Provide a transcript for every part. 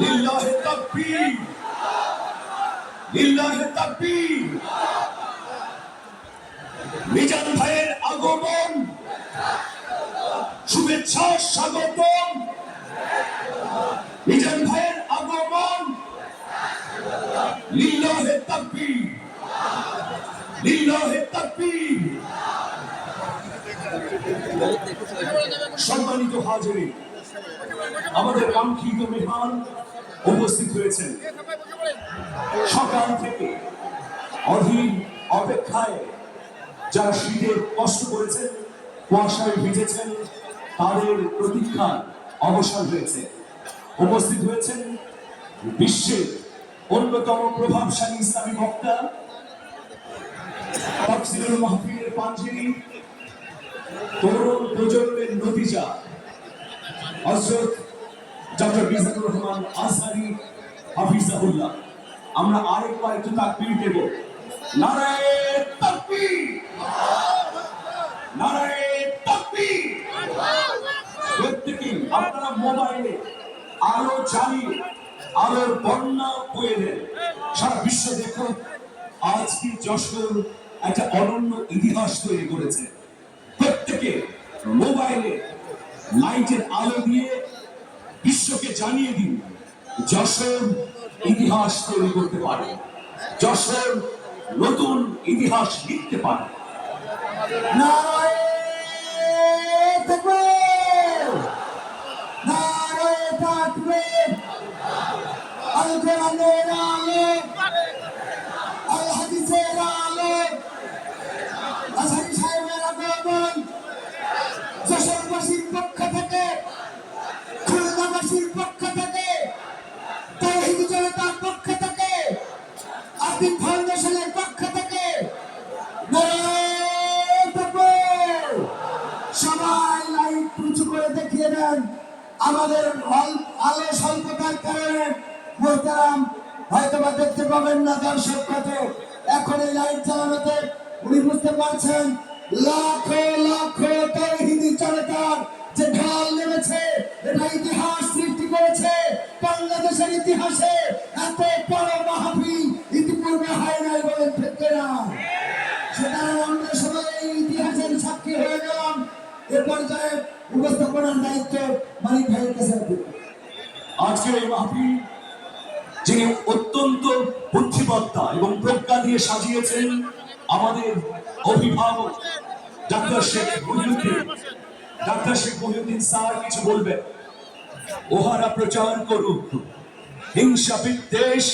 লিল্লাহি তাকবীর, লিল্লাহি তাকবীর। মিজান ভাইয়ের আগমন, শুভেচ্ছা স্বাগতম। মিজান ভাইয়ের আগমন, লিল্লাহি তাকবীর, লিল্লাহি তাকবীর। সম্মানিত হাজিরিন, আমাদের কাঙ্ক্ষিত মেহমান উপস্থিত হয়েছেন। সকাল থেকে অধীর অপেক্ষায় যারা শীতে কষ্ট করেছেন, কুয়াশায় ভিজেছেন, তাদের প্রতীক্ষার অবসান হয়েছে। উপস্থিত হয়েছেন বিশ্বের অন্যতম প্রভাবশালী ইসলামী বক্তা, তাফসীরুল মাহফিলের পাঞ্জেরী, তরুণ প্রজন্মের নতিজা হযরত ডক্টর মিজানুর রহমান আজহারী হাফিজাহুল্লাহ। আমরা আরেকবার একটু তাকবীর দেব। নারায়ে তাকবীর, নারায়ে তাকবীর। প্রত্যেকেই আপনারা মোবাইলে আলো জ্বালিয়ে আলোর বন্যা বয়ে দেন। সারা বিশ্ব দেখো আজকে যশোর একটা অনন্য ইতিহাস তৈরি করেছে। প্রত্যেকে মোবাইলে লাইটের আলো দিয়ে বিশ্বকে জানিয়ে দিন যশোর ইতিহাস তৈরি করতে পারে, যশোর নতুন ইতিহাস লিখতে পারে। নারায়ে তাকবীর, নারায়ে তাকবীর। আল কোরআনের আলো, আল হাদিসের আলো, আজহারী সাহেবের আগমন। যশোরবাসীর পক্ষ থেকে, খুলনাবাসীর পক্ষ থেকে, তাওহীদি জনতার পক্ষ থেকে, আতিক ফাউন্ডেশনের পক্ষ থেকে নারায়ে তাকবীর। সবাই লাইট উঁচু করে দেখিয়ে দেন। আমাদের আলো স্বল্পতার কারণে মোহতারাম হয়তোবা দেখতে পাবেন না দর্শক কত। এখন এই লাইট চালানোতে উনি বুঝতে পারছেন লাখো লাখো তাওহীদি জনতার যে ঢল নেমেছে, এটা ইতিহাস সৃষ্টি করেছে। বাংলাদেশের ইতিহাসে এত বড় মাহফিল ইতিপূর্বে হয় নাই, বলেন ঠিক না? সুতরাং আমরা সবাই এই ইতিহাসের সাক্ষী হয়ে গেলাম। এ পর্যায়ে উপস্থাপনার দায়িত্ব মালিক ভাইয়ের কাছে। আজকের এই মাহফিল যিনি অত্যন্ত বুদ্ধিমত্তা এবং প্রজ্ঞা দিয়ে সাজিয়েছেন, আমাদের অভিভাবক doctor Sheikh Mohiuddin. Doctor Sheikh Mohiuddin sir কিছু বলবেন। ওহারা প্রচার করুক হিংসা বিদ্বেষ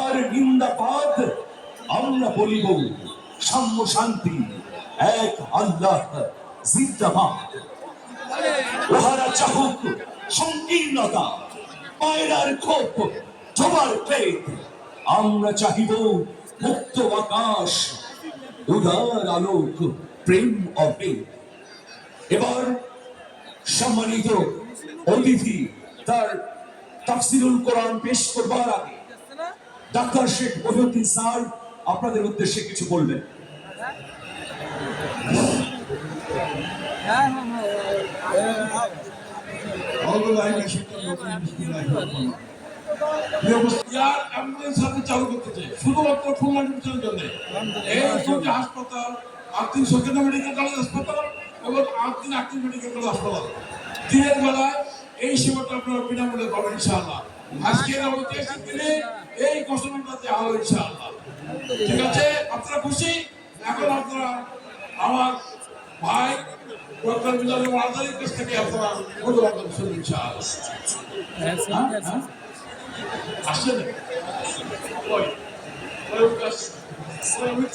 আর নিন্দাপাত, আমরা বলিব সাম্য শান্তি এক আল্লাহ জিন্দাবাদ। ওহারা চাহুক সংকীর্ণতা, পায়রার ক্ষোভ, জবার প্রেত, আমরা চাহিব মুক্ত আকাশ, উদার আলোক, প্রেম অভেদ। এবার সম্মানিত অতিথি তার তাফসীরুল কোরআন পেশ করবার আগে ডাক্তার শেখ মহিউদ্দিন স্যার আপনাদের উদ্দেশ্যে কিছু বলবেন। চালু করতে চাই শুধুমাত্র খুলনা ডিভিশনের জন্য। এই দুটি হাসপাতাল, আটদিন সরকারি মেডিকেল কলেজ হাসপাতাল এবং আটদিন মেডিকেল কলেজ হাসপাতাল, দিনের বেলায় এই সেবাটা আপনারা বিনামূল্যে পাবেন ইনশাআল্লাহ। আজকের ঐতিহাসিক দিনে এই ঘোষণাটা দেওয়া হলো ইনশাআল্লাহ। ঠিক আছে, আপনারা খুশি? এখন আপনারা আমার ভাই ডক্টর মিজানুর আজহারীর কাছ থেকে আপনারা মূল্যবান শুনুন ইনশাআল্লাহ। আসেন কই কই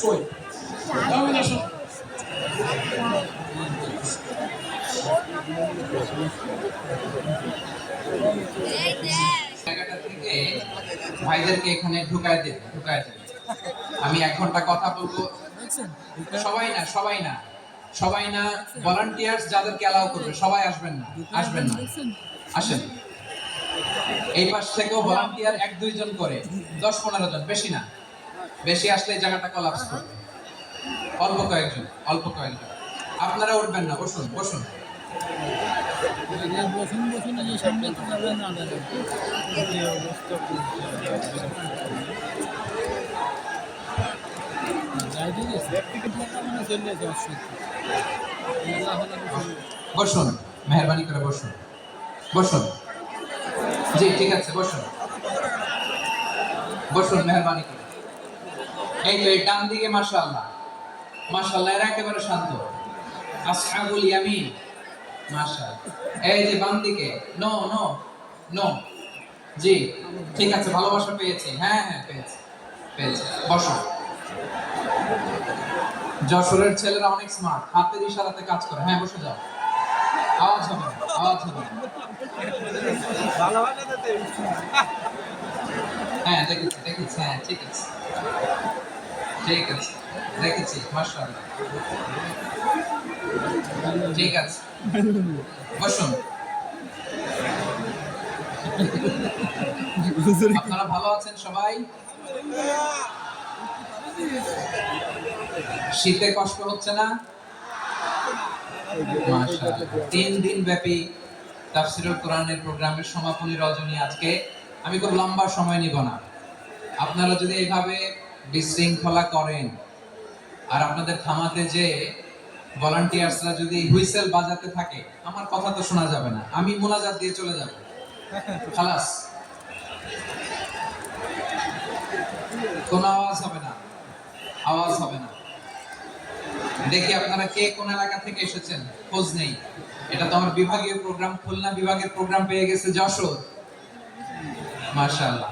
কই আমি আসুন। জায়গাটা থেকে ভাইদেরকে এখানে ঢুকায় দেন। আমি 1 ঘন্টা কথা বলবো। সবাই না ভলান্টিয়ার্স যাদেরকে অ্যালাউ করবে সবাই আসবেন না। আসেন। এই পাশ থেকেও ভলান্টিয়ার 1-2 জন করে, 10-15 জন, বেশি না। বেশি আসলে এই জায়গাটা কলাপস করবে। অল্প কয়েকজন। আপনারা উঠবেন না, বসুন। বসুন বসুন এই যে সামনে তো যাবে না দাদা এই অবস্থা যাই দিন ব্যক্তিগত মানে চলে যাচ্ছে বসুন, মেহরবানি করে বসুন, বসুন। জি ঠিক আছে, বসুন, বসুন মেহরবানি করে। এই তো এই ডান দিকে মাশাআল্লাহ, মাশাআল্লাহ এরা একেবারে শান্ত। আসহাবুল ইয়ামিন মাশাআল্লাহ। এই যে বাম দিকে নো নো নো। জি ঠিক আছে, ভালোবাসা পেয়েছি। হ্যাঁ হ্যাঁ পেয়েছি পেয়েছি। বসো। যশোরের ছেলেরা অনেক স্মার্ট, হাতের ইশারাতে কাজ করে। হ্যাঁ বসে যাও, আওয়াজ হবে না, আওয়াজ হবে না। হ্যাঁ দেখেছি দেখেছি, হ্যাঁ ঠিক আছে ঠিক আছে, দেখেছি মাশাআল্লাহ। ঠিক আছে বসুন। আপনারা ভালো আছেন সবাই? শীতে কষ্ট হচ্ছে না? মাশাআল্লাহ। 3 দিন ব্যাপী তাফসীরুল কোরআনের প্রোগ্রামের সমাপনী রজনী আজকে। আমি খুব লম্বা সময় নিব না। আপনারা যদি এইভাবে বিশৃঙ্খলা করেন আর আপনাদের থামাতে যে ভলান্টিয়ার্সরা যদি হুইসেল বাজাতে থাকে, আমার কথা তো শোনা যাবে না, আমি মোনাজাত দিয়ে চলে যাব। খালাস, কোনো আওয়াজ হবে না, আওয়াজ হবে না। দেখি আপনারা কে কোন এলাকা থেকে এসেছেন, খোঁজ নেই। এটা তো আমার বিভাগীয় প্রোগ্রাম, খুলনা বিভাগের প্রোগ্রাম পেয়ে গেছে যশোর। মাশাআল্লাহ।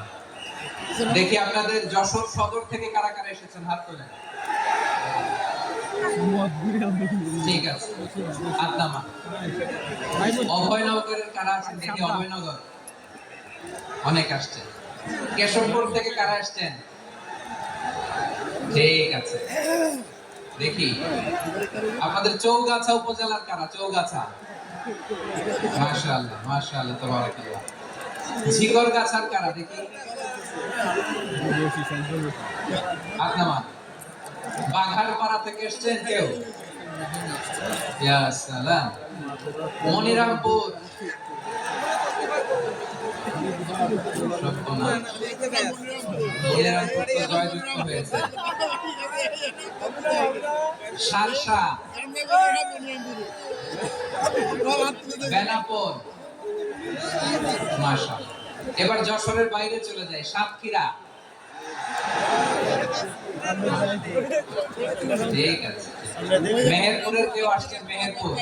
দেখি আপনাদের যশোর সদর থেকে কারা কারা এসেছেন, হাত তোলেন। ঠিক আছে, আদনামা। অভয়নগরের কারা আছেন দেখি, অভয়নগর অনেক আসছে। কেশবপুর থেকে কারা আসছেন? ঠিক আছে, দেখি আপনাদের চৌগাছা উপজেলার কারা, চৌগাছা। মাশাআল্লাহ মাশাআল্লাহ তাবারাকাল্লাহ। ঝিকরগাছার কারা দেখি, আদনামা। বাঘারপাড়া থেকে এসেছেন কেউ? ইয়া সালাম। মনিরামপুর, মনিরামপুর তো জয়যুক্ত হয়েছে। সারসা, বেনাপোল, মাশাআল্লাহ। এবার যশোরের বাইরে চলে যায়, সাতক্ষীরা। ঠিক আছে, মেহেরপুরের কেউ আসছেন? মেহেরপুর,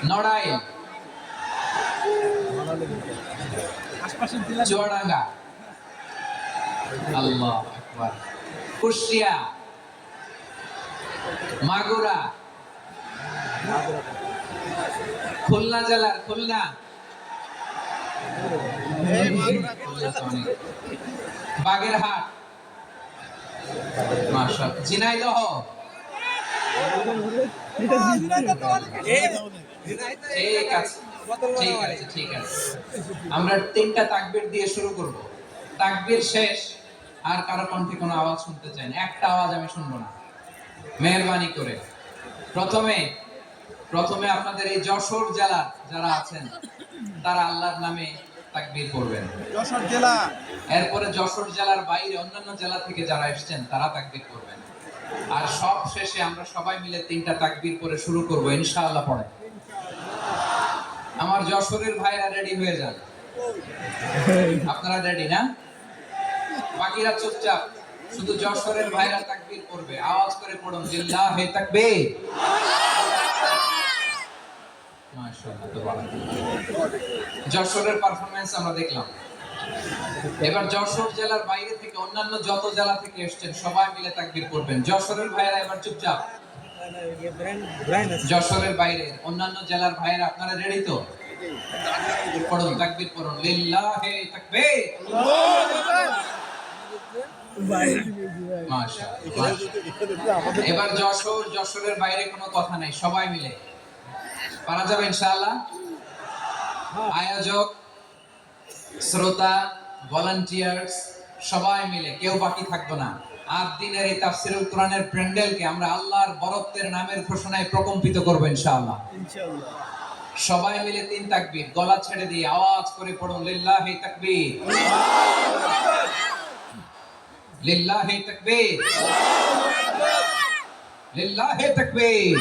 নড়াইল, চুয়াডাঙ্গা, আল্লাহু আকবার, কুষ্টিয়া, মাগুরা, খুলনা জেলার খুলনা, বাগেরহাট, মাশাআল্লাহ, ঝিনাইদহ। ঠিক আছে ঠিক আছে ঠিক আছে। আমরা 3টা তাকবীর দিয়ে শুরু করব। তাকবীর শেষ আর কারো কণ্ঠে কোনো আওয়াজ শুনতে চাই না, একটা আওয়াজ আমি শুনবো না, মেহেরবানি করে। প্রথমে আপনাদের এই যশোর জেলা যারা আছেন তারা আল্লাহর নামে তাকবীর করবেন, যশোর জেলা। এরপরে যশোর জেলার বাইরে অন্যান্য জেলা থেকে যারা এসেছেন তারা তাকবীর করবেন। আর সব শেষে আমরা সবাই মিলে 3টা তাকবীর করে শুরু করব ইনশাআল্লাহ। পড়ে আমার যশোরের ভাইরা রেডি হয়ে যান। আপনারা রেডি না? বাকিরা চুপচাপ, শুধু যশোরের ভাইরা তাকবীর করবে, আওয়াজ করে পড়ুন, লিল্লাহি তাকবীর। মাশাআল্লাহ তাবারাকাল্লাহ। যশোরের পারফরম্যান্স আমরা দেখলাম। এবার যশোর জেলার বাইরে থেকে অন্যান্য যত জেলা থেকে এসেছেন সবাই মিলে তাকবীর করবেন। যশোরের ভাইরা এবার চুপচাপ। যশোরের বাইরে অন্যান্য জেলার ভাইরা আপনারা রেডি তো? পড়ুন, তাকবীর পড়ুন, লিল্লাহি তাকবীর। মাশাআল্লাহ। এবার যশোরের বাইরে কোনো কথা নাই, সবাই মিলে পারা যাবে ইনশাআল্লাহ। আয়োজক, শ্রোতা, ভলান্টিয়ার্স সবাই মিলে, কেউ বাকি থাকবো না। 8 দিনের এই তাফসীরুল কোরআনের প্যান্ডেলকে আমরা আল্লাহর বরত্বের নামের ঘোষণায় প্রকম্পিত করব ইনশাআল্লাহ। ইনশাআল্লাহ। সবাই মিলে 3 তাকবীর, গলা ছেড়ে দিয়ে আওয়াজ করে পড়ুন লিল্লাহি তাকবীর, লিল্লাহি তাকবীর, লিল্লাহি তাকবীর।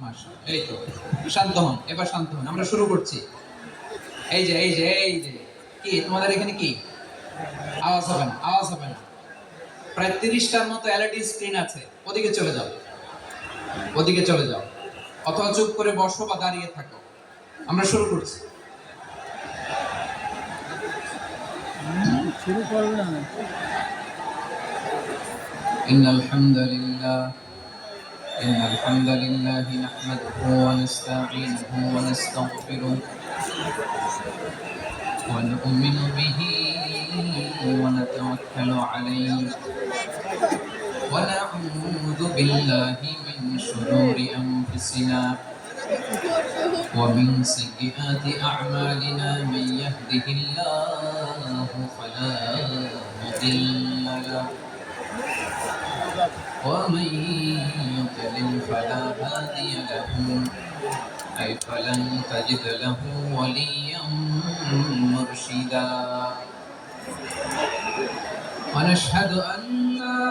মাশাআল্লাহ। এই তো শান্ত হন, এবার শান্ত হন, আমরা শুরু করছি। এই যে কি তোমাদের এখানে কি আওয়াজ হবে না, আওয়াজ হবে না। প্রায় 30টার মতো এলইডি স্ক্রিন আছে, ওদিকে চলে যাও, ওদিকে চলে যাও, অথবা চুপ করে বসো বা দাঁড়িয়ে থাকো। আমরা শুরু করছি। শুরু করবে না। ইন্নাল হামদালিল্লাহ নাহমাদুহু ওয়া নাস্তাঈনুহু ওয়া নাস্তাগফিরুহ ওয়া নু'মিনু বিহি ওয়া নাতাওয়াক্কালু আলাইহি ওয়া না'উযু বিল্লাহি মিন শুরুরি আনফুসিনা ومن سيئات أعمالنا من يهده الله فلا مضل له ومن يضلل فلا هادي له أي فلن تجد له وليا مرشدا ونشهد أن لا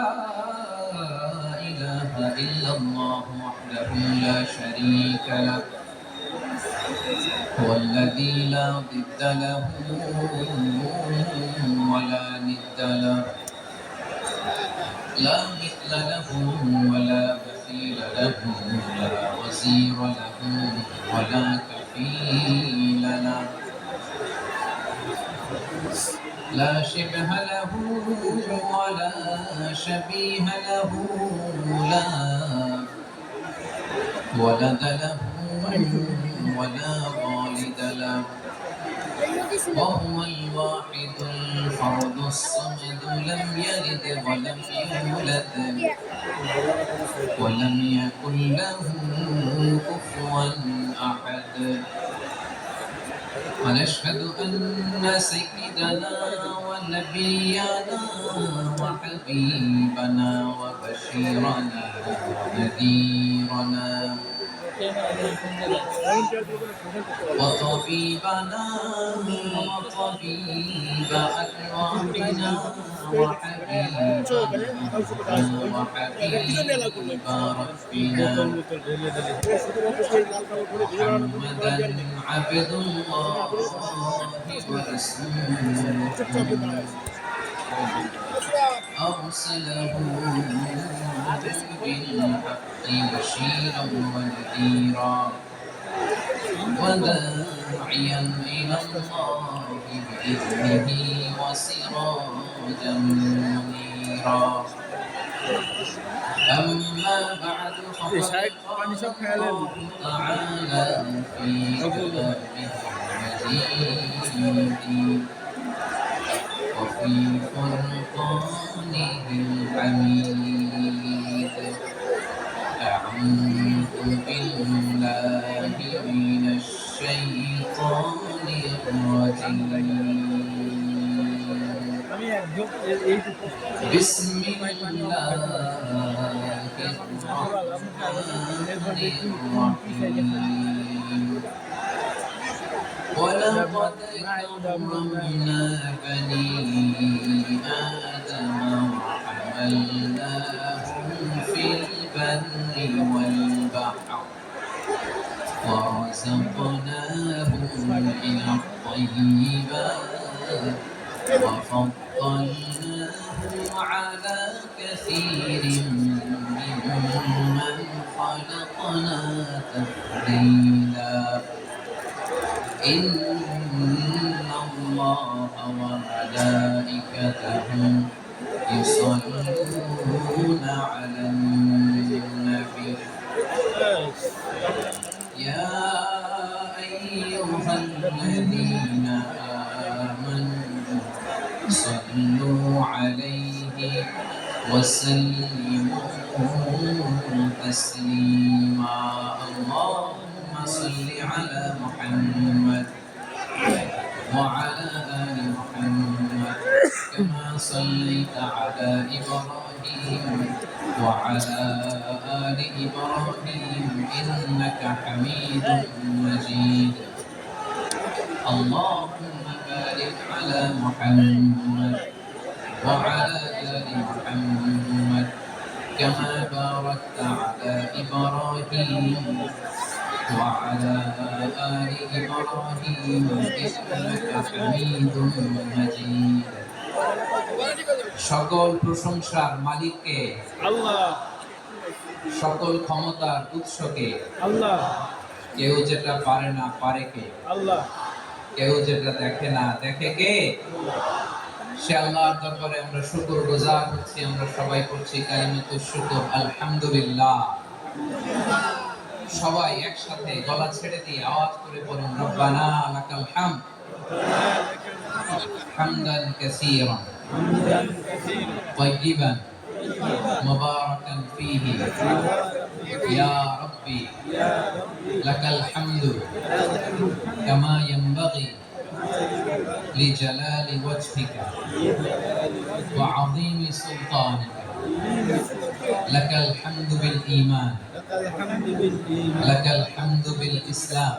إله إلا الله وحده لا شريك له هو الذي لا ضد له ولا ند له لا مثل له ولا مثيل له لا وزير له ولا كفيل له لا شبه له ولا شبيه له لا ولد له ولا والد له وهو الواحد الفرد الصمد لم يلد ولم يولد ولم يكن له كفوا أحد ونشهد أن سيدنا ونبينا وحبيبنا وبشيرنا ونذيرنا وطبيبنا وطبيب أكرامنا وحبيب ربنا محمدا عبد الله ورسوله أرسله بالحق بشيرا ونذيرا وداعيا إلى الله بإذنه وسراجا منيرا أما بعد فقد قال الله تعالى في كتابه المجيد وفي فرقانه الحميد أعوذ بالله من الشيطان الرجيم بسم الله الرحمن الرحيم ولقد كرمنا بني آدم وحملناهم في البر والبحر ورزقناهم من الطيبات وفضلناهم على كثير ممن خلقنا تفضيلا إن الله وملائكته يصلون على النبي يا أيها الذين آمنوا صلوا عليه وسلموا تسليما اللهم صل على محمد وعلى آل محمد كما صليت على إبراهيم وعلى آل إبراهيم إنك حميد مجيد اللهم بارك على محمد وعلى آل محمد كما باركت على إبراهيم وعلى آل إبراهيم إنك حميد مجيد সকল প্রশংসার মালিককে আল্লাহ, সকল ক্ষমতার উৎসকে আল্লাহ, কেউ যেটা পারে না পারে কে আল্লাহ, কেউ যেটা দেখে না দেখে কে সে আল্লাহর দরবারে আমরা শুকরগুজার হচ্ছি আমরা সবাই করছি কালিমাতুশ শুকর আলহামদুলিল্লাহ সবাই একসাথে গলা ছেড়ে দিয়ে আওয়াজ করে বলুন রব্বানা লাকাল হামদ হামদান কাসীরান طيبا مباركا فيه يا ربي لك الحمد كما ينبغي لجلال وجهك وعظيم سلطانك لك الحمد بالإيمان الحمد بالإيمان، لك الحمد بالإسلام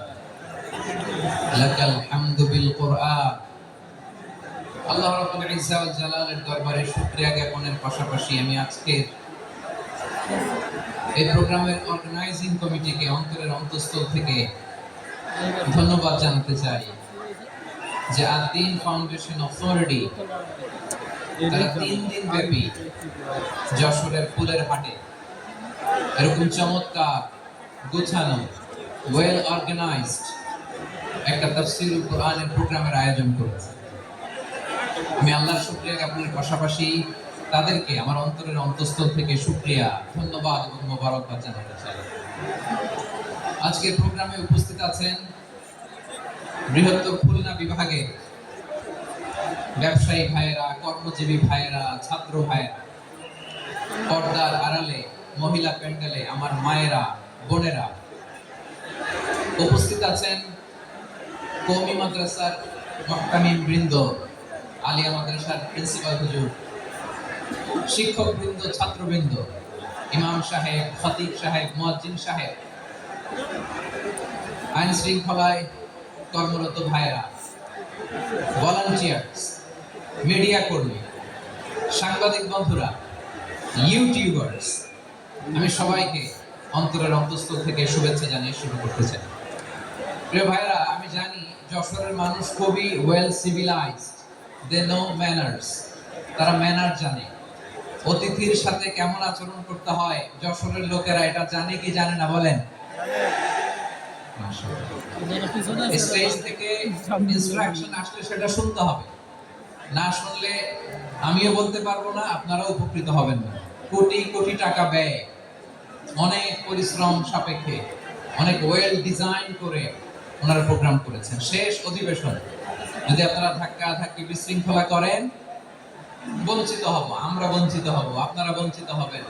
لك الحمد بالقرآن আল্লাহ রাব্বুল ইজ্জা ওয়াল জালালের দরবারে শুকরিয়া জ্ঞাপনের পাশাপাশি আমি আজকে এই প্রোগ্রামের অর্গানাইজিং কমিটিকে অন্তরের অন্তঃস্থল থেকে ধন্যবাদ জানাতে চাই যে আদ-দ্বীন ফাউন্ডেশন অথরিটি তারা 3 দিন ব্যাপী যশোরের ফুলের হাটে এরকম চমৎকার গোছানো ওয়েল অর্গানাইজড একটা তাফসীরুল কোরআনের প্রোগ্রামের আয়োজন করেছে আমি আল্লাহর শুকরিয়া জ্ঞাপনের পাশাপাশি তাদেরকে আমার অন্তরের অন্তঃস্থল থেকে শুকরিয়া ধন্যবাদ এবং মোবারকবাদ জানাতে চাই আজকের প্রোগ্রামে উপস্থিত আছেন বৃহত্তর খুলনা বিভাগে ব্যবসায়ী ভাইয়েরা কর্মজীবী ভাইয়েরা ছাত্র ভাইয়েরা পর্দার আড়ালে মহিলা প্যান্ডেলে আমার মায়েরা বোনেরা উপস্থিত আছেন কওমি মাদ্রাসার মুহতামিম বৃন্দ আলিয়া মাদ্রাসার প্রিন্সিপাল হুজুর শিক্ষক বৃন্দ ছাত্রবৃন্দ ইমাম সাহেব খতিব সাহেব মুয়াজ্জিন সাহেব আইন শৃঙ্খলায় কর্মরত ভাইরা ভলান্টিয়ার্স মিডিয়া কর্মী সাংবাদিক বন্ধুরা ইউটিউবার্স আমি সবাইকে অন্তরের অন্তঃস্থল থেকে শুভেচ্ছা জানিয়ে শুরু করতে চাই প্রিয় ভাইরা আমি জানি যশোরের মানুষ খুবই well civilized they know manners তারা ম্যানার জানে অতিথির সাথে কেমন আচরণ করতে হয় যশোরের লোকেরা এটা জানে কি জানে না বলেন স্টেজ থেকে ইনস্ট্রাকশন আসলে সেটা শুনতে হবে না শুনলে আমিও বলতে পারবো না আপনারাও উপকৃত হবেন না কোটি কোটি টাকা ব্যয় অনেক পরিশ্রম সাপেক্ষে অনেক ওয়েল ডিজাইন করে ওনারা প্রোগ্রাম করেছেন শেষ অধিবেশন যদি আপনারা ধাক্কা ধাক্কি বিশৃঙ্খলা করেন বঞ্চিত হব আমরা বঞ্চিত হব আপনারা বঞ্চিত হবেন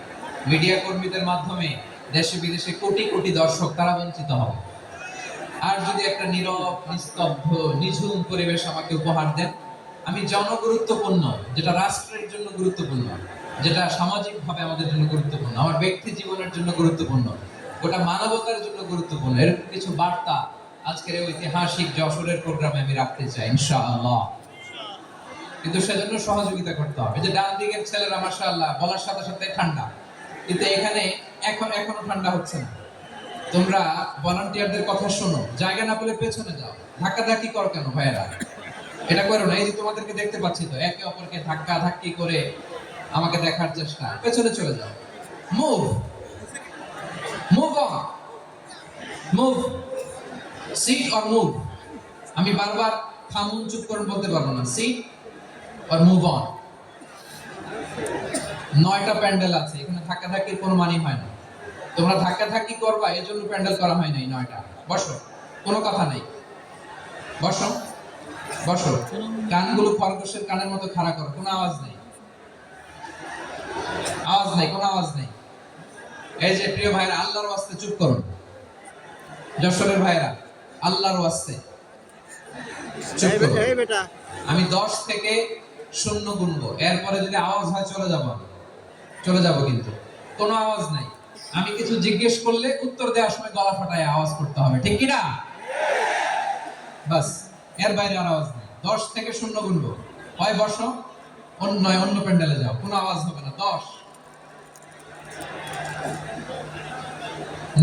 মিডিয়া কর্মীদের মাধ্যমে দেশে বিদেশে কোটি কোটি দর্শক তারা বঞ্চিত হবে আর যদি একটা নীরব নিস্তব্ধ নিঝুম পরিবেশ আমাকে উপহার দেন আমি জনগুরুত্বপূর্ণ যেটা রাষ্ট্রের জন্য গুরুত্বপূর্ণ যেটা সামাজিকভাবে আমাদের জন্য গুরুত্বপূর্ণ আমার ব্যক্তি জীবনের জন্য গুরুত্বপূর্ণ গোটা মানবতার জন্য গুরুত্বপূর্ণ এরকম কিছু বার্তা আজকের এই ঐতিহাসিক যশোরের প্রোগ্রামে আমি রাখতে চাই ইনশাআল্লাহ কিন্তু সেজন্য সহযোগিতা করতে হবে যে ডান দিকের ছেলেরা মাশাআল্লাহ বলার সাথে সাথে ঠান্ডা কিন্তু এখানে এখনো ঠান্ডা হচ্ছে না তোমরা ভলান্টিয়ারদের কথা শোনো জায়গা না পেলে পেছনে যাও ধাক্কাধাক্কি করো কেন ভাইয়েরা এটা করো না এই যে তোমাদেরকে দেখতে পাচ্ছি তো একে অপরকে ধাক্কা ধাক্কি করে আমাকে দেখার চেষ্টা পেছনে চলে যাও move move on move sit or move আমি বারবার থামুন চুপ করুন বলতে পারবো না সিট অর মুভ অন 9টা প্যান্ডেল আছে এখানে ধাক্কাধাক্কির কোনো মানে হয় না তোমরা ধাক্কাধাক্কি করবা এই জন্য প্যান্ডেল করা হয় নাই 9টা বসো কোনো কথা নাই বসো বসো কানগুলো খরগোশের কানের মতো খাড়া করো কোনো আওয়াজ নেই কোনো আওয়াজ নেই এই যে প্রিয় ভাইরা আল্লাহর ওয়াস্তে চুপ করুন যশোরের ভাইরা আল্লাহর ওয়াস্তে চুপ করুন আমি 10 থেকে শূন্য গুনবো, এরপরে যদি আওয়াজ হয় চলে যাব কিন্তু কোনো আওয়াজ নাই। আমি কিছু জিজ্ঞেস করলে উত্তর দেওয়ার সময় গলা ফাটায় আওয়াজ করতে হবে, ঠিক কিনা? বাস, এর বাইরে আর আওয়াজ নেই। 10 থেকে শূন্য গুনবো, হয় বসো অন্য প্যান্ডেলে যাও, কোনো আওয়াজ হবে না। 10,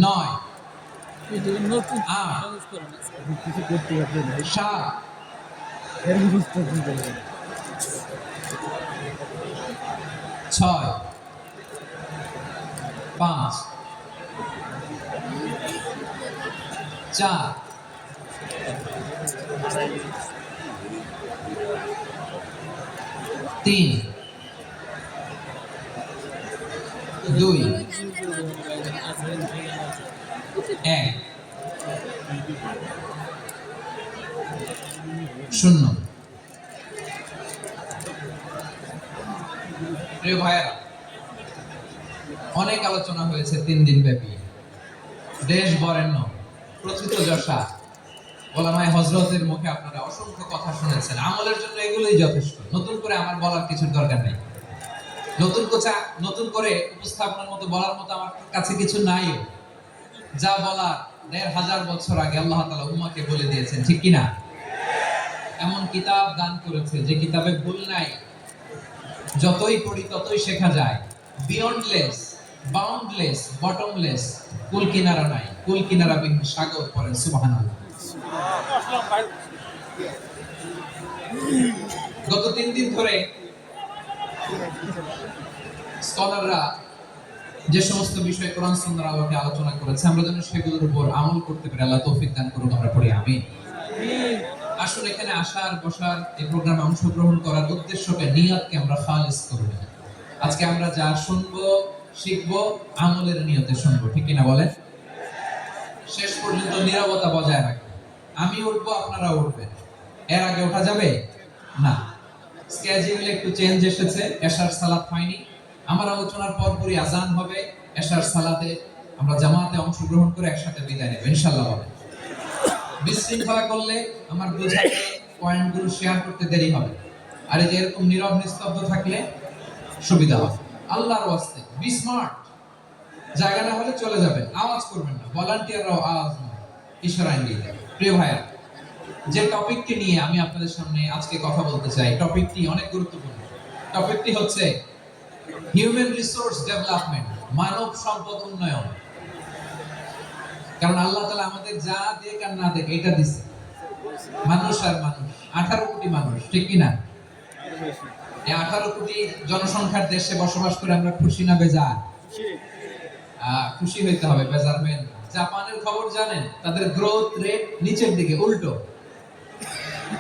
9, এটা নতুন 8, কাজ করে না। 7, 6, 5, 4, 3, 2, 1, 0। প্রিয় ভাইয়েরা, অনেক আলোচনা হয়েছে 3 দিন ব্যাপী। দেশ বরেণ্য প্রথিত যশা ওলামায়ে হযরতের মুখে আপনারা অসংখ্য কথা শুনেছেন। আমলের জন্য এগুলোই যথেষ্ট। নতুন করে আমার বলার কিছুর দরকার নেই। নতুন করে উপস্থাপনার মতো বলার মতো আমার কাছে কিছু নাই। যা বলার 1500 বছর আগে আল্লাহ তাআলা উম্মাহকে বলে দিয়েছেন, ঠিক কি না? এমন কিতাব দান করেছে যে কিতাবে ভুল নাই। যতই পড়ি ততই শেখা যায়। বিয়ন্ডলেস, বাউন্ডলেস, বটমলেস, কুল কিনারা নাই। কুল কিনারা বিহীন সাগর, পড়েন সুবহানাল্লাহ। গত 3 দিন ধরে স্কলাররা যে সমস্ত বিষয় কোরআন সুন্নাহর আলোকে আলোচনা করেছে, আমরা যেন সেগুলোর উপর আমল করতে পারি। আল্লাহ তৌফিক দান করুন, আমরা পড়ি আমিন। আসলে এখানে আসার বসার, এই প্রোগ্রামে অংশগ্রহণ করার উদ্দেশ্যকে, নিয়তকে আমরা খালিস করব। আজকে আমরা যা শুনবো শিখবো আমলের নিয়তে শুনবো, ঠিক কিনা বলেন? শেষ পর্যন্ত নীরবতা বজায় রাখবেন। আমি উঠবো, আপনারা উঠবেন। এর আগে ওঠা যাবে না। স্কেজুলে একটু চেঞ্জ এসেছে, এশার সালাত হয়নি। আমার আলোচনার পরপরই আজান হবে। এশার সালাতে আমরা জামাতে অংশগ্রহণ করে একসাথে বিদায় নেব ইনশাআল্লাহ। বলেন, বিশৃঙ্খলা করলে আমার বোঝাতে পয়েন্টগুলো শেয়ার করতে দেরি হবে। আর এই যে এরকম নীরব নিস্তব্ধ থাকলে সুবিধা হবে। আল্লাহর ওয়াস্তে বি স্মার্ট। জায়গা না হলে চলে যাবেন, আওয়াজ করবেন না। ভলান্টিয়াররাও আওয়াজ নয়, ইশারা ইঙ্গিত। প্রিয় ভাইয়া, যে টপিকটি নিয়ে আমি আপনাদের সামনে আজকে কথা বলতে চাই, টপিকটি অনেক গুরুত্বপূর্ণ। টপিকটি হচ্ছে হিউম্যান রিসোর্স ডেভেলপমেন্ট, মানব সম্পদ উন্নয়ন। কারণ আল্লাহ তাআলা আমাদের যা দেখ আর না দেখ এটা দিছে। মানুষ আর মানুষ, 18 কোটি মানুষ, ঠিক কি না? এই 18 কোটি জনসংখ্যার দেশে বসবাস করে আমরা খুশি না বেজার? খুশি হইতে হবে, বেজার হবেন না। জাপানের খবর জানেন? তাদের গ্রোথ রেট নিচের দিকে, উল্টো।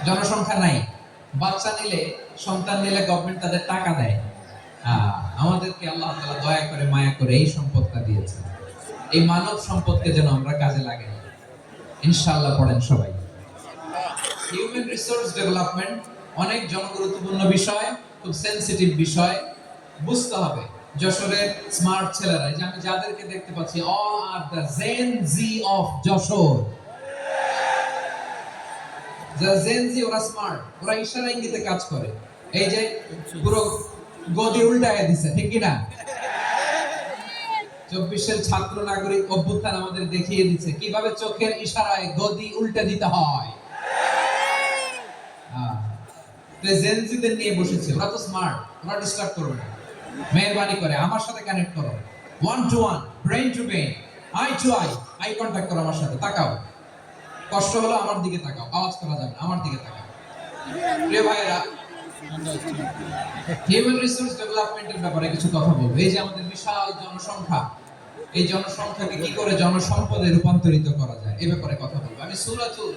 জনসংখ্যা নাই, বাচ্চা নিলে, সন্তান নিলে গভর্নমেন্ট তাদের টাকা দেয়। আমাদেরকে আল্লাহ তাআলা দয়া করে মায়া করে এই সম্পদটা দিয়েছে। এই মানব সম্পদকে যেন আমরা কাজে লাগাই ইনশাআল্লাহ। পড়েন সবাই। হিউম্যান রিসোর্স ডেভেলপমেন্ট অনেক জনগুরুত্বপূর্ণ বিষয়, খুব সেনসিটিভ বিষয়। বুঝতে হবে যশোরের স্মার্ট ছেলেরা, যে আমি যাদেরকে দেখতে পাচ্ছি, all are the Gen Z of Jashore. যারা জেন জি, ওরা স্মার্ট, ওরা ইশারা ইঙ্গিতে কাজ করে। এই যে পুরো গদি উল্টায় দিছে, ঠিক কি না? 24-এর ছাত্র নাগরিক অভ্যুত্থান আমাদের দেখিয়ে দিচ্ছে কিভাবে চোখের ইশারায় গদি উল্টে দিতে হয়। জেনজিদের নিয়ে বসেছে, ওরা তো স্মার্ট, ওরা ডিস্টার্ব করবে না। মেহরবানি করে আমার সাথে কানেক্ট করো, 1 to 1, brain to brain, eye to eye, eye contact করো আমার সাথে। তাকাও, কষ্ট হলো আমার দিকে তাকাও, আওয়াজ করা যাবে না, আমার দিকে তাকাও। প্রিয় ভাইরা, হিউম্যান রিসোর্স ডেভেলপমেন্টের ব্যাপারে কিছু কথা বলবো। এই যে আমাদের বিশাল জনসংখ্যা, এই জনসংখ্যাকে কি করে জনসম্পদে রূপান্তরিত করা যায় এই ব্যাপারে কথা বলবো। আমি সূরাতুল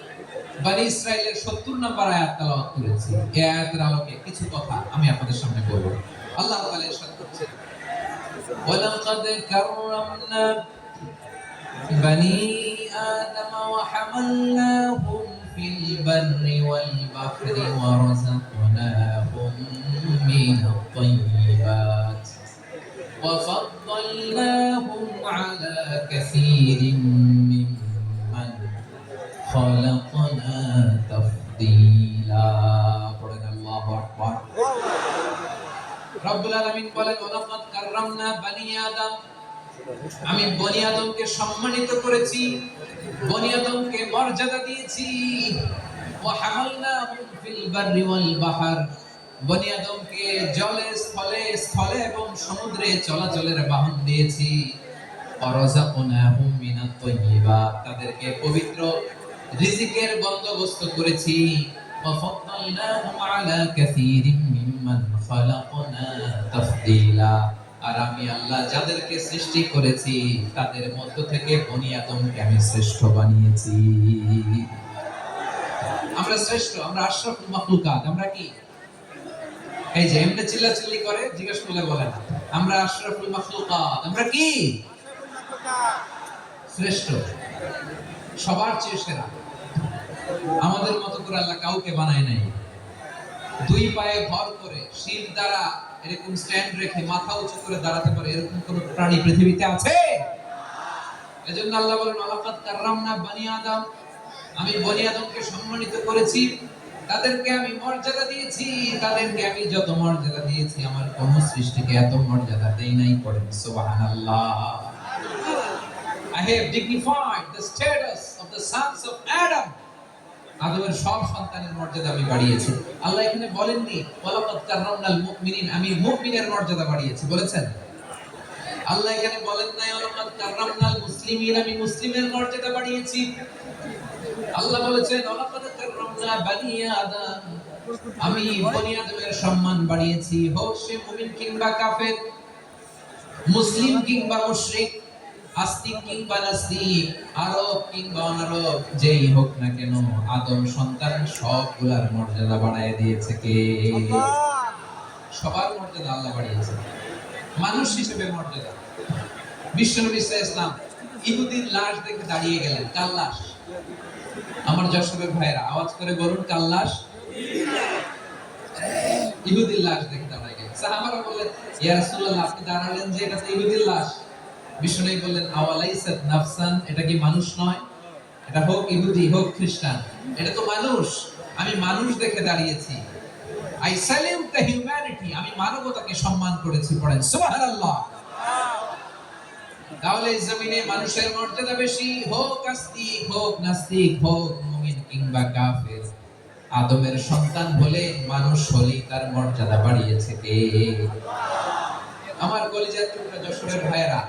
বনী ইসরাঈলের 70 নম্বর আয়াত তেলাওয়াত করেছি। এই আয়াতের আলোকে কিছু কথা আমি আপনাদের সামনে বলবো। আল্লাহ তাআলা ইরশাদ করছেন, ওয়ালাকাদ কাররামনা বনী আদম ওয়া হামালনাহুম ফিল বাররি ওয়াল বাহরি ওয়া রাযাকনাহুম মিনাত তাইয়্যিবাত ওয়া ফাদ্দালনাহুম আলা কাসীরিন মিম্মান খালাকনা তাফদীলা। পড়েন আল্লাহু আকবার। আদম, আমি বনি আদমকে সম্মানিত করেছি, বনি আদমকে মর্যাদা দিয়েছি। ওয়া হামালনাহুম ফিল বাররি ওয়াল বাহর, বনি আদমকে জলে স্থলে স্থলে এবং সমুদ্রে চলাচলের বাহন দিয়েছি। ওয়া রাযাকনাহুম মিনাত তাইয়্যিবাত, তাদেরকে পবিত্র রিজিকের বন্দোবস্ত করেছি। ওয়া ফাদ্দালনাহুম আলা কাসীরিম মিম্মান খালাকনা তাফদীলা, আর আমি আল্লাহ যাদেরকে সৃষ্টি করেছি তাদের মধ্য থেকে বনি আদমকে আমি শ্রেষ্ঠ বানিয়েছি। আমরা শ্রেষ্ঠ, আমরা আশরাফুল মাখলুকাত। আমরা কি এই যে এমনি চিল্লাচিল্লি করে জিজ্ঞেস করলে বলে না, আমরা আশরাফুল মাখলুকাত। আমরা কি শ্রেষ্ঠ, সবার চেয়ে সেরা। আমাদের মতো করে আল্লাহ কাউকে বানায় নাই। দুই পায়ে ভর করে শির দ্বারা এরকম স্ট্যান্ড রেখে মাথা উঁচু করে দাঁড়াতে পারে এরকম কোন প্রাণী পৃথিবীতে আছে? এজন্য আল্লাহ বলেন ওয়ালাকাদ কাররামনা বনি আদম, আমি বনি আদমকে সম্মানিত করেছি, তাদেরকে আমি মর্যাদা দিয়েছি। তাদেরকে আমি যত মর্যাদা দিয়েছি আমার কোন সৃষ্টিকে এত মর্যাদা দেই নাই। পড়েন সুবহানাল্লাহ। I have dignified the status of the sons of Adam. আদমের সব সন্তানের মর্যাদা আমি বাড়িয়েছি। আল্লাহ এখানে বলেননি ওয়ালাকাদ কাররামনাল মুমিনিন, আমি মুমিনের মর্যাদা বাড়িয়েছি, বলেছেন? আল্লাহ এখানে বলেন নাই ওয়ালাকাদ কাররামনাল মুসলিমিন, আমি মুসলিমের মর্যাদা বাড়িয়েছি। আল্লাহ বলেছেন ওয়ালাকাদ কাররামনা বনি আদম, আমি বনি আদমের সম্মান বাড়িয়েছি। হোক সে মুমিন কিংবা কাফের, মুসলিম কিংবা মুশরিক, আস্তিক কিংবা নাস্তিক, আরব কিংবা অনারব, যেই হোক না কেন আদম সন্তান সবগুলার মর্যাদা বাড়ায় দিয়েছে কে? সবার মর্যাদা আল্লাহ বাড়িয়েছে। মানুষ হিসেবে মর্যাদা, বিশ্বনবী সাল্লাল্লাহু আলাইহি ওয়াসাল্লাম ইহুদির লাশ দেখে দাঁড়িয়ে গেলেন। কার লাশ? আমার যশোরের ভাইরা আওয়াজ করে বলুন, কার লাশ? ইহুদির লাশ দেখে দাঁড়িয়ে গেলেন। সাহাবারা বললেন ইয়া রাসূলুল্লাহ, আপনি দাঁড়ালেন যে, এটা তো ইহুদির লাশ। বিশ্বনবী বললেন আওয়ালাইসাত নাফসান, এটা কি মানুষ নয়? এটা হোক ইহুদি হোক খ্রিস্টান, এটা তো মানুষ। আমি মানুষ দেখে দাঁড়িয়েছি। আই স্যালিউট দ্য হিউম্যানিটি, আমি মানবতাকে সম্মান করেছি। পড়েন সুবহানাল্লাহ। তাহলে এই জমিনে মানুষের মর্যাদা বেশি, হোক আস্তিক হোক নাস্তিক, হোক মুমিন কিংবা কাফের। আদমের সন্তান হলে মানুষ হলে তার মর্যাদা বাড়িয়েছে কে? আমার কলিজার টুকরা যশোরের ভাইয়েরা,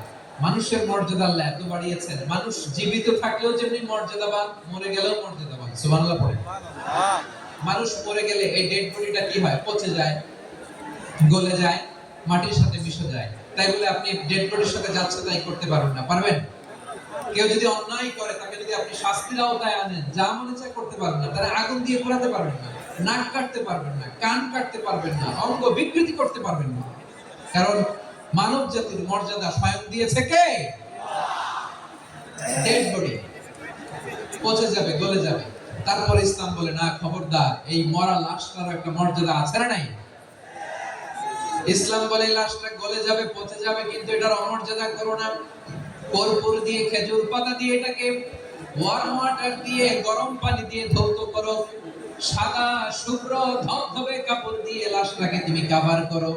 মানুষের মর্যাদা আল্লাহ এত বাড়িয়েছেন। মানুষ জীবিত থাকলেও যেমনি মর্যাদাবান, মরে গেলেও মর্যাদাবান। সুবহানাল্লাহ পড়ে। মানুষ মরে গেলে এই ডেড বডিটা কি হয়? পচে যায়, গলে যায়, মাটির সাথে মিশে যায়। তাই বলে আপনি ডেড বডির সাথে যাচ্ছে তাই করতে পারবেন না। পারবেন? কেউ যদি অন্যায় করে তাকে যদি আপনি শাস্তির আওতায় আনেন, যা মনে চায় করতে পারবেন না। তারা আগুন দিয়ে পোড়াতে পারবেন না, নাক কাটতে পারবেন না, কান কাটতে পারবেন না, অঙ্গ বিকৃতি করতে পারবেন না। কারণ মানব জাতির মর্যাদা স্বয়ং দিয়েছে কে? ডেড বডি পচে যাবে, গলে যাবে। তারপরে ইসলাম বলে না, খবরদার, এই মরা লাশটার একটা মর্যাদা আছে না নাই? ইসলাম বলে লাশটা গলে যাবে, পচে যাবে, কিন্তু এটার অমর্যাদা করো না। কর্পূর দিয়ে, খেজুর পাতা দিয়ে এটাকে ওয়ার্ম ওয়াটার দিয়ে, গরম পানি দিয়ে ধৌত করো। সাদা শুভ্র ধবধবে কাপড় দিয়ে লাশটাকে তুমি কভার করো।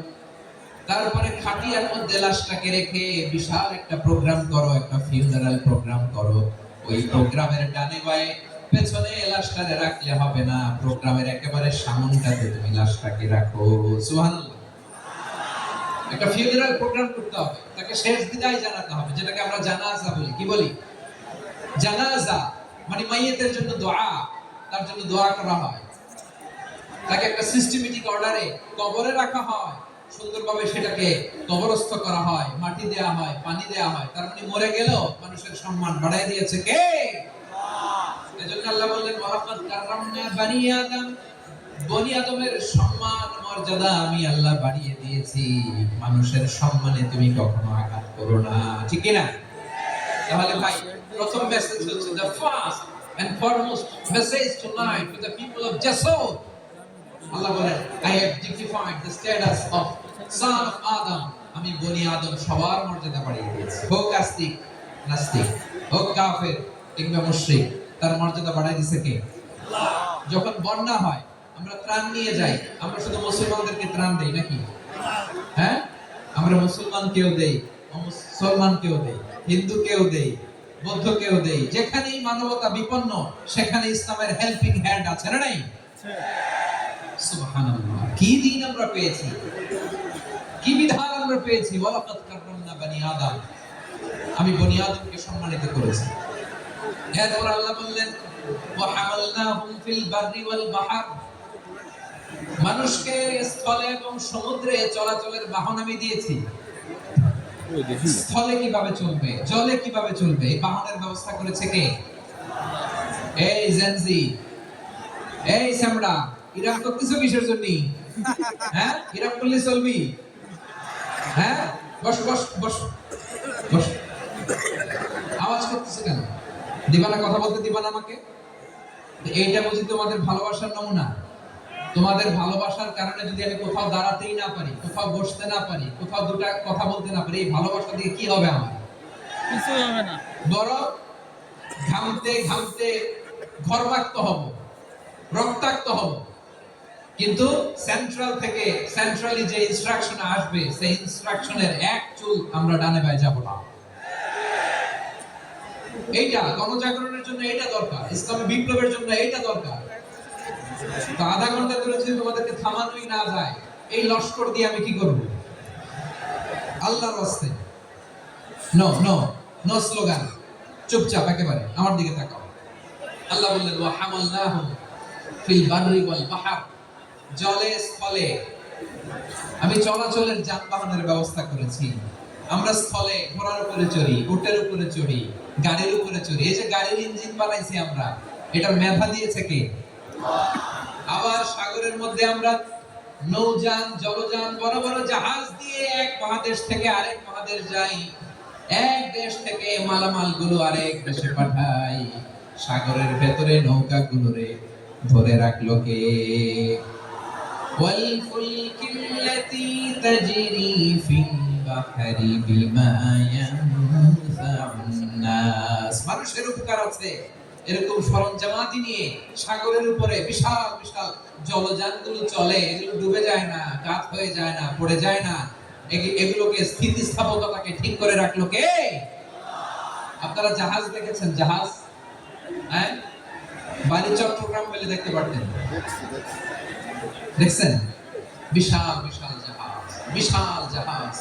তারপরে খাটিয়ার মধ্যে লাশটাকে রেখে বিশাল একটা প্রোগ্রাম করো, একটা ফিউনারাল প্রোগ্রাম করো। ওই প্রোগ্রামের ডানে বায়ে পেছনে লাশটারে রাখলে হবে না, প্রোগ্রামের একেবারে সামনেটাতে তুমি লাশটাকে রাখো। সুবহানাল্লাহ। একটা ফিউনারাল প্রোগ্রাম করতে হবে, তাকে শেষ বিদায় জানাতে হবে, যেটাকে আমরা জানাজা বলি। কি বলি? জানাজা মানে মাইয়িতের জন্য দোয়া, তার জন্য দোয়া করা হয়। তাকে একটা সিস্টেমেটিক অর্ডারে কবরে রাখা হয়, সুন্দরভাবে সেটাকে কবরস্থ করা হয়, মাটি দেয়া হয়, পানি দেয়া হয়। তার মানে মরে গেলেও মানুষের সম্মান বাড়ায় দিয়েছে কে? এজন্য আল্লাহ বললেন ওয়ালাকাদ কাররামনা বনি আদম, বনি আদমের সম্মান মর্যাদা আমি আল্লাহ বাড়িয়ে দিয়েছি। মানুষের সম্মানে তুমি কখনো আঘাত করো না, ঠিক কি না? তাহলে ভাই, প্রথম মেসেজ হচ্ছে the first and foremost message tonight to the people of Jasur. আল্লাহ বলেন I have dignified the status of son of Adam, আমি বনি আদম সবার মর্যাদা বাড়িয়ে দিয়েছি। হোক আস্তিক নাস্তিক, হোক কাফের কিংবা মুশরিক, তার মর্যাদা বাড়াই দিয়েছে কে? আল্লাহ। যখন বন্যা হয় আমরা ত্রাণ নিয়ে যাই, আমরা শুধু মুসলমানদেরকে ত্রাণ দেই নাকি? হ্যাঁ, আমরা মুসলমান কেউ দেই, মুসলমানকেও দেই, হিন্দুকেও দেই, বৌদ্ধকেও দেই। যেখানেই মানবতা বিপন্ন সেখানে ইসলামের হেল্পিং হ্যান্ড আছে না নাই? সুবহানাল্লাহ, কি দিন আমরা পেয়েছি, কি বিধান আমরা পেয়েছি। ওয়ালাকাদ কাররামনা বানি আদম, আমি বনি আদমকে সম্মানিত করেছি। এরপর আল্লাহ বললেন ওয়া হামালনাহুম ফিল বাররি ওয়াল বাহর, মানুষকে স্থলে এবং সমুদ্রে চলাচলের বাহন আমি দিয়েছি। স্থলে কিভাবে চলবে, জলে কিভাবে চলবে, এই বাহনের ব্যবস্থা করেছে কে? এই জেনজি, এই সামড়া, ইরাম করতেছো কিসের জন্য? হ্যাঁ, ইরাম করলে চলবি? হ্যাঁ, বস বস বস বস। আওয়াজ করতেছে কেন? দিবানা কথা বলতে দিবানা আমাকে? এইটা বুঝি তোমাদের ভালোবাসার নমুনা? তোমাদের ভালোবাসার কারণে যদি আমি কোথাও দাঁড়াতেই না পারি, কোথাও বসতে না পারি, কোথাও দুটা কথা বলতে না পারি, এই ভালোবাসা দিয়ে কি হবে আমার? কিছু হবে না। বড় ঘামতে ঘামতে ঘরবাক্ত হব, রক্তাক্ত হব, কিন্তু সেন্ট্রাল থেকে সেন্ট্রালি যে ইনস্ট্রাকশন আসবে সেই ইনস্ট্রাকশনের এক চুল আমরা ডানে বায়ে যাব না। এইটা গণজাগরণের জন্য এইটা দরকার, ইসলামী বিপ্লবের জন্য এইটা দরকার। তো আধা ঘন্টা ধরে যদি তোমাদেরকে থামানোই না যায়, এই লস্কর দিয়ে আমি কি করব? আল্লাহর রাস্তে নো নো নো স্লোগান, চুপচাপ একেবারে আমার দিকে তাকাও। আল্লাহ বললেন ওয়া হামালনাহুম ফিল বাররি ওয়াল বাহর, জলে স্থলে আমি চলাচলের যানবাহনের ব্যবস্থা করেছি। আমরা স্থলে ঘোড়ার উপরে চড়ি, উটের উপরে চড়ি, গাড়ির উপরে চড়ি। এই যে গাড়ির ইঞ্জিন বানাইছি আমরা, এটার মেধা দিয়েছে কে? আবার সাগরের মধ্যে আমরা নৌযান, জলযান, বড় বড় জাহাজ দিয়ে এক মহাদেশ থেকে আরেক মহাদেশ যাই, এক দেশ থেকে মালামাল গুলো আরেক দেশে পাঠাই। সাগরের ভেতরে নৌকা গুলোরে ধরে রাখলো কে? ওয়াল ফুলকিল্লাতী তাজরি ফিল বাহরি বিমা ইয়ানফাউন নাস, মানুষের উপকার আছে এরকম সরঞ্জামাদি নিয়ে সাগরের উপরে বিশাল বিশাল জলযানগুলো চলে, এগুলো ডুবে যায় না, কাত হয়ে যায় না, পড়ে যায় না। এগুলোকে স্থিতিস্থাপকতাকে ঠিক করে রাখলো কে? আপনারা জাহাজ দেখেছেন? জাহাজ, হ্যাঁ, বাড়ি চট্টগ্রাম বলে দেখতে পারতেন, দেখছেন? বিশাল বিশাল জাহাজ, বিশাল জাহাজ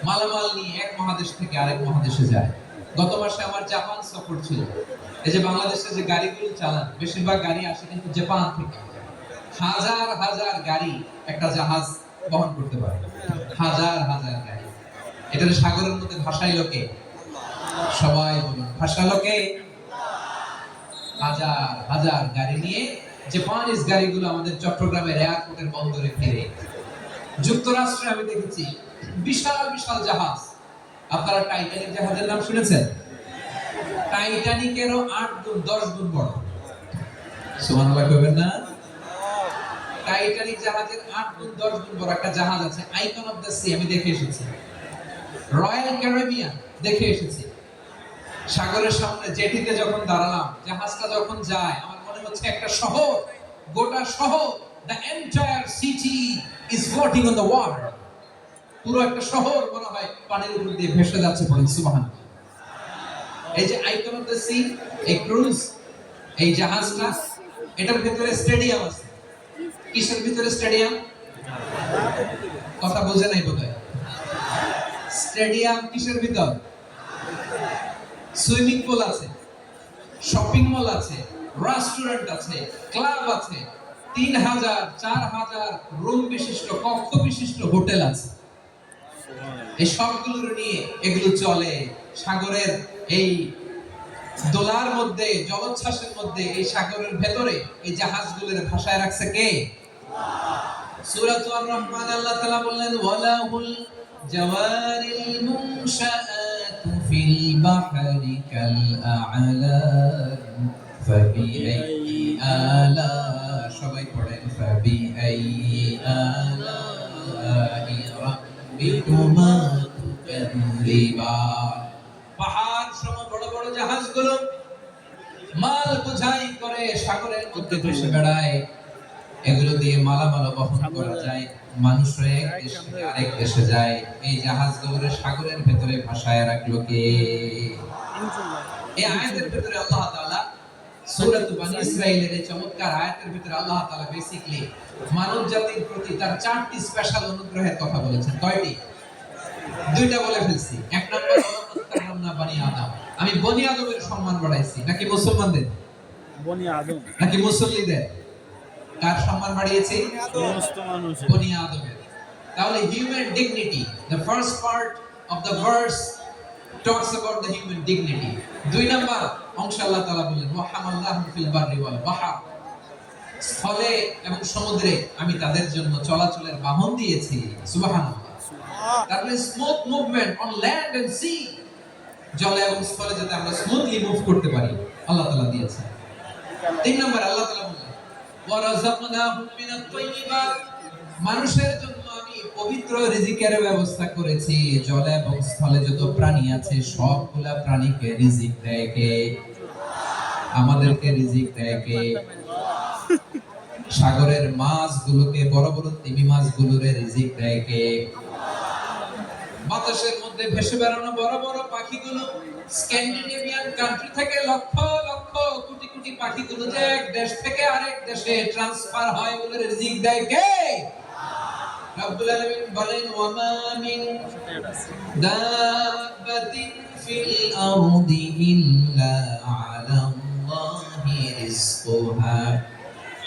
মালামাল নিয়ে এক মহাদেশ থেকে আরেক মহাদেশে যায়। গত মাসে আমার জাপান সফর ছিল। এই যে বাংলাদেশে যে গাড়িগুলো চালান, বেশিরভাগ গাড়ি আসে কিন্তু জাপান থেকে। হাজার হাজার গাড়ি একটা জাহাজ বহন করতে পারে, হাজার হাজার গাড়ি। এটা সাগরের মধ্যে ভাসাইলো কে? সবাই বলুন, ভাসালো কে? হাজার হাজার গাড়ি নিয়ে জাপানিজ গাড়িগুলো আমাদের চট্টগ্রামের এয়ারপোর্টের বন্দরে ফিরে। যুক্তরাষ্ট্রে আমি দেখেছি বিশাল বিশাল জাহাজ। আপনারা টাইটানিক জাহাজের নাম শুনেছেন? টাইটানিকেরও 8 গুণ 10 গুণ বড়। সুবহানাল্লাহ কইবেন না? টাইটানিক জাহাজের 8 গুণ 10 গুণ বড় একটা জাহাজ আছে, আইকন অফ দ্য সি, আমি দেখে এসেছি। রয়্যাল ক্যারিবিয়ান দেখে এসেছি। সাগরের সামনে জেটিতে যখন দাঁড়ালাম, জাহাজটা যখন যায়, আমার মনে হচ্ছে একটা শহর, গোটা শহর, the entire city is floating on the water. পুরো একটা শহর মনে হয় পানির উপর দিয়ে ভেসে যাচ্ছে। বলেন সুবহানাল্লাহ। এই যে আইকন অফ দ্য সি, এই ক্রুজ, এই জাহাজটা, এটার ভিতরে স্টেডিয়াম আছে। কিসের ভিতরে স্টেডিয়াম? কথা বোঝে নাই বোধহয়। স্টেডিয়াম কিসের ভিতর? সুইমিং পুল আছে, শপিং মল আছে, রেস্টুরেন্ট আছে, ক্লাব আছে, 3000 4000 রুম বিশিষ্ট, কক্ষ বিশিষ্ট হোটেল আছে। এই সবগুলোর নিয়ে এগুলো চলে সাগরের এই দোলার মধ্যে, জলোচ্ছ্বাসের মধ্যে, এই সাগরের ভেতরে এই জাহাজগুলোর ভাষায় রাখছে কে? সূরাতুর রহমান আল্লাহ তাআলা বললেন ওয়ালাহুল জাওয়ারিল মুনশাআতু ফিল বাহরি কাল আ'লাম ফাবিআইয়ি আলা, সবাই পড়েন ফাবিআইয়ি আলা'i রাব্বিকুমা তুকাযযিবান। পাহাড় সম বড় বড় জাহাজগুলো মাল বোঝাই করে সাগরের মধ্যে ভেসে বেড়ায়। এগুলো দিয়ে মালামাল বহন করা যায়। মানুষ হয়ে এক দেশ থেকে আরেক দেশে যায়, এই জাহাজগুলোর সাগরের ভেতরে ভাসায় রাখলো কে? এই আয়াতের ভিতরে আল্লাহ তাআলা সূরাত বনী ইসরাঈলের এই চমৎকার আয়াতের ভিতরে আল্লাহ তাআলা বেসিক্যালি মানব জাতির প্রতি তার 4টি স্পেশাল অনুগ্রহের কথা বলেছেন। কয়টি? 2টা বলে ফেলছি। এক নম্বর না বনি আদম, আমি বনি আদমের সম্মান বাড়াইছি। নাকি মুসলমানদের? বনি আদম নাকি মুসল্লিদের? কার সম্মান বাড়িয়েছি? সমস্ত মানুষের। বনি আদমের। তাহলে human dignity, the first part of the verse talks about the human dignity. 2 number অংশ আল্লাহ তাআলা বলেন ওয়া হামাল্লাহু ফিল বাররি ওয়াল বাহর, স্থলে এবং সমুদ্রে আমি তাদের জন্য চলাচলের বাহন দিয়েছি। সুবহানাল্লাহ। তারপরে smooth movement on land and sea, জলে এবং স্থলে যাতে আমরা স্মুথলি মুভ করতে পারি আল্লাহ তাআলা দিয়েছেন। 3 নাম্বার আল্লাহ তাআলা বলেন ওয়া রাযাকনাহুম মিনাত তাইয়্যিবাত, মানুষের জন্য আমি পবিত্র রিজিকের ব্যবস্থা করেছি। জলে এবং স্থলে যত প্রাণী আছে সবগুলা প্রাণীকে রিজিক দেয় কে? আমাদেরকে রিজিক দেয় কে? সাগরের মাছগুলোকে, বড় বড় তিমি মাছগুলোরে রিজিক দেয় কে? বাতাসের মধ্যে ভেসে বেড়ানো বড় বড় পাখিগুলো, স্ক্যান্ডিনেভিয়ান কান্ট্রি থেকে লক্ষ লক্ষ কোটি কোটি পাখিগুলো যে এক দেশ থেকে আরেক দেশে ট্রান্সফার হয়, বলে রিজিক দেয় কে? রব্বুল আলামিন বলেন ওয়ামা মিন দাব্বাতিন ফিল আরদি ইল্লা আলাল্লাহি রিজকুহা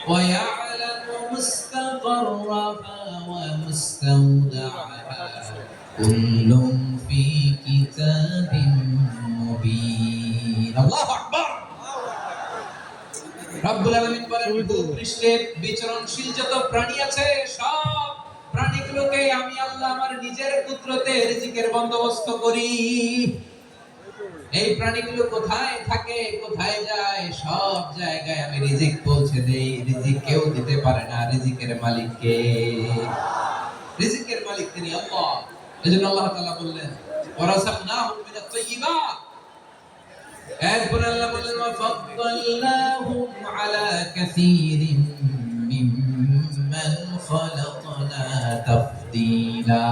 ওয়া ইয়ালামু মুস্তাকাররাহা ওয়া মুস্তাওদাআহা কুল্লুম ফি কিতাবিন মুবিন। আল্লাহু আকবার। রব্বুল আলামিন বলেন ভূপৃষ্ঠে বিচরণশীল যত প্রাণী আছে সব প্রাণীগুলোকে আমি আল্লাহ আমার নিজের কুদরতে রিজিকের বন্দোবস্ত করি। এই প্রাণীগুলো কোথায় থাকে, কোথায় যায়, সব জায়গায় আমি রিজিক পৌঁছে দেই। রিজিক কেউ দিতে পারে না, রিজিকের মালিক কে? রিজিকের মালিক তিনি আল্লাহ। এজন্য আল্লাহ তাআলা বললেন ওয়ারাযাকনাহুম মিনাত তাইয়্যিবাত। এরপরে আল্লাহ বললেন ওয়া ফাদ্দালনাহুম আলা কাসীরিন মিম্মান খালাকনা তাফদীলা।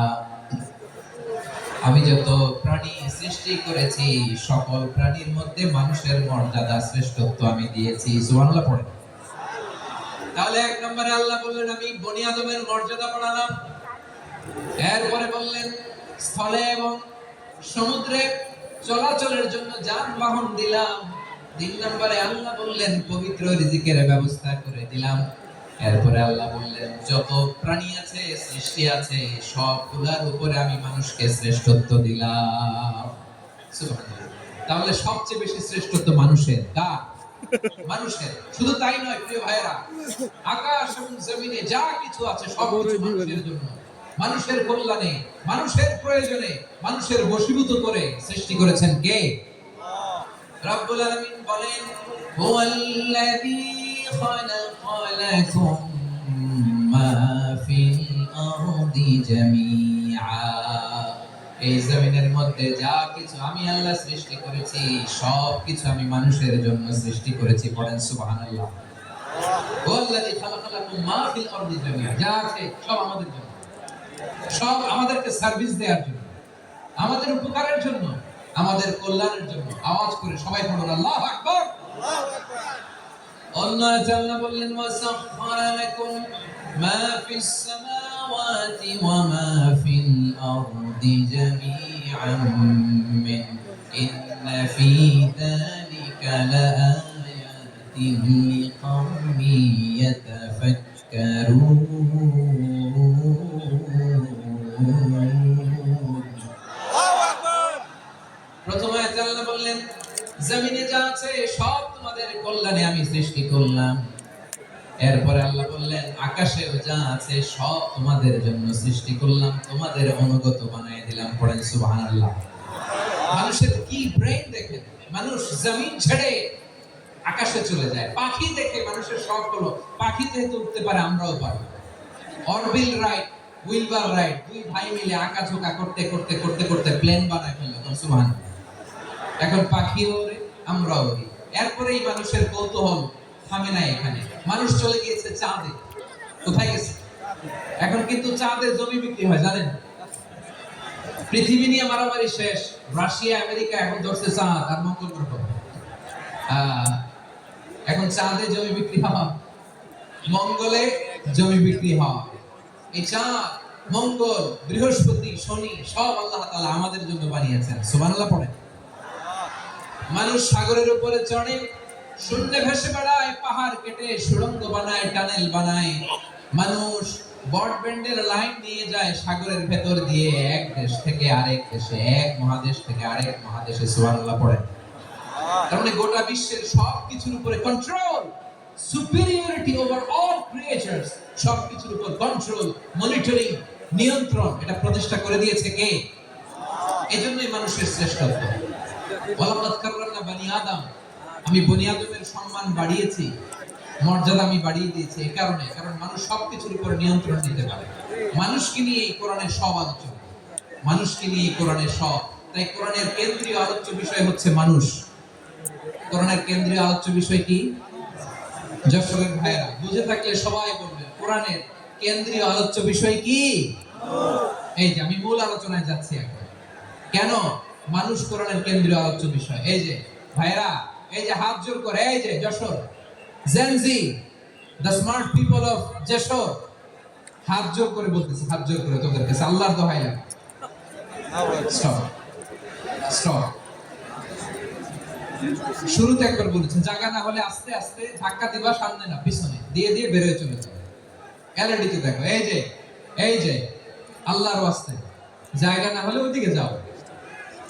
আমি যত প্রাণী সৃষ্টি করেছি সকল প্রাণীর মধ্যে মানুষের মর্যাদা শ্রেষ্ঠত্ব আমি দিয়েছি। সুবহানাল্লাহ পড়েন। তাহলে 1 নম্বরে আল্লাহ বললেন আমি বনি আদমের মর্যাদা বাড়ালাম। এরপরে বললেন স্থলে এবং সমুদ্রে চলাচলের জন্য যানবাহন দিলাম। 3 নম্বরে আল্লাহ বললেন পবিত্র রিজিকের ব্যবস্থা করে দিলাম। এরপরে আল্লাহ বললেন যত প্রাণী আছে, সৃষ্টি আছে, সবগুলোর উপরে আমি মানুষকে শ্রেষ্ঠত্ব দিলাম। সুবহানাল্লাহ। তাহলে সবচেয়ে বেশি শ্রেষ্ঠত্ব মানুষের। কার? মানুষের। শুধু তাই নয় প্রিয় ভাইরা, আকাশ এবং জমিনে যা কিছু আছে সব কিছু মানুষের জন্য, মানুষের কল্যাণে, মানুষের প্রয়োজনে, মানুষের বশীভূত করে সৃষ্টি করেছেন কে? রব্বুল আলামিন বলেন হুয়াল্লাযী খালাকা লাকুম মা ফিল আরদি জামিআ, এই জমিনের মধ্যে যা কিছু আমি আল্লাহ সৃষ্টি করেছি সব কিছু আমি মানুষের জন্য সৃষ্টি করেছি। পড়েন সুবহানাল্লাহ। হুয়াল্লাযী খালাকা লাকুম মা ফিল আরদি জামিআ, যা আছে সব আমাদের জন্য, সব আমাদেরকে সার্ভিস দেওয়ার জন্য, আমাদের উপকারের জন্য, আমাদের কল্যাণের জন্য। আওয়াজ করে সবাই পড়ুন আল্লাহু আকবার। আল্লাহু আকবার। আল্লাহ তাআলা বললেন ওয়াসাখখারা লাকুম মা ফিস সামাওয়াতি ওয়া মা ফিল আরদি জামিআন মিন ইন্না ফি যালিকা লাআয়াতিন লিকাওমিন ইয়াতাফাক্কারুন। প্রথমে আল্লাহ বললেন জমিনে যা আছে সব তোমাদের কল্যাণে আমি সৃষ্টি করলাম। এরপরে আল্লাহ বললেন আকাশেও যা আছে সব তোমাদের জন্য সৃষ্টি করলাম, তোমাদের অনুগত বানিয়ে দিলাম। পড়েন সুবহানাল্লাহ। মানুষের কি ব্রেন দেখেন, মানুষ জমিন ছেড়ে আকাশে চলে যায়। পাখি দেখে মানুষের শখ হলো পাখি যেহেতু উঠতে পারে আমরাও পারবো। অরবিল রাইট, উইলবার রাইট, 2 ভাই মিলে আঁকাঝোঁকা করতে করতে করতে করতে প্লেন বানায় ফেললো। সুবহানাল্লাহ। এখন পাখিও ওরে, আমরাও ওরে। এরপরেই মানুষের কৌতূহল থামে না এখানে, মানুষ চলে গিয়েছে চাঁদে। কোথায় গেছে? এখন কিন্তু চাঁদে জমি বিক্রি হয় জানেন? পৃথিবী নিয়ে মারামারি শেষ। রাশিয়া আমেরিকা এখন ধরছে চাঁদ আর মঙ্গল গ্রহ। এখন চাঁদে জমি বিক্রি হয়, মঙ্গলে জমি বিক্রি হয়। এই চাঁদ, মঙ্গল, বৃহস্পতি, শনি সব আল্লাহ তাআলা আমাদের জন্য বানিয়েছেন। সুবহানাল্লাহ পড়েন। মানুষ সাগরের উপরে চড়ে, শূন্যে ভেসে বেড়ায়, পাহাড় কেটে সুড়ঙ্গ বানায়, টানেল বানায়। মানুষ ব্রডব্যান্ডের লাইন নিয়ে যায় সাগরের ভেতর দিয়ে, এক দেশ থেকে আরেক দেশে, এক মহাদেশ থেকে আরেক মহাদেশে। সুবহানাল্লাহ পড়েন। তার মানে গোটা বিশ্বের সব কিছুর উপরে control, superiority over all creatures, সব কিছুর উপর কন্ট্রোল, মনিটরিং, নিয়ন্ত্রণ, এটা প্রতিষ্ঠা করে দিয়েছে কে? এজন্যই মানুষের শ্রেষ্ঠত্ব। ওয়ালাকাদ কাররামনা বানি আদম, আমি বনি আদমের সম্মান বাড়িয়েছি, মর্যাদা আমি বাড়িয়ে দিয়েছি। এই কারণে, কারণ মানুষ সবকিছুর উপর নিয়ন্ত্রণ দিতে পারে। মানুষকে নিয়ে এই কোরআনের সব আলোচনা, মানুষকে নিয়ে এই কোরআনের সব। তাই কোরআনের কেন্দ্রীয় আলোচ্য বিষয় হচ্ছে মানুষ। কোরআনের কেন্দ্রীয় আলোচ্য বিষয় কি? যশোরের ভাইরা বুঝে থাকলে সবাই বলবেন কোরআনের কেন্দ্রীয় আলোচ্য বিষয় কি? এই যে আমি মূল আলোচনায় যাচ্ছি এখন। কেন মানুষ কোরআনের কেন্দ্রীয় আলোচ্য বিষয়? এই যে ভাইরা, এই যে হাত জোর করে, এই যে Jessore Gen Z, the smart people of Jessore, হাত জোর করে বলতেছি, হাত জোর করে তোদের কাছে আল্লাহর দোহাই লাগে, স্টপ স্টপ। শুরুতে একবার বলেছেন জায়গা না হলে আস্তে আস্তে ধাক্কা দিবা, সামনে না পিছনে দিয়ে দিয়ে বের হয়ে চলে যাবে। এলইডিতে দেখো, এই যে এই যে আল্লাহর ওয়াস্তে জায়গা না হলে ওইদিকে যাও।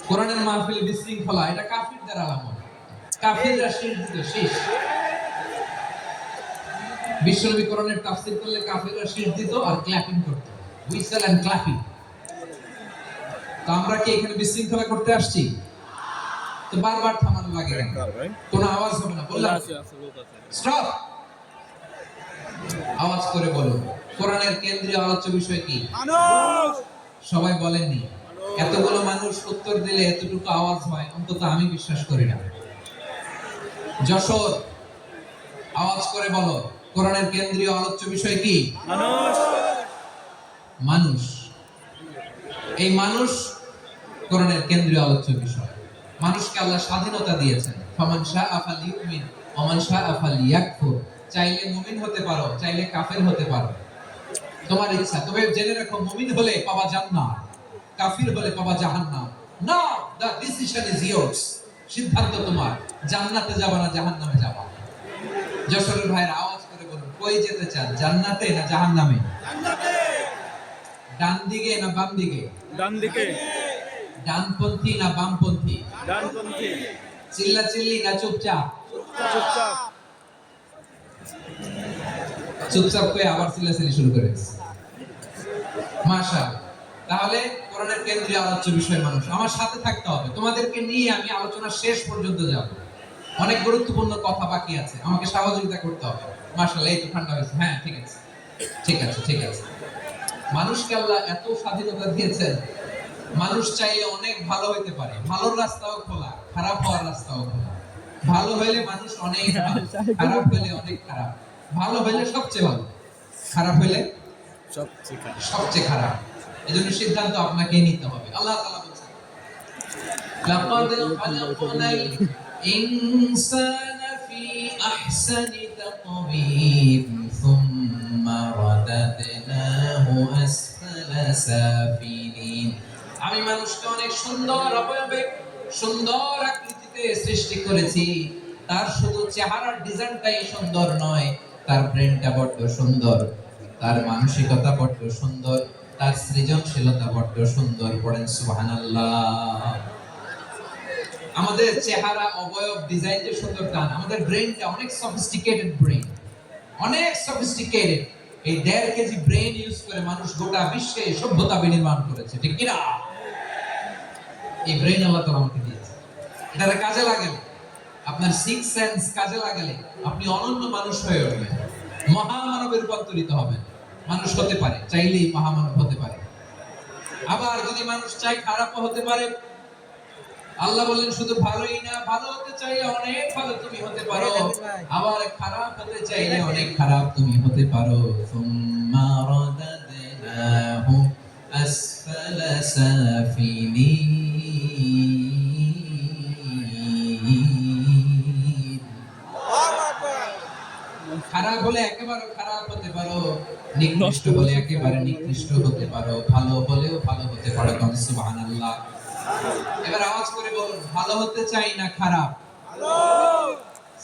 কোরআনের মাহফিলে বিশৃঙ্খলা, এটা কাফিরদের আলামত। কাফিররা শীষ দিত, শীষ। বিশ্বনবী কোরআনের তাফসীর করলে কাফিররা শীষ দিত আর ক্ল্যাপিং করত, হুইসেল এন্ড ক্ল্যাপিং। তো আমরা কি এখানে বিশৃঙ্খলা করতে আসছি? তো বারবার থামানো লাগে কেন? কোনো আওয়াজ হবে না, বললাম স্টপ। আওয়াজ করে বলো কোরআনের কেন্দ্রীয় আলোচ্য বিষয় কি? মানুষ। সবাই বলেননি? এতগুলো মানুষ উত্তর দিলে এতটুকু আওয়াজ হয়, অন্তত আমি বিশ্বাস করি না। যশোর, আওয়াজ করে বলো কোরআনের কেন্দ্রীয় আলোচ্য বিষয় কি? মানুষ। মানুষ, এই মানুষ কোরআনের কেন্দ্রীয় আলোচ্য বিষয়। মানুষকে আল্লাহ স্বাধীনতা দিয়েছেন। ফামান শাআ ফালিউমিন ওয়া মান শাআ ফালিয়াকফুর। চাইলে মুমিন হতে পারো, চাইলে কাফের হতে পারো, তোমার ইচ্ছা। তবে জেনে রাখো, মুমিন হলে পাবা জান্নাত, কাফির হলে পাবা জাহান্নাম। নাও দ্য ডিসিশন ইজ ইয়ার্স। সিদ্ধান্ত তোমার, জান্নাতে যাবা না জাহান্নামে যাবা। যশোরের ভাইরা আওয়াজ করে বলুন, কই যেতে চান, জান্নাতে না জাহান্নামে? জান্নাতে। ডান দিকে না বাম দিকে? ডান দিকে। ডানপন্থী না বামপন্থী? ডানপন্থী। চিল্লাচিল্লি না চুপচাপ? চুপচাপ। চুপচাপ করে আবার চিল্লাচিল্লি শুরু করেছে। মাশাআল্লাহ। তাহলে কোরআনের কেন্দ্রীয় আলোচ্য বিষয় মানুষ। আমার সাথে থাকতে হবে, তোমাদেরকে নিয়ে আমি আলোচনা শেষ পর্যন্ত যাব। অনেক গুরুত্বপূর্ণ কথা বাকি আছে, আমাকে সহযোগিতা করতে হবে। মাশাআল্লাহ, এই তো ঠান্ডা হয়েছে। হ্যাঁ ঠিক আছে, ঠিক আছে, ঠিক আছে। মানুষকে আল্লাহ এত স্বাধীনতা দিয়েছেন, মানুষ চাইলে অনেক ভালো হইতে পারে। ভালোর রাস্তাও খোলা, খারাপ হওয়ার রাস্তাও খোলা। ভালো হইলে মানুষ অনেক ভালো, খারাপ হইলে অনেক খারাপ। ভালো হইলে সবচেয়ে ভালো, খারাপ হইলে সবচেয়ে খারাপ। এজন্য সিদ্ধান্ত আপনাকে নিতে হবে। আল্লাহ তাআলা বলেছেন, লাকাদ খালাকনাল ইনসানা ফি আহসানি তাকওয়িম সুম্মা রাদাদনাহু আসফালা সাফিলিন। আমি মানুষকে অনেক সুন্দর অবয়বে, সুন্দর আকৃতিতে সৃষ্টি করেছি। তার শুধু চেহারার ডিজাইনটাই সুন্দর নয়, তার ব্রেনটা বড্ড সুন্দর, তার মানসিকতা বড্ড সুন্দর, তার সৃজনশীলতা বড্ড সুন্দর। পড়েন সুবহানাল্লাহ। আমাদের চেহারা, অবয়ব, ডিজাইন যে সুন্দর তা না, আমাদের ব্রেনটা অনেক সফিস্টিকেটেড ব্রেন, অনেক সফিস্টিকেটেড। এই 1.5 কেজি ব্রেন ইউজ করে মানুষ গোটা বিশ্বে সভ্যতা বিনির্মাণ করেছে, ঠিক কিনা? এই ব্রেন আল্লাহ তাআলা আমাকে দিয়েছে। এটা কাজে লাগালে, আপনার 6 সেন্স কাজে লাগালে আপনি অনন্য মানুষ হয়ে উঠবেন, মহামানবে রূপান্তরিত হবেন। মানুষ হতে পারে, চাইলেই মহামানব হতে পারে। আবার যদি মানুষ চাই খারাপও হতে পারে। আল্লাহ বললেন শুধু ভালোই না, ভালো হতে চাইলে অনেক ভালো তুমি হতে পারো, আবার খারাপ হতে চাইলে অনেক খারাপ তুমি হতে পারো। সুম্মা রাদা فرددناه أسفل سافلين খারাপ হলে একেবারে খারাপ হতে পারো, নিকৃষ্ট হলে একেবারে নিকৃষ্ট হতে পারো, ভালো হলেও ভালো হতে পারো। সুবহানাল্লাহ। এবার আওয়াজ করে বলুন, ভালো হতে চাই না খারাপ?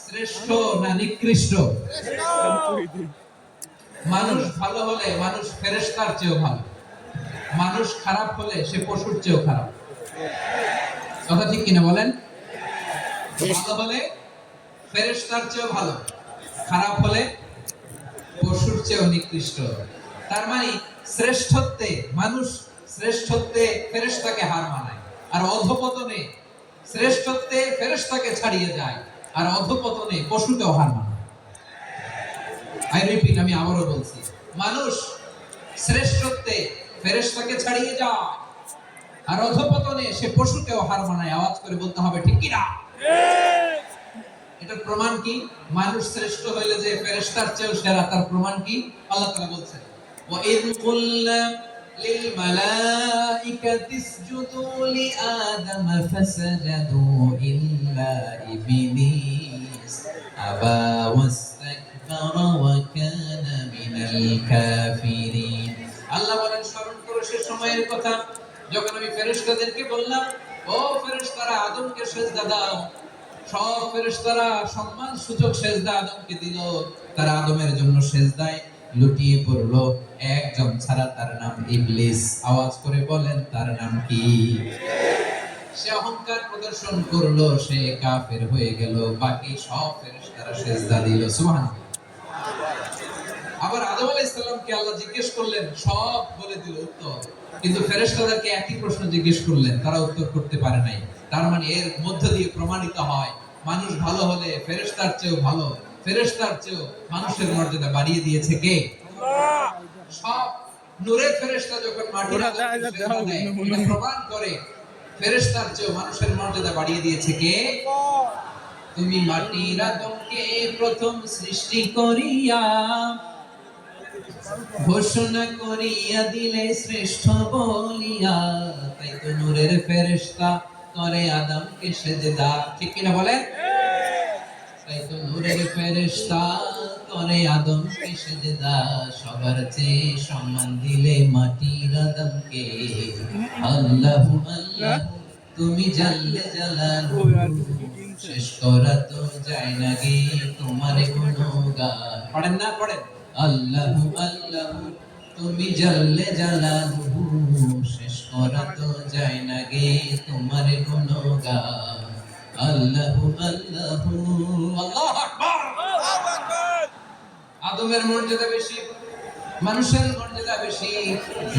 শ্রেষ্ঠ না নিকৃষ্ট? মানুষ ভালো হলে মানুষ ফেরেশতার চেয়েও ভালো, মানুষ খারাপ হলে সে পশুর চেয়েও খারাপ। কথা ঠিক কিনা বলেন? ভালো হলে ফেরেশতার চেয়েও ভালো, খারাপ হলে পশুর চেয়েও নিকৃষ্ট। তার মানে শ্রেষ্ঠত্বে মানুষ, শ্রেষ্ঠত্বে ফেরেশতাকে হার মানায়, আর অধপতনে শ্রেষ্ঠত্বে ফেরেশতাকে ছাড়িয়ে যায়, আর অধপতনে পশুকেও হার মানায়। আই রিপিট, আমি আবারও বলছি, মানুষ শ্রেষ্ঠত্বে ফেরেশতাকে ছাড়িয়ে যায়, আর অধপতনে সে পশুকেও হার মানায়। আওয়াজ করে বলতে হবে ঠিক কিনা? এটার প্রমাণ কি? মানুষ শ্রেষ্ঠ হইলে যে ফেরেশতার চেয়েও সেরা, তার প্রমাণ কি? আল্লাহ তাআলা বলছেন, ওয়া ইয কুল্লা লিল মালাইকাতি ইসজুদু লিআদম ফাসাজাদু ইল্লা ইবলিস আবা ওয়াস্তাকবারা ওয়া কানা মিনাল কাফিরিন। আল্লাহ বলেন, স্মরণ করো সে সময়ের কথা যখন আমি ফেরেশতাদেরকে বললাম, ও ফেরেশতারা আদমকে সিজদা দাও। সব ফেরেশতারা সম্মান সূচক সিজদা আদমকে দিল, তারা আদমের জন্য সিজদায় লুটিয়ে পড়লো, একজন ছাড়া, তার নাম ইবলিস। আওয়াজ করে বলেন, তার নাম কি? সে অহংকার প্রদর্শন করলো, সে কাফের হয়ে গেল, বাকি সব ফেরেশতারা সিজদা দিল। সুবহানাল্লাহ। আবার আদম আলাইহিস সালামকে আল্লাহ জিজ্ঞেস করলেন, সব বলে দিল উত্তর, কিন্তু ফেরেশতাদেরকে একই প্রশ্ন জিজ্ঞেস করলেন, তারা উত্তর করতে পারে নাই। তার মানে এর মধ্য দিয়ে প্রমাণিত হয়, মানুষ ভালো হলে ফেরেশতার চেয়েও ভালো, ফেরেশতার চেয়েও মানুষের মর্যাদা বাড়িয়ে দিয়েছে কে? আল্লাহ। সব নূরের ফেরেশতা যখন মাটির আদমকে সিজদা দেয়, এটা প্রমাণ করে ফেরেশতার চেয়েও মানুষের মর্যাদা বাড়িয়ে দিয়েছে কে? আল্লাহ। তুমি মাটির আদমকে প্রথম সৃষ্টি করিয়া ঘোষণা করিয়া দিলে শ্রেষ্ঠ বলিয়া, তাই তো নূরের ফেরেশতা করে আদমকে সিজদা। ঠিক কিনা বলেন? তাই তো নূরের ফেরেশতা করে আদমকে সিজদা, সবার চেয়ে সম্মান দিলে মাটির আদমকে। আল্লাহু আল্লাহ তুমি জাল্লে জালালু, শেষ করা তো যায় না গে তোমার গুণগান। পড়েন না? পড়েন। আল্লাহু আল্লাহু তুমি জাল্লে জালালু, শেষ করা তো যায় না গে তোমার গুণগান। আল্লাহু আল্লাহু, আল্লাহু আকবার। আদমের মর্যাদা বেশি, মানুষের মর্যাদা বেশি,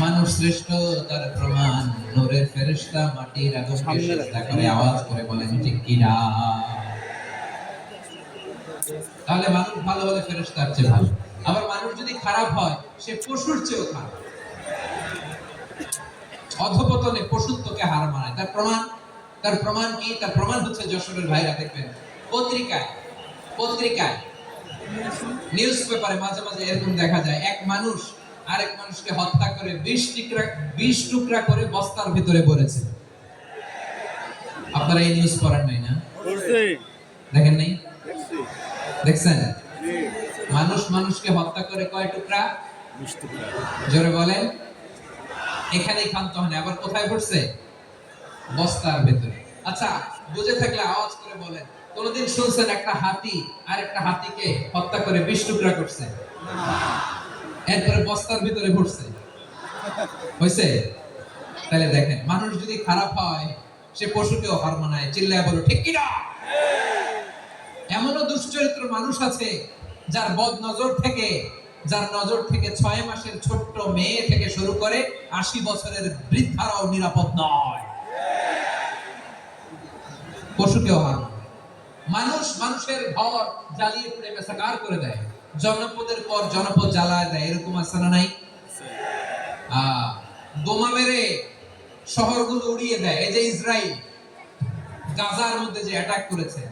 মানুষ শ্রেষ্ঠ, তার প্রমাণ নূরের ফেরেশতা মাটির আদমকে সিজদা করে। আওয়াজ করে বলেন ঠিক কিনা? তাহলে মানুষ ভালো হলে ফেরেশতার চেয়ে ভালো, আবার মানুষ যদি খারাপ হয় সে পশুর চেয়েও খারাপ, অধপতনে পশুত্বকে হার মানায়। তার প্রমাণ, তার প্রমাণ কি? তার প্রমাণ হচ্ছে যশোরের ভাইরা দেখবেন পত্রিকায় নিউজ পেপারে মাঝে মাঝে এরকম দেখা যায়, এক মানুষ আরেক মানুষকে হত্যা করে 20 টুকরা করে বস্তার ভিতরে পড়েছে। আপনারা এই নিউজ পড়েন নাই না? দেখেন নাই? দেখছেন? মানুষ মানুষকে হত্যা করে কয় টুকরা? 20 টুকরা। জোরে বলেন। এখানেই ক্ষান্ত হয় না, আবার কোথায় পড়ছে? বস্তার ভিতরে। আচ্ছা, বুঝে থাকলে আওয়াজ করে বলেন, কোনদিন শুনছেন একটা হাতি আর একটা হাতিকে হত্যা করে 20 টুকরা করছে? এরপরে বস্তার ভিতরে পড়ছে? হইছে? তাহলে দেখেন, মানুষ যদি খারাপ হয় সে পশুকেও হার মানায়। চিল্লায় বলো ঠিক কিনা? এমনও দুশ্চরিত্র মানুষ আছে যার বদ নজর থেকে, যার নজর থেকে 6 মাসের ছোট্ট মেয়ে থেকে শুরু করে 80 বছরের বৃদ্ধারাও নিরাপদ নয়। পশুকেও হার মানায়। মানুষ মানুষের ঘর জ্বালিয়ে পুড়ে মেসাকার করে দেয়, জনপদের পর জনপদ জ্বালায় দেয়, এরকম আছে না নাই? বোমা মেরে শহরগুলো উড়িয়ে দেয়। এই যে ইসরায়েল গাজার মধ্যে যে অ্যাটাক করেছে,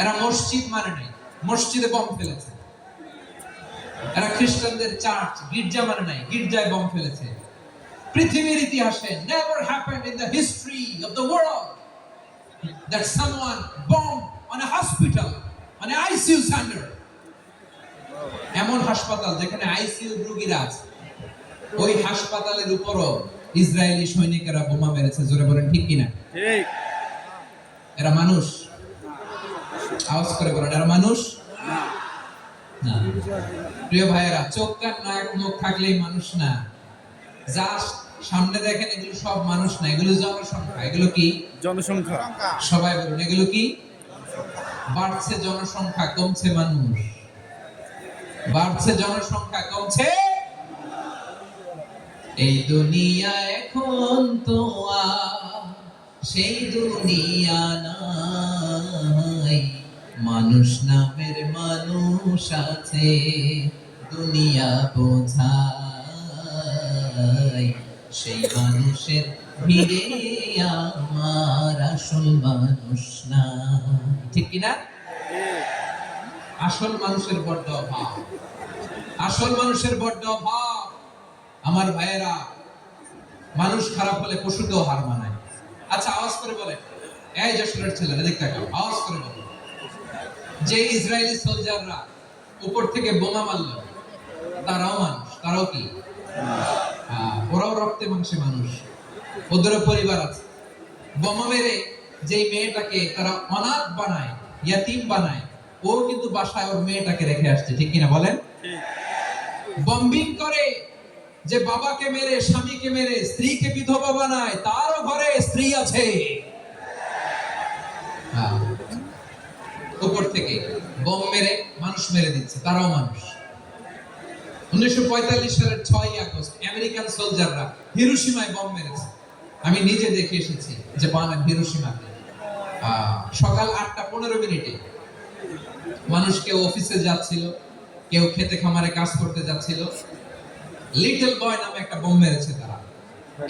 এরা মসজিদ মানে নাই, মসজিদে বম ফেলেছে। এরা খ্রিস্টানদের চার্চ গির্জা মানে নাই, গির্জায় বম ফেলেছে। পৃথিবীর ইতিহাসে never happened in the history of the world that someone bombed on a hospital, on an ICU center. এমন হাসপাতাল যেখানে আইসিইউ রোগীরা আছে, ওই হাসপাতালের উপরও ইসরায়েলি সৈনিকেরা বোমা মেরেছে। জোরে বলেন ঠিক কিনা? ঠিক। এরা মানুষ? আওয়াজ করে বলেন, এরা মানুষ না। প্রিয় ভাইয়েরা, চোখ কান নাক মুখ থাকলেই মানুষ না। যা সামনে দেখেন এগুলো সব মানুষ না, এগুলো জনসংখ্যা। এগুলো কি? জনসংখ্যা। সবাই বলুন, এগুলো কি? বাড়ছে জনসংখ্যা, কমছে মানুষ। বাড়ছে জনসংখ্যা, কমছে। এই দুনিয়া এখন তো আর সেই দুনিয়া নাই, মানুষ নামের মানুষ আছে, দুনিয়া বোঝায়, সেই মানুষের ভিড়ে আমার আসল মানুষ না। ঠিক কিনা? আসল মানুষের বড্ড অভাব, আসল মানুষের বড্ড অভাব। আমার ভাইয়েরা, মানুষ খারাপ হলে পশুকেও হার মানায়। আচ্ছা, আওয়াজ করে বলেন, এই যশোরের ছেলেরা দেখতে পাও, আওয়াজ করে বলেন, যে ইসরায়েলি সোলজাররা উপর থেকে বোমা মারলো, তারাও মানুষ? তারাও কি? ওরাও রক্তে মাংসে মানুষ, ওদেরও পরিবার আছে। বোমা মেরে যেই মেয়েটাকে তারা অনাথ বানায়, ইয়াতিম বানায়, ও কিন্তু বাসায় ওর মেয়েটাকে রেখে আসছে। ঠিক কিনা বলেন? বম্বিং করে যে বাবাকে মেরে, স্বামীকে মেরে স্ত্রীকে বিধবা বানায়, তারও ঘরে স্ত্রী আছে। উপর থেকে বোম মেরে মানুষ মেরে দিচ্ছে, তারাও মানুষ। 1945 সালের 6ই আগস্ট আমেরিকান সোলজাররা হিরোশিমায় বোম মেরেছে। আমি নিজে দেখে এসেছি জাপানের হিরোশিমাতে। সকাল 8:15 মানুষ কেউ অফিসে যাচ্ছিল, কেউ খেতে খামারে কাজ করতে যাচ্ছিল। লিটল বয় নামে একটা বোম মেরেছে তারা।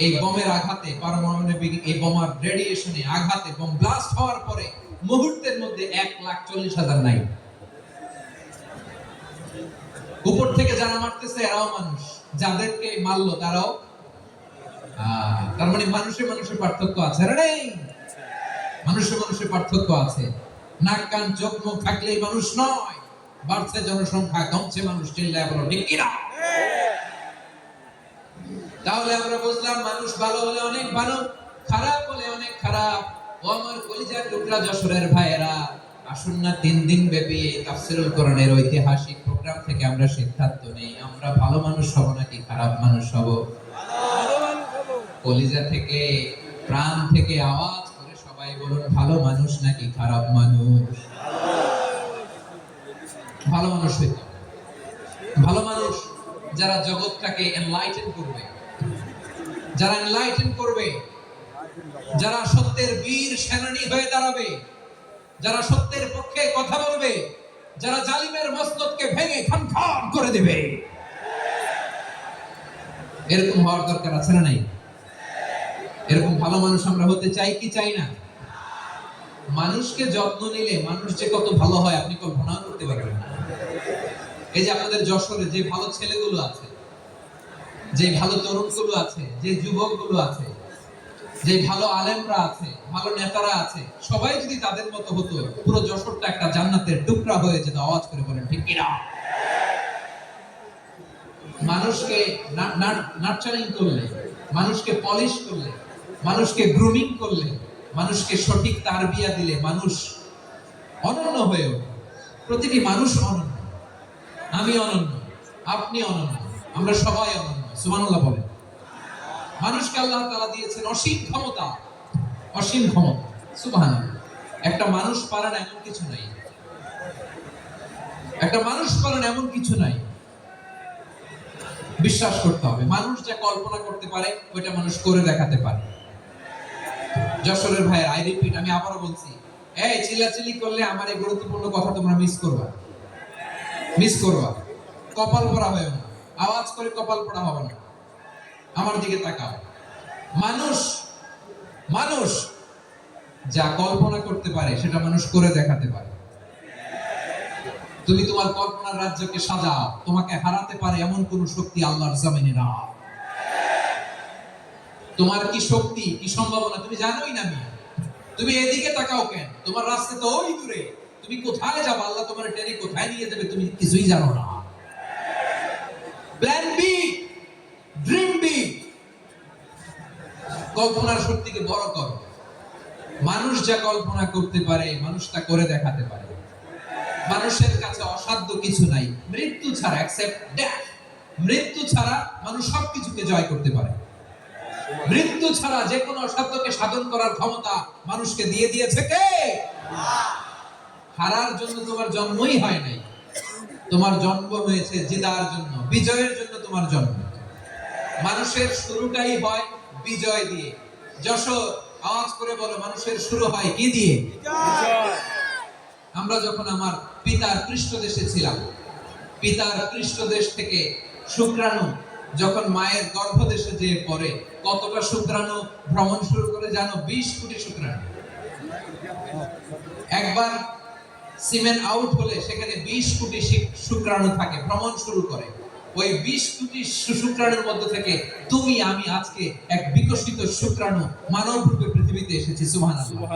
এই বোমের আঘাতে, পারমাণবিক এই বোমার রেডিয়েশনে আঘাতে, বোম ব্লাস্ট হওয়ার পরে মুহূর্তের মধ্যে 1,40,000 নাই। উপর থেকে যারা মারতেছে এরাও মানুষ, যাদেরকে মারলো তারাও। তার মানে মানুষের মানুষের পার্থক্য আছে। মানুষের মানুষের পার্থক্য আছে। নাক কান চোখ মুখ থাকলেই মানুষ নয়। বাড়ছে জনসংখ্যা, কমছে মানুষ। চিল্লায় বলো ঠিক কিনা? তাহলে আমরা বুঝলাম, মানুষ ভালো হলে অনেক ভালো, খারাপ হলে অনেক খারাপ। ও আমার কলিজার টুকরা যশোরের ভাইয়েরা, আসুন না 3 দিন ব্যাপী তাফসীরুল কোরআনের ঐতিহাসিক প্রোগ্রাম থেকে আমরা সিদ্ধান্ত নেই, আমরা ভালো মানুষ হব নাকি খারাপ মানুষ হব? কলিজা থেকে, প্রাণ থেকে আওয়াজ করে সবাই বলুন, ভালো মানুষ নাকি খারাপ মানুষ? ভালো মানুষ হইতে হবে। ভালো মানুষ যারা জগৎটাকে এনলাইটেন করবে, যারা এনলাইটেন করবে, যারা সত্যের বীর সেনানী হয়ে দাঁড়াবে, যারা সত্যের পক্ষে কথা বলবে, যারা জালিমের মস্তককে ভেঙে খানখান করে দেবে। এরকম হওয়ার দরকার আছে না নাই? এরকম ভালো মানুষ আমরা হতে চাই কি চাই না? মানুষকে যত্ন নিলে মানুষ যে কত ভালো হয় আপনি কল্পনা করতে পারবেন না। এই যে আপনাদের যশোরে যে ভালো ছেলেগুলো আছে, যে ভালো তরুণগুলো আছে, যে যুবকগুলো আছে, যে ভালো আলেমরা আছে, ভালো নেতারা আছে, সবাই যদি তাদের মতো হতো, পুরো যশোরটা একটা জান্নাতের টুকরা হয়ে যেত। আওয়াজ করে বলেন ঠিক কিনা? মানুষকে নার্চারিং করলে, মানুষকে পলিশ করলে, মানুষকে গ্রুমিং করলে, মানুষকে সঠিক তারবিয়া দিলে মানুষ অনন্য হয়ে ওঠে। প্রতিটি মানুষ অনন্য। আমি অনন্য, আপনি অনন্য, আমরা সবাই অনন্য। সুবহানাল্লাহ বলেন। মানুষকে আল্লাহ তাআলা দিয়েছেন অসীম ক্ষমতা, অসীম ক্ষমতা। সুবহানাল্লাহ। একটা মানুষ পারেন এমন কিছু নাই, একটা মানুষ পারেন এমন কিছু নাই। বিশ্বাস করতে হবে, মানুষ যা কল্পনা করতে পারে ওইটা মানুষ করে দেখাতে পারে। যশোরের ভাই, আই রিপিট, আমি আবারও বলছি, এই চিল্লাচিল্লি করলে আমার এই গুরুত্বপূর্ণ কথা তোমরা মিস করবা, মিস করবা। কপাল পড়া হয় না, আওয়াজ করে কপাল পড়া হবে না। আমার দিকে তাকাও। মানুষ, মানুষ যা কল্পনা করতে পারে সেটা মানুষ করে দেখাতে পারে। তুমি তোমার কল্পনার রাজ্যকে সাজাও, তোমাকে হারাতে পারে এমন কোন শক্তি আল্লাহর জমিনে না। তোমার কি শক্তি, কি সম্ভাবনা তুমি জানোই না। তুমি এদিকে তাকাও কেন? তোমার রাস্তা তো ওই দূরে। তুমি কোথায় যাবে, আল্লাহ তোমার টেনে কোথায় নিয়ে যাবে তুমি কিছুই জানো না। Plan B, dream B. কল্পনার শক্তিকে বড় করো। মানুষ যা কল্পনা করতে পারে মানুষ তা করে দেখাতে পারে। মানুষের কাছে অসাধ্য কিছু নাই, মৃত্যু ছাড়া, এক্সেপ্ট ডেথ। মৃত্যু ছাড়া মানুষ সবকিছুকে জয় করতে পারে। মৃত্যু ছাড়া যে কোনো অসাধ্যকে সাধন করার ক্ষমতা মানুষকে দিয়ে দিয়েছে কে? হারার জন্য তোমার জন্মই হয় নাই, তোমার জন্ম হয়েছে জেতার জন্য, বিজয়ের জন্য তোমার জন্ম। মানুষের শুরুটাই হয় বিজয় দিয়ে। যশোর, আওয়াজ করে বলো, মানুষের শুরু হয় কি দিয়ে? আমরা যখন আমার পিতার পৃষ্ঠদেশে ছিলাম, পিতার পৃষ্ঠদেশ থেকে শুক্রাণু যখন মায়ের গর্ভদেশে যেয়ে পড়ে, কতটা শুক্রাণু ভ্রমণ শুরু করে জানো? 20 কোটি শুক্রাণু। একবার সিমেন আউট হলে সেখানে 20 কোটি শুক্রাণু থাকে, ভ্রমণ শুরু করে। ওই 20 কোটি শুক্রাণুর মধ্যে থেকে তুমি আমি আজকে এক বিকশিত শুক্রাণু মানব রূপে পৃথিবীতে এসেছি। সুবহানাল্লাহ।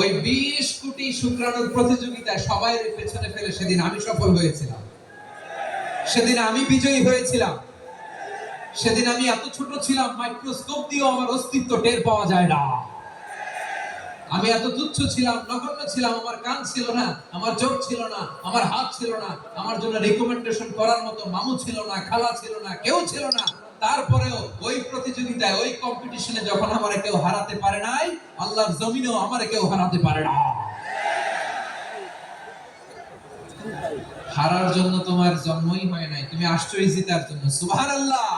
ওই 20 কোটি শুক্রাণুর প্রতিযোগিতায় সবাই পেছনে ফেলে সেদিন আমি সফল হয়েছিলাম, সেদিন আমি বিজয়ী হয়েছিলাম। সেদিন আমি এত ছোট ছিলাম, মাইক্রোস্কোপ দিয়েও আমার অস্তিত্ব টের পাওয়া যায় না। আমি এত তুচ্ছ ছিলাম, নগণ্য ছিলাম। আমার কান ছিল না, আমার চোখ ছিল না, আমার হাত ছিল না, আমার জন্য রিকমেন্ডেশন করার মতো মামু ছিল না, খালা ছিল না, কেউ ছিল না। তারপরেও ওই প্রতিযোগিতায়, ওই কম্পিটিশনে যখন আমারে কেউ হারাতে পারে নাই, আল্লাহর জমিনেও আমারে কেউ হারাতে পারে না। হারার জন্য তোমার জন্মই হয় নাই, তুমি আসছোই জিতার জন্য। সুবহানাল্লাহ।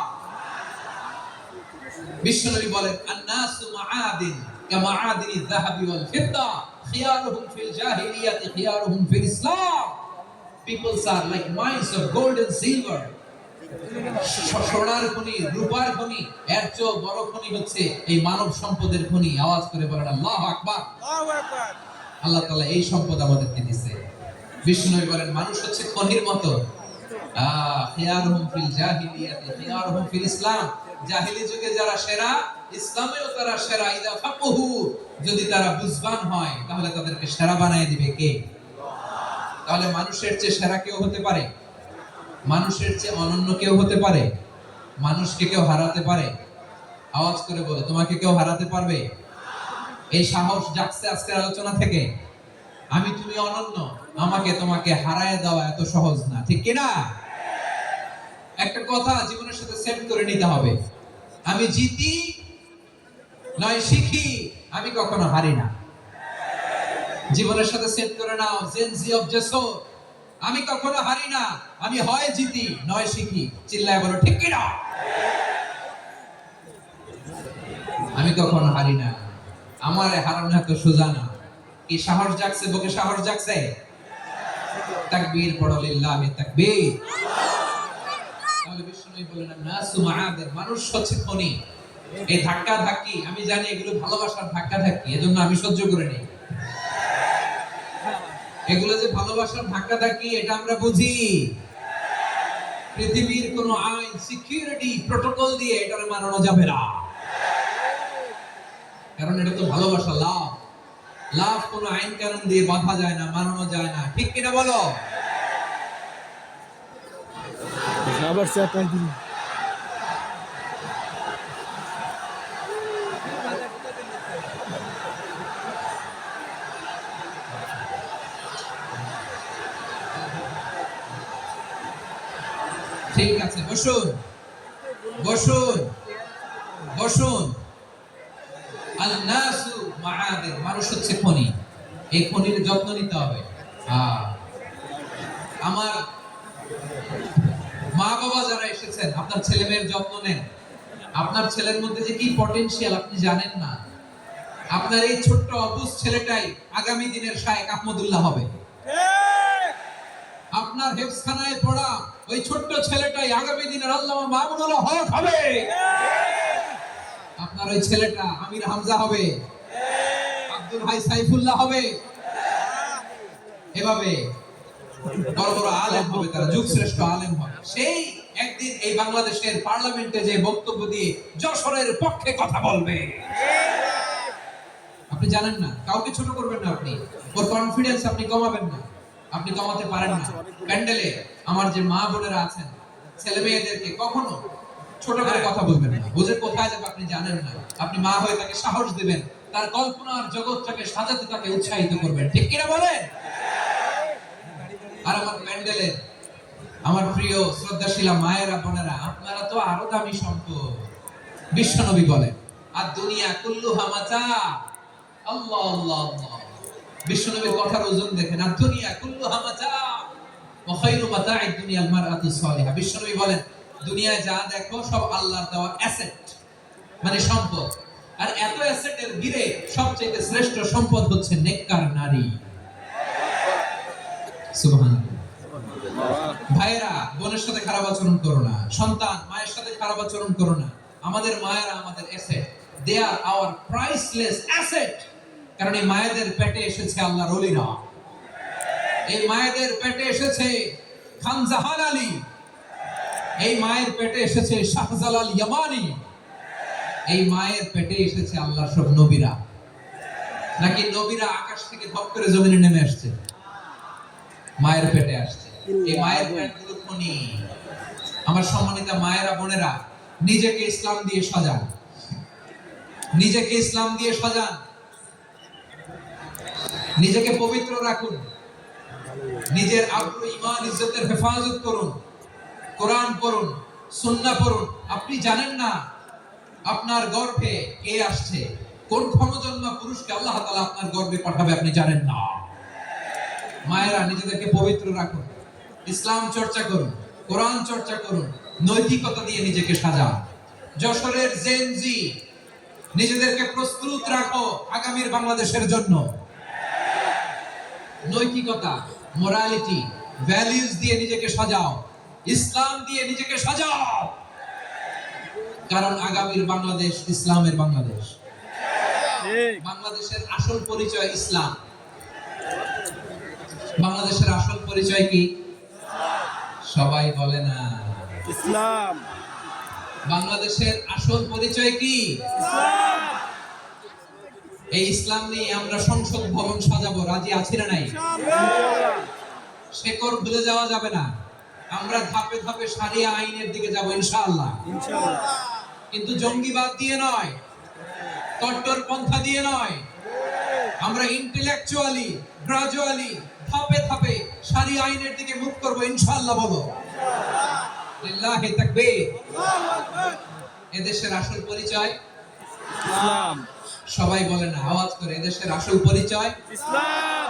বিশ্বনবী বলেন, আন-নাসু মাআদিন কামাআদিনি যাহাবি ওয়াল ফিদ্দা, খিয়ারুহুম ফিল জাহিলিয়াতি খিয়ারুহুম ফিল ইসলাম। Peoples are like mines of gold and silver. সোনার খনি, রূপার খনি, এর চেয়ে বড় খনি হচ্ছে এই মানব সম্পদের খনি। আওয়াজ করে বলেন আল্লাহু আকবার। আল্লাহু আকবার। আল্লাহ তাআলা এই সম্পদ আমাদেরকে দিয়েছে। বিষ্ণু বলেন মানুষ হচ্ছে খনির মতো। খিয়ারুহুম ফিল জাহিলিয়াতি খিয়ারুহুম ফিল ইসলাম। জাহিলি যুগে যারা সেরা, ইসলামেও তারা সেরা। ইদা ফাকহু, যদি তারা বুঝবান হয় তাহলে তাদেরকে সেরা বানায় দিবে কে? তাহলে মানুষের চেয়ে সেরা কেউ হতে পারে? মানুষের চেয়ে অনন্য কেউ হতে পারে? মানুষকে কেউ হারাতে পারে? আওয়াজ করে বলো, তোমাকে কেউ হারাতে পারবে? এই সাহস জাগছে আজকের আলোচনা থেকে। আমি তুমি অনন্য, আমাকে তোমাকে হারায় দেওয়া এত সহজ না, ঠিক কিনা? একটা কথা জীবনের সাথে সেট করে নিতে হবে, আমি জিতি নয় শিখি, আমি কখনো হারি না। জীবনের সাথে সেট করে নাও, জেনজি অফ জেসো, আমি কখনো হারি না, আমি হয় জিতি নয় শিখি। চিল্লায় বলো ঠিক কিনা? আমি কখনো হারি না, আমার হারানো এত সোজা না। কি সাহস জাগছে? বুকে সাহস জাগছে? তাকবীর পড়ো, লিল্লাহি তাকবীর। তাহলে বিষ্ণু বলেন নাসু মাআদিন, মানুষ হচ্ছে খনি। এই ধাক্কা ধাক্কি, আমি জানি এগুলো ভালোবাসার ধাক্কা ধাক্কি, এজন্য আমি সহ্য করে নেই। এগুলো যে ভালোবাসার ধাক্কা ধাক্কি, এটা আমরা বুঝি। পৃথিবীর কোন আইন, সিকিউরিটি প্রটোকল দিয়ে এটারে মানানো যাবে না, কারণ এটা তো ভালোবাসা, লাভ। লাভ কোন আইন কানুন দিয়ে বাঁধা যায় না, মানানো যায় না, ঠিক কিনা বলো? আবার চাপাই দিন। ঠিক আছে, বসুন বসুন বসুন। আন-নাসু মাআদিন, মানুষ হচ্ছে খনি। এই খনির যত্ন নিতে হবে। আমার মা বাবা যারা এসেছেন, আপনার ছেলে মেয়ের যত্ন নেন। আপনার ছেলের মধ্যে যে কি পটেনশিয়াল আপনি জানেন না। আপনার এই ছোট্ট অবুঝ ছেলেটাই আগামী দিনের শায়েখ আহমদুল্লাহ হবে। আপনার হেফজখানায় পড়া ওই ছোট্ট ছেলেটাই আগামী দিনের আল্লামা মামুনুল হক হবে। আপনার ওই ছেলেটা আমির হামজা হবে, আব্দুল হাই সাইফুল্লাহ হবে। এভাবে বড় বড় আলেম হবে, তারা যুগ শ্রেষ্ঠ আলেম হবে। সেই একদিন এই বাংলাদেশের পার্লামেন্টে যে বক্তব্য দিয়ে যশোরের পক্ষে কথা বলবে। আপনি জানেন না, কাউকে ছোট করবেন না, আপনি ওর কনফিডেন্স আপনি কমাবেন না, আপনি কমাতে পারেন না। প্যান্ডেলে আমার যে মা বোনেরা আছেন, ছেলে মেয়েদেরকে কখনো ছোট করে কথা বলবেন না। বুঝে কোথায় যাবে আপনি জানেন না, আপনি মা হয়ে তাকে সাহস দিবেন, তার কল্পনার জগৎটাকে সাজাতে তাকে উৎসাহিত করবেন, ঠিক কিনা বলেন? আর আমার প্যান্ডেলে আমার প্রিয় শ্রদ্ধাশীলা মায়েরা বোনেরা, আপনারা তো আরো দামি সম্পদ। বিশ্বনবী বলেন, আর দুনিয়া কুল্লুহা মাতা। আল্লাহ আল্লাহ আল্লাহ, বিশ্বনবীর কথার ওজন দেখেন, আর দুনিয়া কুল্লুহা মাতা ওয়া খায়রু মাতা'আদ দুনিয়া আল মারআতু সালিহা। বিশ্বনবী বলেন, দুনিয়ায় যা দেখো সব আল্লাহর দেওয়া অ্যাসেট, মানে সম্পদ। আর এত অ্যাসেটের ভিড়ে সবচেয়ে শ্রেষ্ঠ সম্পদ হচ্ছে নেককার নারী। সুবহানাল্লাহ। ভাইয়েরা, বোনের সাথে খারাপ আচরণ করো না, সন্তান মায়ের সাথে খারাপ আচরণ করো না। আমাদের মায়েরা আমাদের asset, they are our priceless asset. কারণ এই মায়েদের পেটে এসেছে আল্লাহর ওলিরা, এই মায়েদের পেটে এসেছে খান জাহান আলী, এই মায়ের পেটে এসেছে শাহজালাল ইয়ামানি, এই মায়ের পেটে এসেছে আল্লাহর সব নবীরা। নাকি নবীরা আকাশ থেকে ধপ করে জমিনে নেমে আসছে? মায়ের পেটে আসছে। এই মায়ের পেটগুলো খনি। আমার সম্মানিতা মায়েরা বোনেরা, নিজেকে ইসলাম দিয়ে সাজান, নিজেকে ইসলাম দিয়ে সাজান, নিজেকে পবিত্র রাখুন, নিজের আব্রু ঈমান ইজ্জতের হেফাজত করুন, কোরআন পড়ুন, সুন্নাহ পড়ুন। আপনি জানেন না আপনার গর্ভে কে আসছে, কোন ক্ষমজন্মা পুরুষকে আল্লাহ তাআলা আপনার গর্ভে পাঠাবে আপনি জানেন না। মায়েরা, নিজেদেরকে পবিত্র রাখুন, ইসলাম চর্চা করুন, কোরআন চর্চা করুন, নৈতিকতা দিয়ে নিজেকে সাজান। যশোরের জেনজি, নিজেদেরকে প্রস্তুত রাখো আগামীর বাংলাদেশের জন্য। নৈতিকতা, মোরালিটি, ভ্যালিউজ দিয়ে নিজেকে সাজাও, ইসলাম দিয়ে নিজেকে সাজাও। কারণ আগামীর বাংলাদেশ ইসলামের বাংলাদেশ। বাংলাদেশের আসল পরিচয় ইসলাম। বাংলাদেশের আসল পরিচয় কি? সবাই বলে না ইসলাম। বাংলাদেশের আসল পরিচয় কি? এই ইসলাম নিয়ে আমরা সংসদ ভবন সাজাবো, রাজি আছি না নাই? শেকড় ভুলে যাওয়া যাবে না। আমরা ধাপে ধাপে শারিয়া আইনের দিকে যাব ইনশাআল্লাহ। কিন্তু জঙ্গিবাদ দিয়ে নয়, কট্টর পন্থা দিয়ে নয়। আমরা ইন্টেলেকচুয়ালি, গ্রাজুয়ালি, ধাপে ধাপে শারিয়া আইনের দিকে মুভ করব ইনশাআল্লাহ। বলো লিল্লাহি তাকবীর। এদেশের আসল পরিচয় ইসলাম। সবাই বলে না, আওয়াজ করে, এদেশের আসল পরিচয় ইসলাম।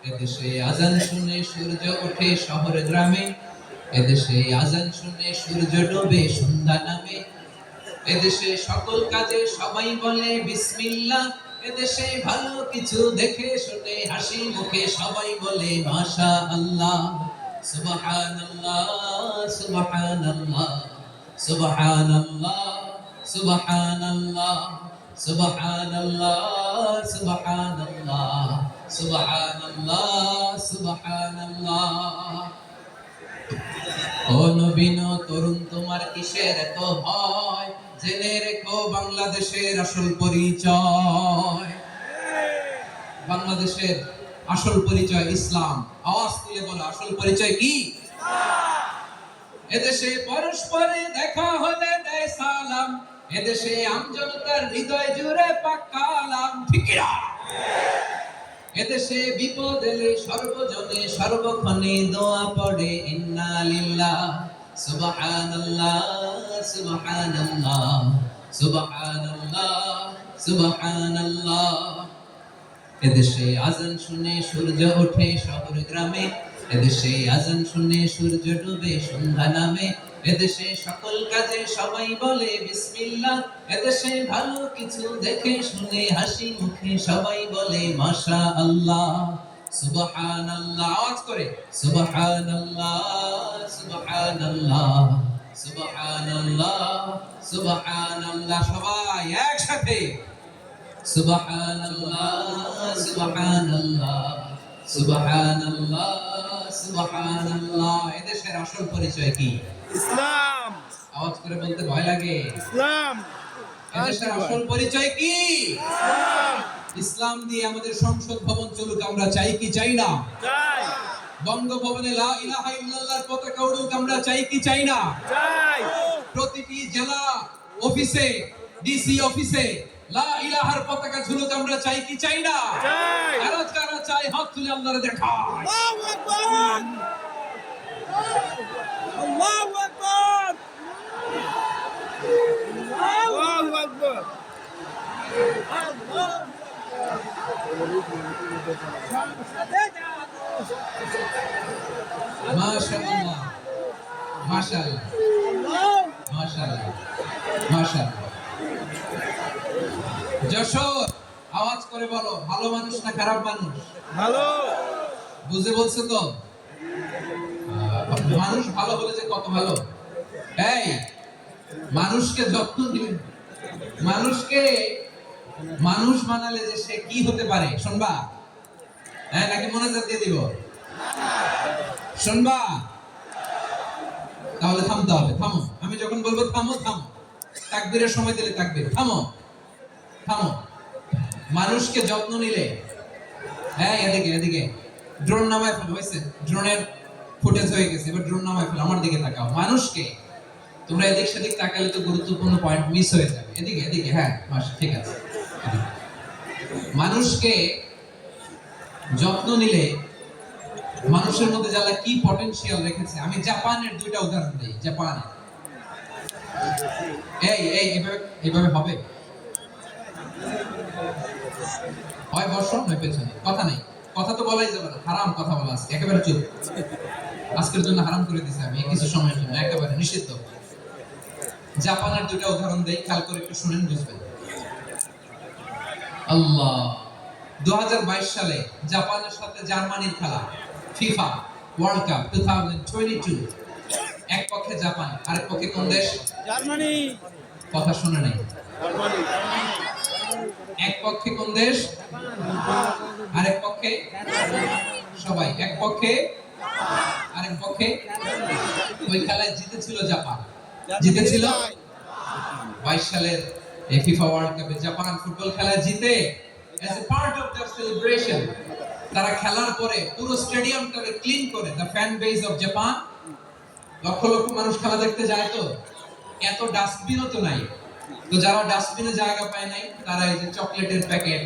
এদেশে আজান শুনে সূর্য ওঠে শহর গ্রামে, এদেশে আজান শুনে সূর্য ডোবে সন্ধ্যা নামে, এদেশে সকল কাজে সবাই বলে বিসমিল্লাহ, এদেশে ভালো কিছু দেখে শুনে হাসি মুখে সবাই বলে মাশাআল্লাহ। সুবহানাল্লাহ সুবহানাল্লাহ সুবহানাল্লাহ সুবহানাল্লাহ সুবহানাল্লাহ সুবহানাল্লাহ সুবহানাল্লাহ সুবহানাল্লাহ। ও নবীন তরুণ, তোমার কিসের এত ভয়? জেনে রেখো বাংলাদেশের আসল পরিচয়। বাংলাদেশের আসল পরিচয় ইসলাম। আওয়াজ তুলে বলো, আসল পরিচয় কি? এদেশে পরস্পরে দেখা হলে দেয় সালাম, এদেশে আমজনতার হৃদয় জুড়ে পাকালাম, ঠিক কি না? এদেশে বিপদ এলে সর্বজনে সর্বক্ষণে দোয়া পড়ে ইন্না লিল্লাহ সুবহানাল্লাহ সুবহানাল্লাহ সুবহানাল্লাহ সুবহানাল্লাহ। এদেশে আজান শুনে সূর্য ওঠে শহর গ্রামে, এদেশে আজান শুনে সূর্য ডুবে সন্ধ্যা নামে, এদেশে সকল কাজে সবাই বলে বিসমিল্লাহ, এদেশে ভালো কিছু দেখে শুনে হাসি মুখে সবাই বলে মাশাআল্লাহ। সুবহানাল্লাহ, আওয়াজ করে সুবহানাল্লাহ সুবহানাল্লাহ সুবহানাল্লাহ সুবহানাল্লাহ। সবাই একসাথে সুবহানাল্লাহ সুবহানাল্লাহ সুবহানাল্লাহ, সুবহানাল্লাহ। এদেশের আসল পরিচয় কি? ইসলাম, আওয়াজ করে বলতে ভয় লাগে। ইসলাম, এদেশের আসল পরিচয় কি? ইসলাম দিয়ে আমাদের সংসদ ভবন চলুক, আমরা চাই কি চাই না? চাই, বঙ্গভবনে লা ইলাহা ইল্লাল্লাহর পতাকা উড়ুক, আমরা চাই কি চাই না? চাই, প্রতিটি জেলা অফিসে, ডিসি অফিসে লা ইলাহার পতাকা ঝুলুক, আমরা চাই কি চাই না? চাই। কারা কারা চাই হাত তুলে আল্লাহরে দেখায়। আল্লাহু আকবার, আল্লাহু আকবার, আল্লাহু আকবার। মাশাআল্লাহ, মাশাআল্লাহ, মাশাআল্লাহ, মাশাআল্লাহ। যশোর, আওয়াজ করে বলো, ভালো মানুষ না খারাপ মানুষ? ভালো, বুঝে বলছো তো? মানুষ ভালো হলে যে কত ভালো। এই মানুষকে যত্ন দিবেন, মানুষকে মানুষ বানালে যে সে কি হতে পারে শুনবা? হ্যাঁ, নাকি মনোযোগ দিয়ে দিব? শুনবা? তাহলে থামতে হবে। থামো, আমি যখন বলবো থামো থামো, তাকবীরের সময় দিলে তাকবীর। থামো থামো। মানুষকে যত্ন নিলে, হ্যাঁ এদিকে এদিকে, ড্রোন নামায় ফেলো। হয়েছে, ড্রোনের ফুটেজ হয়ে গেছে, এবার ড্রোন নামায় ফেলো। আমার দিকে তাকাও। মানুষকে, তোমরা এদিক সেদিক তাকালে তো গুরুত্বপূর্ণ পয়েন্ট মিস হয়ে যাবে। এদিকে এদিকে, হ্যাঁ ঠিক আছে। মানুষকে যত্ন নিলে মানুষের মধ্যে যারা কি পটেনশিয়াল রেখেছে, আমি জাপানের দুইটা উদাহরণ দিই। জাপানে এই এইভাবে হবে, হয় বর্ষণ নয় পেছনে, কথা নেই, কথা তো বলাই যাবে না, হারাম কথা বলা আছে, একেবারে চুপ। আজকের জন্য হারাম করে দিছি আমি কিছু সময়ের জন্য, একেবারে নিষিদ্ধ। জাপানের দুইটা উদাহরণ দেই, খেয়াল করে একটু শুনেন, বুঝবেন। আল্লাহ, 2022 সালে জাপানের সাথে জার্মানির খেলা, ফিফা ওয়ার্ল্ড কাপ 2022। এক পক্ষে জাপান, আরেক পক্ষে কোন দেশ? জার্মানি, কথা শুনে নাই। জার্মানি, এক পক্ষে কোন দেশ, আরেক পক্ষে সবাই, এক পক্ষে আরেক পক্ষে। ওই খেলায় জিতেছিল জাপান, জিতেছিল 22 সালের এই ফিফা ওয়ার্ল্ড কাপে। জাপান ফুটবল খেলায় জিতে, as a part of their celebration, তারা খেলার পরে পুরো স্টেডিয়ামটাকে ক্লিন করে। The fan base of Japan, lakh lakh মানুষ খেলা দেখতে যায়, তো এত ডাস্টবিনও তো নাই। তো যারা ডাস্টবিনে জায়গা পায় নাই, তারা এই যে চকলেটের প্যাকেট,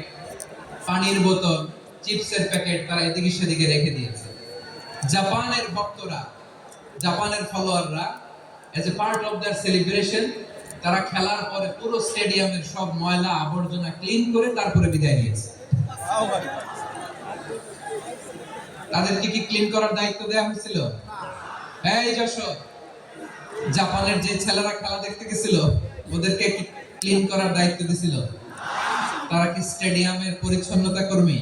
পানির বোতল, চিপসের প্যাকেট তারা এদিকে সেদিকে রেখে দিয়েছে। জাপানের ভক্তরা, জাপানের ফলোয়াররা, as a part of their celebration, তারা খেলার পরে পুরো স্টেডিয়ামের সব ময়লা আবর্জনা ক্লিন করে তারপরে বিদায় নিয়েছে। তাদেরকে কি ক্লিন করার দায়িত্ব দেওয়া হয়েছিল? এই যশোর, জাপানের যে ছেলেরা খেলা দেখতে গেছিল, ওদেরকে কি ক্লিন করার দায়িত্ব দিছিল? তারা কি স্টেডিয়ামের পরিচ্ছন্নতা কর্মী?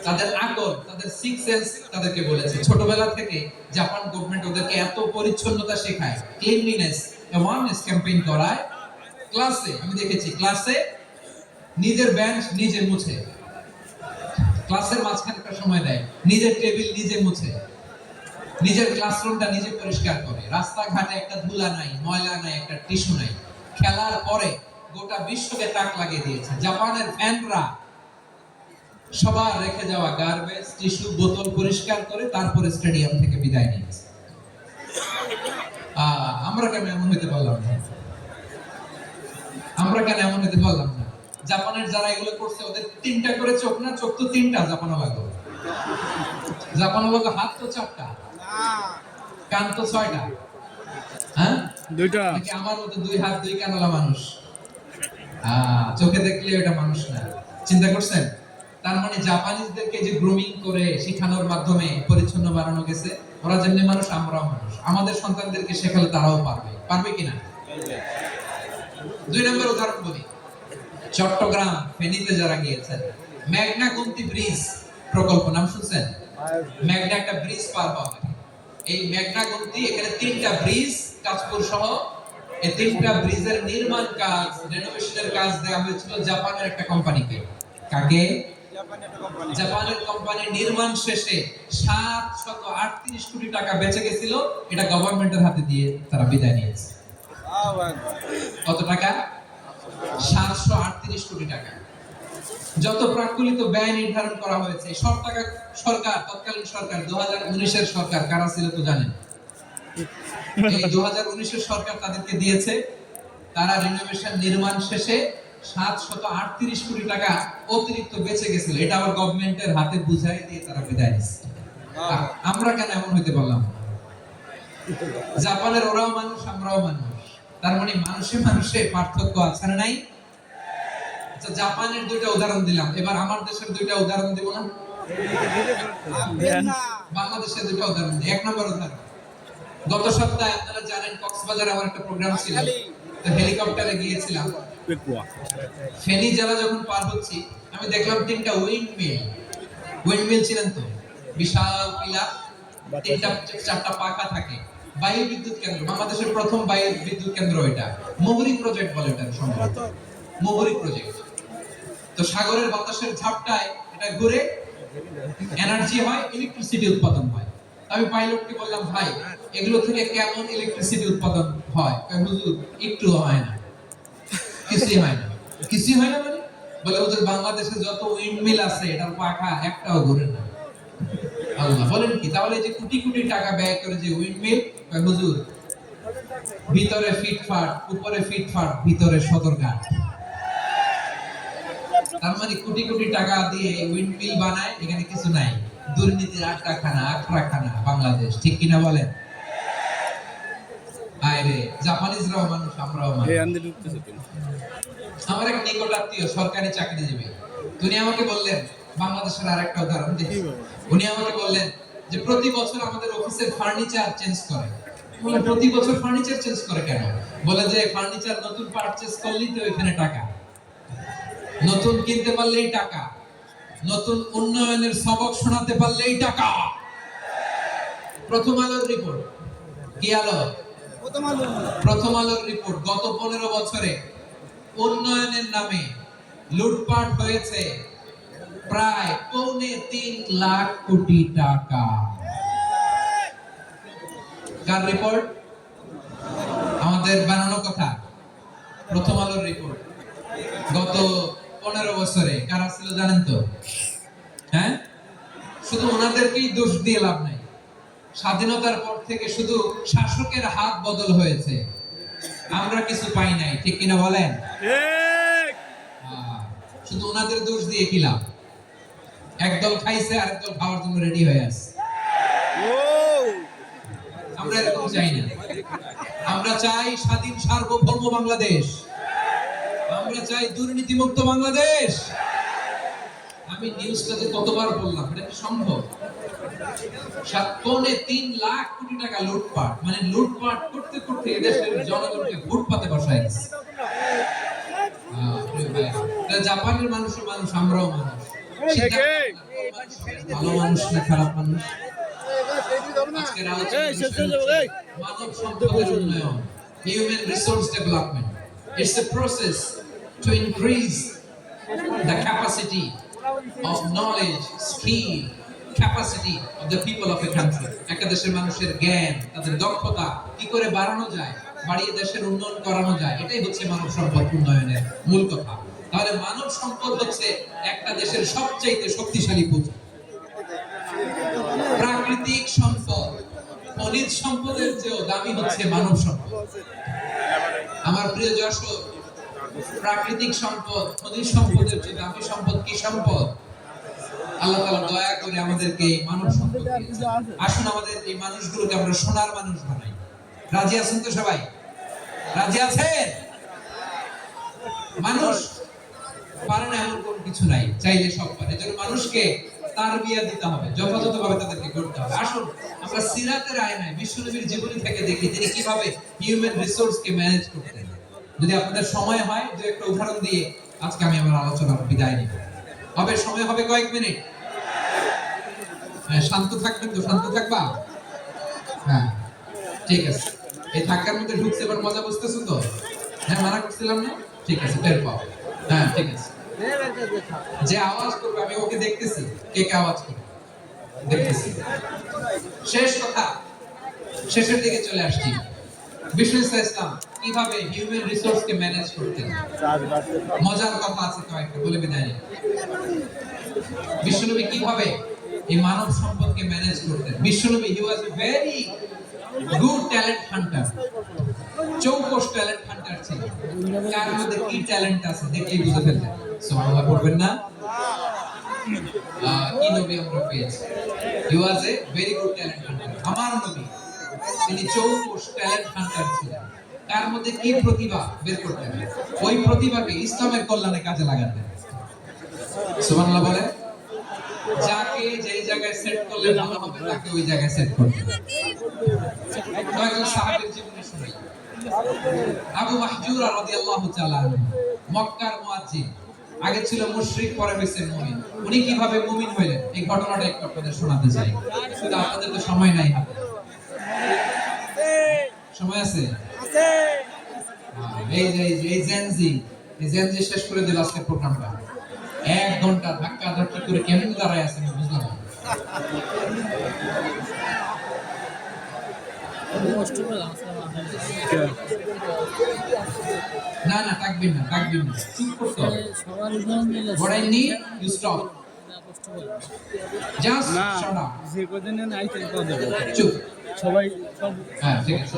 তাদের আকল, তাদের সিক্স সেন্স তাদেরকে বলেছে। ছোটবেলা থেকে জাপান গভর্নমেন্ট ওদেরকে এত পরিচ্ছন্নতা শেখায়, ক্লিনলিনেস অ্যাওয়ারনেস ক্যাম্পেইন করায়। ক্লাসে আমি দেখেছি, ক্লাসে নিজের বেঞ্চ নিজে মুছে, ক্লাসের মাঝখানে একটা সময় দেয়, নিজের টেবিল নিজে মুছে, নিজের ক্লাসরুমটা নিজে পরিষ্কার করে। রাস্তাঘাটে একটা ধুলা নাই, ময়লা নাই, একটা টিস্যু নাই। খেলার পরে গোটা বিশ্বকে তাক লাগিয়ে দিয়েছে। জাপানের ফ্যানরা সবার রেখে যাওয়া গার্বেজ, টিস্যু, বোতল পরিষ্কার করে তারপরে স্টেডিয়াম থেকে বিদায় নিয়েছে। আমরা কেন এমন হইতে পারলাম না? আমরা কেন এমন হইতে পারলাম না? জাপানের যারা এগুলো করছে, ওদের তিনটা করে চোখ না? চোখ তো তিনটা জাপানের লাগলো, জাপানের লোক হাত তো চারটা, কান তো ছয়টা। হ্যাঁ, দুইটা। নাকি আমার মতো দুই হাত দুই কানওয়ালা মানুষ? চোখে দেখলে ওটা মানুষ না। চিন্তা করছেন? তার মানে জাপানিজদেরকে যে গ্রুমিং করে শেখানোর মাধ্যমে পরিচ্ছন্ন বানানো গেছে। ওরা যেমনি মানুষ, আমরাও মানুষ। আমাদের সন্তানদেরকে শেখালে তারাও পারবে, পারবে কিনা? দুই নম্বর উদাহরণ বলি, চট্টগ্রাম ফেনীতে যারা গিয়েছেন, মেঘনা গুমতি ব্রিজ প্রকল্প নাম শুনছেন? মেঘনা একটা ব্রিজ পার হওয়া লাগে। এই মেঘনা গুমতি, এখানে 3টা ব্রিজ, কাজপুর সহ এই 3টা ব্রিজের নির্মাণ কাজ, রেনোভেশনের কাজ দেওয়া হয়েছিল জাপানের একটা কোম্পানিকে। কাকে? জাপানের কোম্পানি নির্মাণ শেষে 738 কোটি টাকা বেঁচে গেছিল, এটা গভর্নমেন্টের হাতে দিয়ে তারা বিদায় নিয়েছে। কত টাকা? 738 কোটি টাকা। যত প্রাকুলিত ব্যয় নির্ধারণ করা হয়েছে সব টাকা সরকার, তৎকালীন সরকার 2019 এর সরকার কারা ছিল তো জানেন? এই 2019 এর সরকার তাদেরকে দিয়েছে। তারা রিনোভেশন নির্মাণ শেষে 738 কোটি টাকা অতিরিক্ত বেঁচে গেছিল, এটা আবার গভর্নমেন্টের হাতে বুঝাই দিয়ে তারা বিদায় নিচ্ছে। আমরা কেন এমন হইতে পারলাম? জাপানের ওরাও মানুষ, আমরাও মানুষ, তার মানে মানুষে মানুষে পার্থক্য আছে না নাই? আচ্ছা, জাপানের দুইটা উদাহরণ দিলাম, এবার আমার দেশের দুইটা উদাহরণ দিব না? বাংলাদেশের দুইটা উদাহরণ দিই। 1 নম্বর উদাহরণ, গত সপ্তাহে আপনারা জানেন কক্সবাজারে আমার একটা প্রোগ্রাম ছিল, তো হেলিকপ্টারে গিয়েছিলাম। ফেনী জেলা যখন পার হচ্ছি আমি দেখলাম 3টা উইন্ডমিল ছিলেন তো, বিশাল পিলা, 3টা-4টা পাখা থাকে। বায়ু বিদ্যুৎ কেন্দ্র, বাংলাদেশের প্রথম বায়ু বিদ্যুৎ কেন্দ্র এটা, মোহরি প্রজেক্ট বলে এটা, সম্ভবত মোহরি প্রজেক্ট। তো সাগরের বাতাসের ঝাপটায় এটা ঘুরে এনার্জি হয়, ইলেকট্রিসিটি উৎপাদন হয়। আমি পাইলটকে বললাম, ভাই এগুলো থেকে কেমন ইলেকট্রিসিটি উৎপাদন হয়? হুজুর একটু হয় না, কিছুই হয় না। কিছুই হয় না মানে? বলে হুজুর বাংলাদেশে যত উইন্ডমিল আছে এটার পাখা একটাও ঘুরে না। আল্লাহ, বলেন কি? তাহলে যে কোটি কোটি টাকা ব্যয় করে যে উইন্ডমিল, হুজুর ভিতরে ফিটফাট, উপরে ফিটফাট, ভিতরে সদরঘাট। তার মানে কোটি কোটি টাকা দিয়ে উইন্ডমিল বানায়, এখানে কিছু নাই। দুর্নীতির আখড়াখানা বাংলাদেশ, ঠিক কিনা বলেন? আরে জাপানিজরাও মানুষ, আমরাও মানুষ। আমার এক নিকট আত্মীয় সরকারি চাকরিজীবী, উনি আমাকে বললেন, বাংলাদেশের আরেকটা উদাহরণ দেখি। উনি আমাকে বললেন যে প্রতি বছর আমাদের অফিসের ফার্নিচার চেঞ্জ করে। বলে প্রতি বছর ফার্নিচার চেঞ্জ করে কেন? বলে যে ফার্নিচার নতুন পারচেজ করলেই তো এখানে টাকা, নতুন কিনতে পারলেই টাকা, নতুন উন্নয়নের সবক শোনাতে পারলেই টাকা। প্রথম আলোর রিপোর্ট, কি আলো? প্রথম আলোর রিপোর্ট, গত 15 বছরে উন্নয়নের নামে লুটপাট হয়েছে প্রায় 3.25 লাখ কোটি টাকা। কার রিপোর্ট? আমাদের বানানো কথা, প্রথম আলোর রিপোর্ট। গত 15 বছরে কারা ছিল জানেন তো? হ্যাঁ, শুধু ওনাদেরকেই দোষ দিয়ে লাভ নাই। স্বাধীনতার পর থেকে শুধু শাসকের হাত বদল হয়েছে, আমরা কিছু পাই নাই, ঠিক কিনা বলেন? শুধু ওনাদের দোষ দিয়ে কি লাভ? একদল খাইছে, আরেকদল খাওয়ার জন্য রেডি হয়ে আছে। আমরা এরকম চাই না। আমরা চাই স্বাধীন সার্বভৌম বাংলাদেশ, আমরা চাই দুর্নীতিমুক্ত বাংলাদেশ। আমি নিউজটাতে কতবার বললাম, এটা কি সম্ভব? 3.25 লাখ কোটি টাকা লুটপাট, মানে লুটপাট করতে করতে এদেশের জনগণকে ফুটপাতে বসায় দিচ্ছে। জাপানের মানুষও মানুষ, আমরাও মানুষ। ভালো মানুষ না খারাপ মানুষ? আজকের আলোচনা মানব সম্পদের উন্নয়ন, human resource development. It's a process to increase the capacity of knowledge, skill, capacity of the people of a country. একটা দেশের মানুষের জ্ঞান, তাদের দক্ষতা কি করে বাড়ানো যায়, বাড়িয়ে দেশের উন্নয়ন করানো যায়, এটাই হচ্ছে মানব সম্পদ উন্নয়নের মূল কথা। তাহলে মানব সম্পদ হচ্ছে একটা দেশের সবচাইতে শক্তিশালী পুঁজি। প্রাকৃতিক সম্পদ, খনিজ সম্পদের চেয়েও দামি হচ্ছে মানব সম্পদ। আমার প্রিয় যশোর, প্রাকৃতিক সম্পদ, খনিজ সম্পদের চেয়ে দামি সম্পদ কি সম্পদ? আল্লাহ তাআলা দয়া করে আমাদেরকে মানব সম্পদ দিয়েছেন। আসুন আমাদের এই মানুষগুলোকে আমরা সোনার মানুষ বানাই। রাজি আছেন তো সবাই? রাজি আছেন? মানুষ পারে না এমন কোনো কিছু নাই, চাইলে সব পারে। এজন্য মানুষকে তারবিয়া দিতে হবে, যথাযথভাবে তাদেরকে গড়তে হবে। আসুন আমরা সিরাতের আয়নায় বিশ্বনবীর জীবনী থেকে দেখি তিনি কিভাবে হিউম্যান রিসোর্সকে ম্যানেজ করতেন। যদি আপনাদের সময় হয় যে একটা উদাহরণ দিয়ে আজকে আমি আমার আলোচনার বিদায় নিব। হবে সময় হবে কয়েক মিনিট? শান্ত থাকবেন তো? শান্ত থাকবা? হ্যাঁ ঠিক আছে। এই ধাক্কার মধ্যে ঢুকছে, এবার মজা বুঝতেছো তো? হ্যাঁ মানা করছিলাম না? ঠিক আছে, টের পাও। হ্যাঁ ঠিক আছে। যে আওয়াজ করবে আমি ওকে দেখতেছি, কে কে আওয়াজ করবে দেখতেছি। শেষ কথা, শেষের দিকে চলে আসছি। বিষ্ণু ইসলাম কিভাবে হিউম্যান রিসোর্স কে ম্যানেজ করতেন, মজার কথা আছে কয়েকটা, বলে বিদায় নিই। বিশ্বনবী কিভাবে এই মানব সম্পদকে ম্যানেজ করতেন। বিশ্বনবী he was a very good talent hunter, চৌকস ট্যালেন্ট হান্টার ছিল। কার মধ্যে কি ট্যালেন্ট আছে দেখলেই বুঝে ফেলতেন। সুবহানাল্লাহ পড়বেন না? কি নবী আমরা পেয়েছি, he was a very good talent hunter. আমার নবী তিনি চৌকস ট্যালেন্ট হান্টার ছিলেন। কার মধ্যে কি প্রতিভা বের করতেন, ওই প্রতিভাকে ইসলামের কল্যাণে কাজে লাগাতেন। সুবহানাল্লাহ বলে। যাকে যেই জায়গায় সেট করলে ভালো হবে তাকে ওই জায়গায় সেট করতেন। কয়েকজন সাহাবীর জীবনী শুনি। আবু মাহজুরা রাদিয়াল্লাহু তাআলা মক্কার মুয়াজ্জিন, আগে ছিল মুশরিক, পরে হয়েছে মুমিন। উনি কিভাবে মুমিন হলেন এই ঘটনাটা একটু আপনাদের শোনাতে চাই, কিন্তু আপনাদের তো সময় নাই হাতে। সময় আছে? এই জেনজি শেষ করে দিল আজকের প্রোগ্রামটা। 1 ঘন্টা ধাক্কা ধাক্কি করে কেমন দাঁড়ায় আছে আমি বুঝলাম না। না না থাকবেন না, থাকবেন না, চুপ করতে হবে। What I need, you stop. Just shut up. যে কদিন আইতে কত চুপ। সবাই সব হ্যাঁ ঠিক আছে।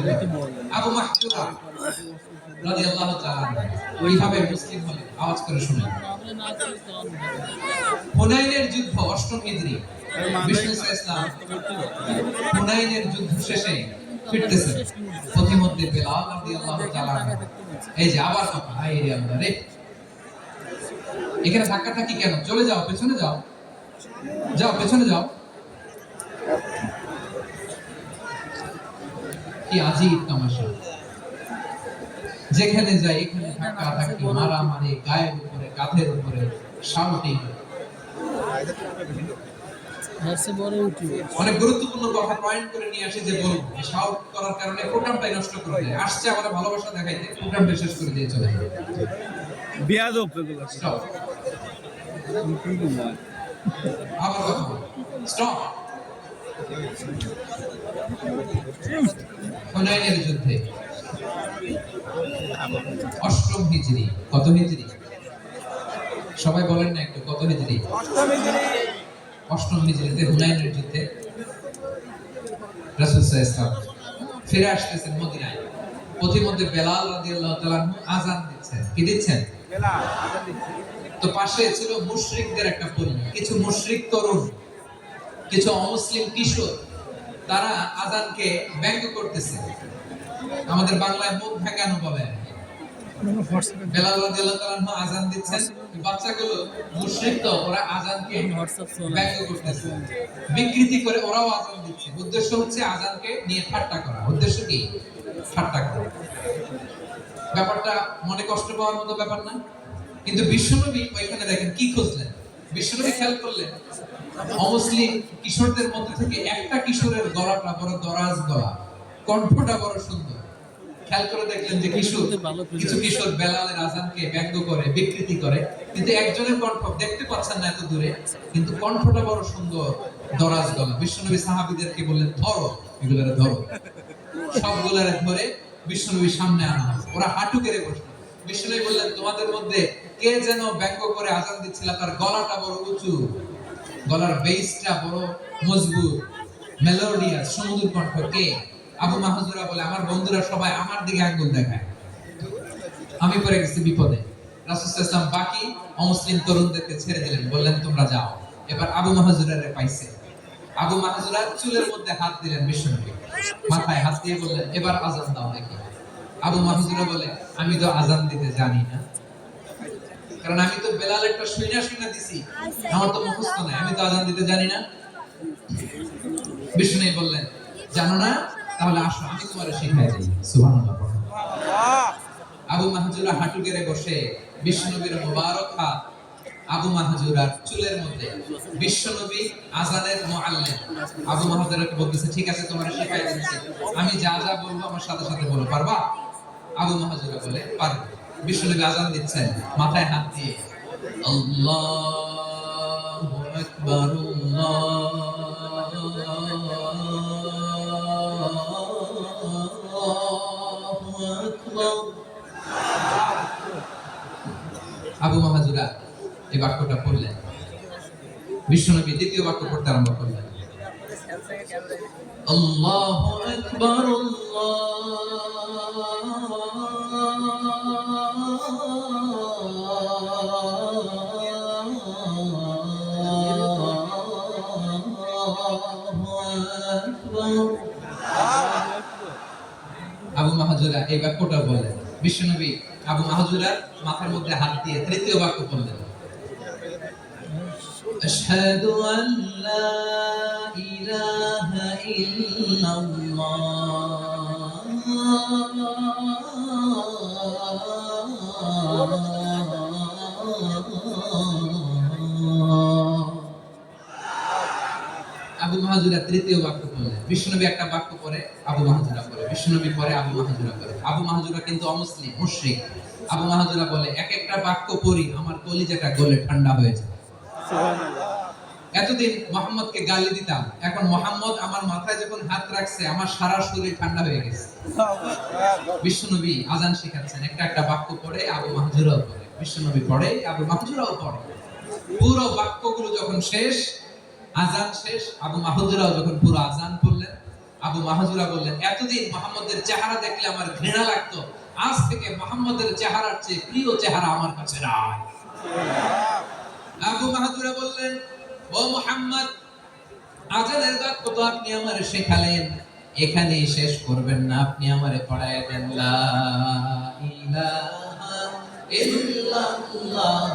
আবু মাহজুরা রাদিয়াল্লাহু তাআলা ওইভাবে মুসলিম হলেন, আওয়াজ করে শুনুন। হুনাইনের যুদ্ধ 8ম হিজরি, বিষ্ণু ইসলাম হুনাইনের যুদ্ধ শেষে ফিরতেছেন। প্রতিমধ্যে বেলাল রাদিয়াল্লাহু তাআলা, এই যে আবার কথা, এই রে আল্লাহ রে, এখানে ধাক্কা থাকি কেন? চলে যাও, পেছনে যাও, যাও পেছনে যাও। কি আজীব তামাশা, যেখানে যাই এখানে ধাক্কা ধাক্কি, মারামারি, গায়ের উপরে, কাঁধের উপরে, শাউটিং। অনেক গুরুত্বপূর্ণ কথা পয়েন্ট করে নিয়ে আসি যে বলবো, শাউট করার কারণে প্রোগ্রামটাই নষ্ট করে দেয়। আসছে আমাদের ভালোবাসা দেখাইতে, প্রোগ্রামটা শেষ করে দিয়ে চলে যায়। বিয়াদব স্টপ, আবার কথা বল, স্টপ। হুনাইনের যুদ্ধে 8ম হিজরি, কত হিজরি সবাই বলেন না একটু, কত হিজরি? 8ম হিজরিতে হুনাইনের যুদ্ধে রাসূল সাল্লাল্লাহু আলাইহি ওয়াসাল্লাম ফিরে আসতেছেন মদিনায়। প্রতিমধ্যে বেলাল রাদিয়াল্লাহু তাআলা আযান দিচ্ছেন। কি দিচ্ছেন? বেলাল আযান দিচ্ছেন। তো পাশে ছিল মুশরিকদের একটা পরিবার, কিছু মুশরিক তরুণ, কিছু অমুসলিম কিশোর, তারা আযানকে ব্যঙ্গ করতেছে। আমাদের বাংলায় মুখ ভেঙানো বলে। বেলাল রাদিয়াল্লাহু তাআলা আযান দিচ্ছেন, বাচ্চাগুলো মুশরিক তো, ওরা আযানকে ব্যঙ্গ করতেছে, বিকৃতি করে ওরাও আযান দিচ্ছে। উদ্দেশ্য হচ্ছে আযানকে নিয়ে ঠাট্টা করা। উদ্দেশ্য কি? ঠাট্টা করা। ব্যাপারটা মনে কষ্ট পাওয়ার মতো ব্যাপার না? কিন্তু বিশ্বনবী ওইখানে দেখেন কি খুঁজলেন। বিশ্বনবী খেয়াল করলেন অমুসলিম কিশোরদের মধ্যে থেকে একটা কিশোরের গলাটা বড় দরাজ গলা, কণ্ঠটা বড় সুন্দর। খেয়াল করে দেখলেন যে কিছু কিশোর বেলালের আযানকে ব্যঙ্গ করে, বিকৃতি করে, কিন্তু একজনের কণ্ঠ দেখতে পাচ্ছেন না এত দূরে, কিন্তু কণ্ঠটা বড় সুন্দর, দরাজ গলা। বিশ্বনবী সাহাবীদেরকে বললেন, ধরো এগুলোরে, ধরো। সবগুলোরে ধরে বিশ্বনবীর সামনে আনা হয়। ওরা হাঁটু কেড়ে বসলো। বিশ্বনবী বললেন, তোমাদের মধ্যে কে যেন ব্যঙ্গ করে আযান দিচ্ছিল, তার গলাটা বড় উঁচু, গলার বেসটা বড় মজবুত, মেলোডিয়াস, সুমধুর কণ্ঠ। কে? আবু মাহজুরা বলে, আমার বন্ধুরা সবাই আমার দিকে আঙ্গুল দেখায়, আমি পড়ে গেছি বিপদে। রাসূল সাল্লাল্লাহু আলাইহি ওয়াসাল্লাম বাকি অমুসলিম তরুণদেরকে ছেড়ে দিলেন, বললেন তোমরা যাও। এবার আবু মাহজুরারে পাইছে। আবু মাহজুরা চুলের মধ্যে হাত দিলেন, বিশ্বনবী মাথায় হাত দিয়ে বললেন, এবার আযান দাও দেখি। আবু মাহজুরা বলে, আমি তো আযান দিতে জানি না, কারণ আমি তো বেলালেরটা শুইনা দিছি, আমার তো মুখস্থ নাই, আমি তো আযান দিতে জানি না। বিষ্ণু বললেন, জানো না? তাহলে আসো আমি তোমারে শিখাই দেই। সুবহানাল্লাহ। আবু মাহজুরা হাঁটু গেড়ে বসে, বিশ্বনবীর মুবারক হাত আবু মাহজুরার চুলের মধ্যে। বিশ্বনবী আযানের মুআল্লিম আবু মাহজুরাকে বলতেছে, ঠিক আছে তোমারে শিখাই দিচ্ছি, আমি যা যা বলবো আমার সাথে সাথে বলো, পারবা? আবু মাহজুরা বলে, পারবো। বিশ্বনবী আযান দিচ্ছেন, মাথায় হাত দিয়ে আল্লাহু আকবার, আল্লাহু আকবার। আবু মাহাজুরা এই বাক্যটা পড়লেন, বিশ্বনবী দ্বিতীয় বাক্য পড়তে আরম্ভ করলেন, আল্লাহু আকবার, আবু মাহাজুরা এই বাক্যটা বললেন। বিশ্বনবী আবু মাহাজুরার মাথার মধ্যে হাত দিয়ে তৃতীয় বাক্য বললেন, আশহাদু আল্লা ইলাহা ইল্লাল্লাহ। আবু মাহাজুরা তৃতীয় বাক্য বললেন। বিশ্বনবী একটা বাক্য পরে আবু মাহাজুরা পড়ে, বিশ্বনবী পরে আবু মাহাজুরা পড়ে। আবু মাহাজুরা কিন্তু অমুসলিম, মুশরিক। আবু মাহাজুরা বলে, এক একটা বাক্য পড়ি আমার কলিজাটা গলে ঠান্ডা হয়ে যায়। এতদিন মোহাম্মদকে গালি দিতাম, এখন মোহাম্মদ আমার মাথায় যখন হাত রাখছে আমার সারা শরীর ঠান্ডা হয়ে গেছে। বিশ্বনবী আজান শেখাচ্ছেন, একটা একটা বাক্য পড়ে আবু মাহাজুরাও পড়ে, বিশ্বনবী পড়ে আবু মাহাজুরাও পড়ে। পুরো বাক্যগুলো যখন শেষ, আজান শেষ, আবু মাহাজুরাও যখন পুরো আজান পড়লেন, আবু মাহাজুরা বললেন, এতদিন মোহাম্মদের চেহারা দেখলে আমার ঘৃণা লাগতো, আজ থেকে মোহাম্মদের চেহারার চেয়ে প্রিয় চেহারা আমার কাছে নাই। আবু মাহাজুরা বললেন, ও মুহাম্মদ, আজানের বাক্য তো আপনি আমারে শেখালেন, এখানেই শেষ করবেন না, আপনি আমারে পড়ায় দেন, লা ইলাহা ইল্লাল্লাহ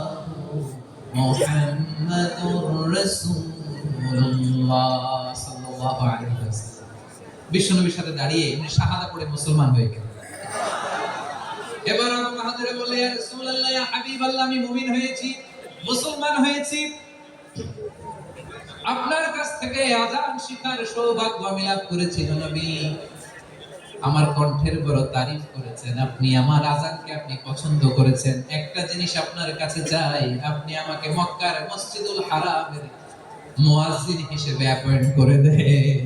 মুহাম্মাদুর রাসূলুল্লাহ সাল্লাল্লাহু আলাইহি ওয়াসাল্লাম। বিশ্বনবীর সাথে দাঁড়িয়ে উনি শাহাদা পড়ে মুসলমান হয়ে গেলেন। এবার আবু মাহাজুরা বললেন, ইয়া রাসূলুল্লাহ, ইয়া হাবিবাল্লাহ, আমি মুমিন হয়েছি, মুসলমান হয়েছি, আপনার কাছ থেকে আযান শিখার সৌভাগ্য আমি লাভ করেছি। নবী আমার কণ্ঠের বড় তারিফ করেছেন, আপনি আমার আযানকে আপনি পছন্দ করেছেন। একটা জিনিস আপনার কাছে চাই, আপনি আমাকে মক্কার মসজিদুল হারামের মুয়াজ্জিন হিসেবে অ্যাপয়েন্ট করে দেন।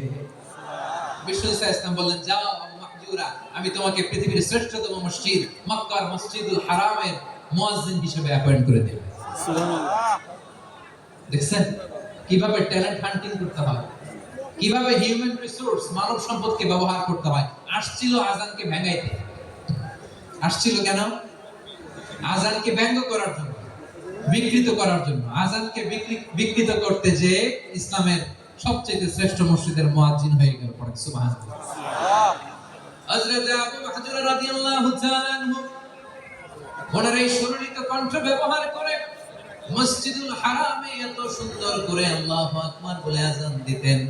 বিষ্ণু ইসলাম বললেন, যাও আবু মাহজুরা, আমি তোমাকে পৃথিবীর শ্রেষ্ঠতম মসজিদ মক্কার মসজিদুল হারামের মুয়াজ্জিন হিসেবে অ্যাপয়েন্ট করে দেব। সুবহানাল্লাহ। দেখছেন কিভাবে ট্যালেন্ট হান্টিং করতে হয়, কিভাবে হিউম্যান রিসোর্স মানব সম্পদকে ব্যবহার করতে হয়। আসছিল আজানকে ভেঙাইতে, আসছিল কেন? আজানকে ব্যঙ্গ করার জন্য, বিকৃত করার জন্য। আজানকে বিকৃত করতে যে ইসলামের সবচেয়ে শ্রেষ্ঠ মসজিদের মুয়াজ্জিন হয়ে গেল। পড়েন সুবহানাল্লাহ। হযরত আবু মাহজুরা রাদিয়াল্লাহু তাআলা আনহু ওনার এই সুরলিত কণ্ঠ ব্যবহার করে মসজিদুল হারামে এত সুন্দর করে আল্লাহু আকবার বলে আজান দিতেন,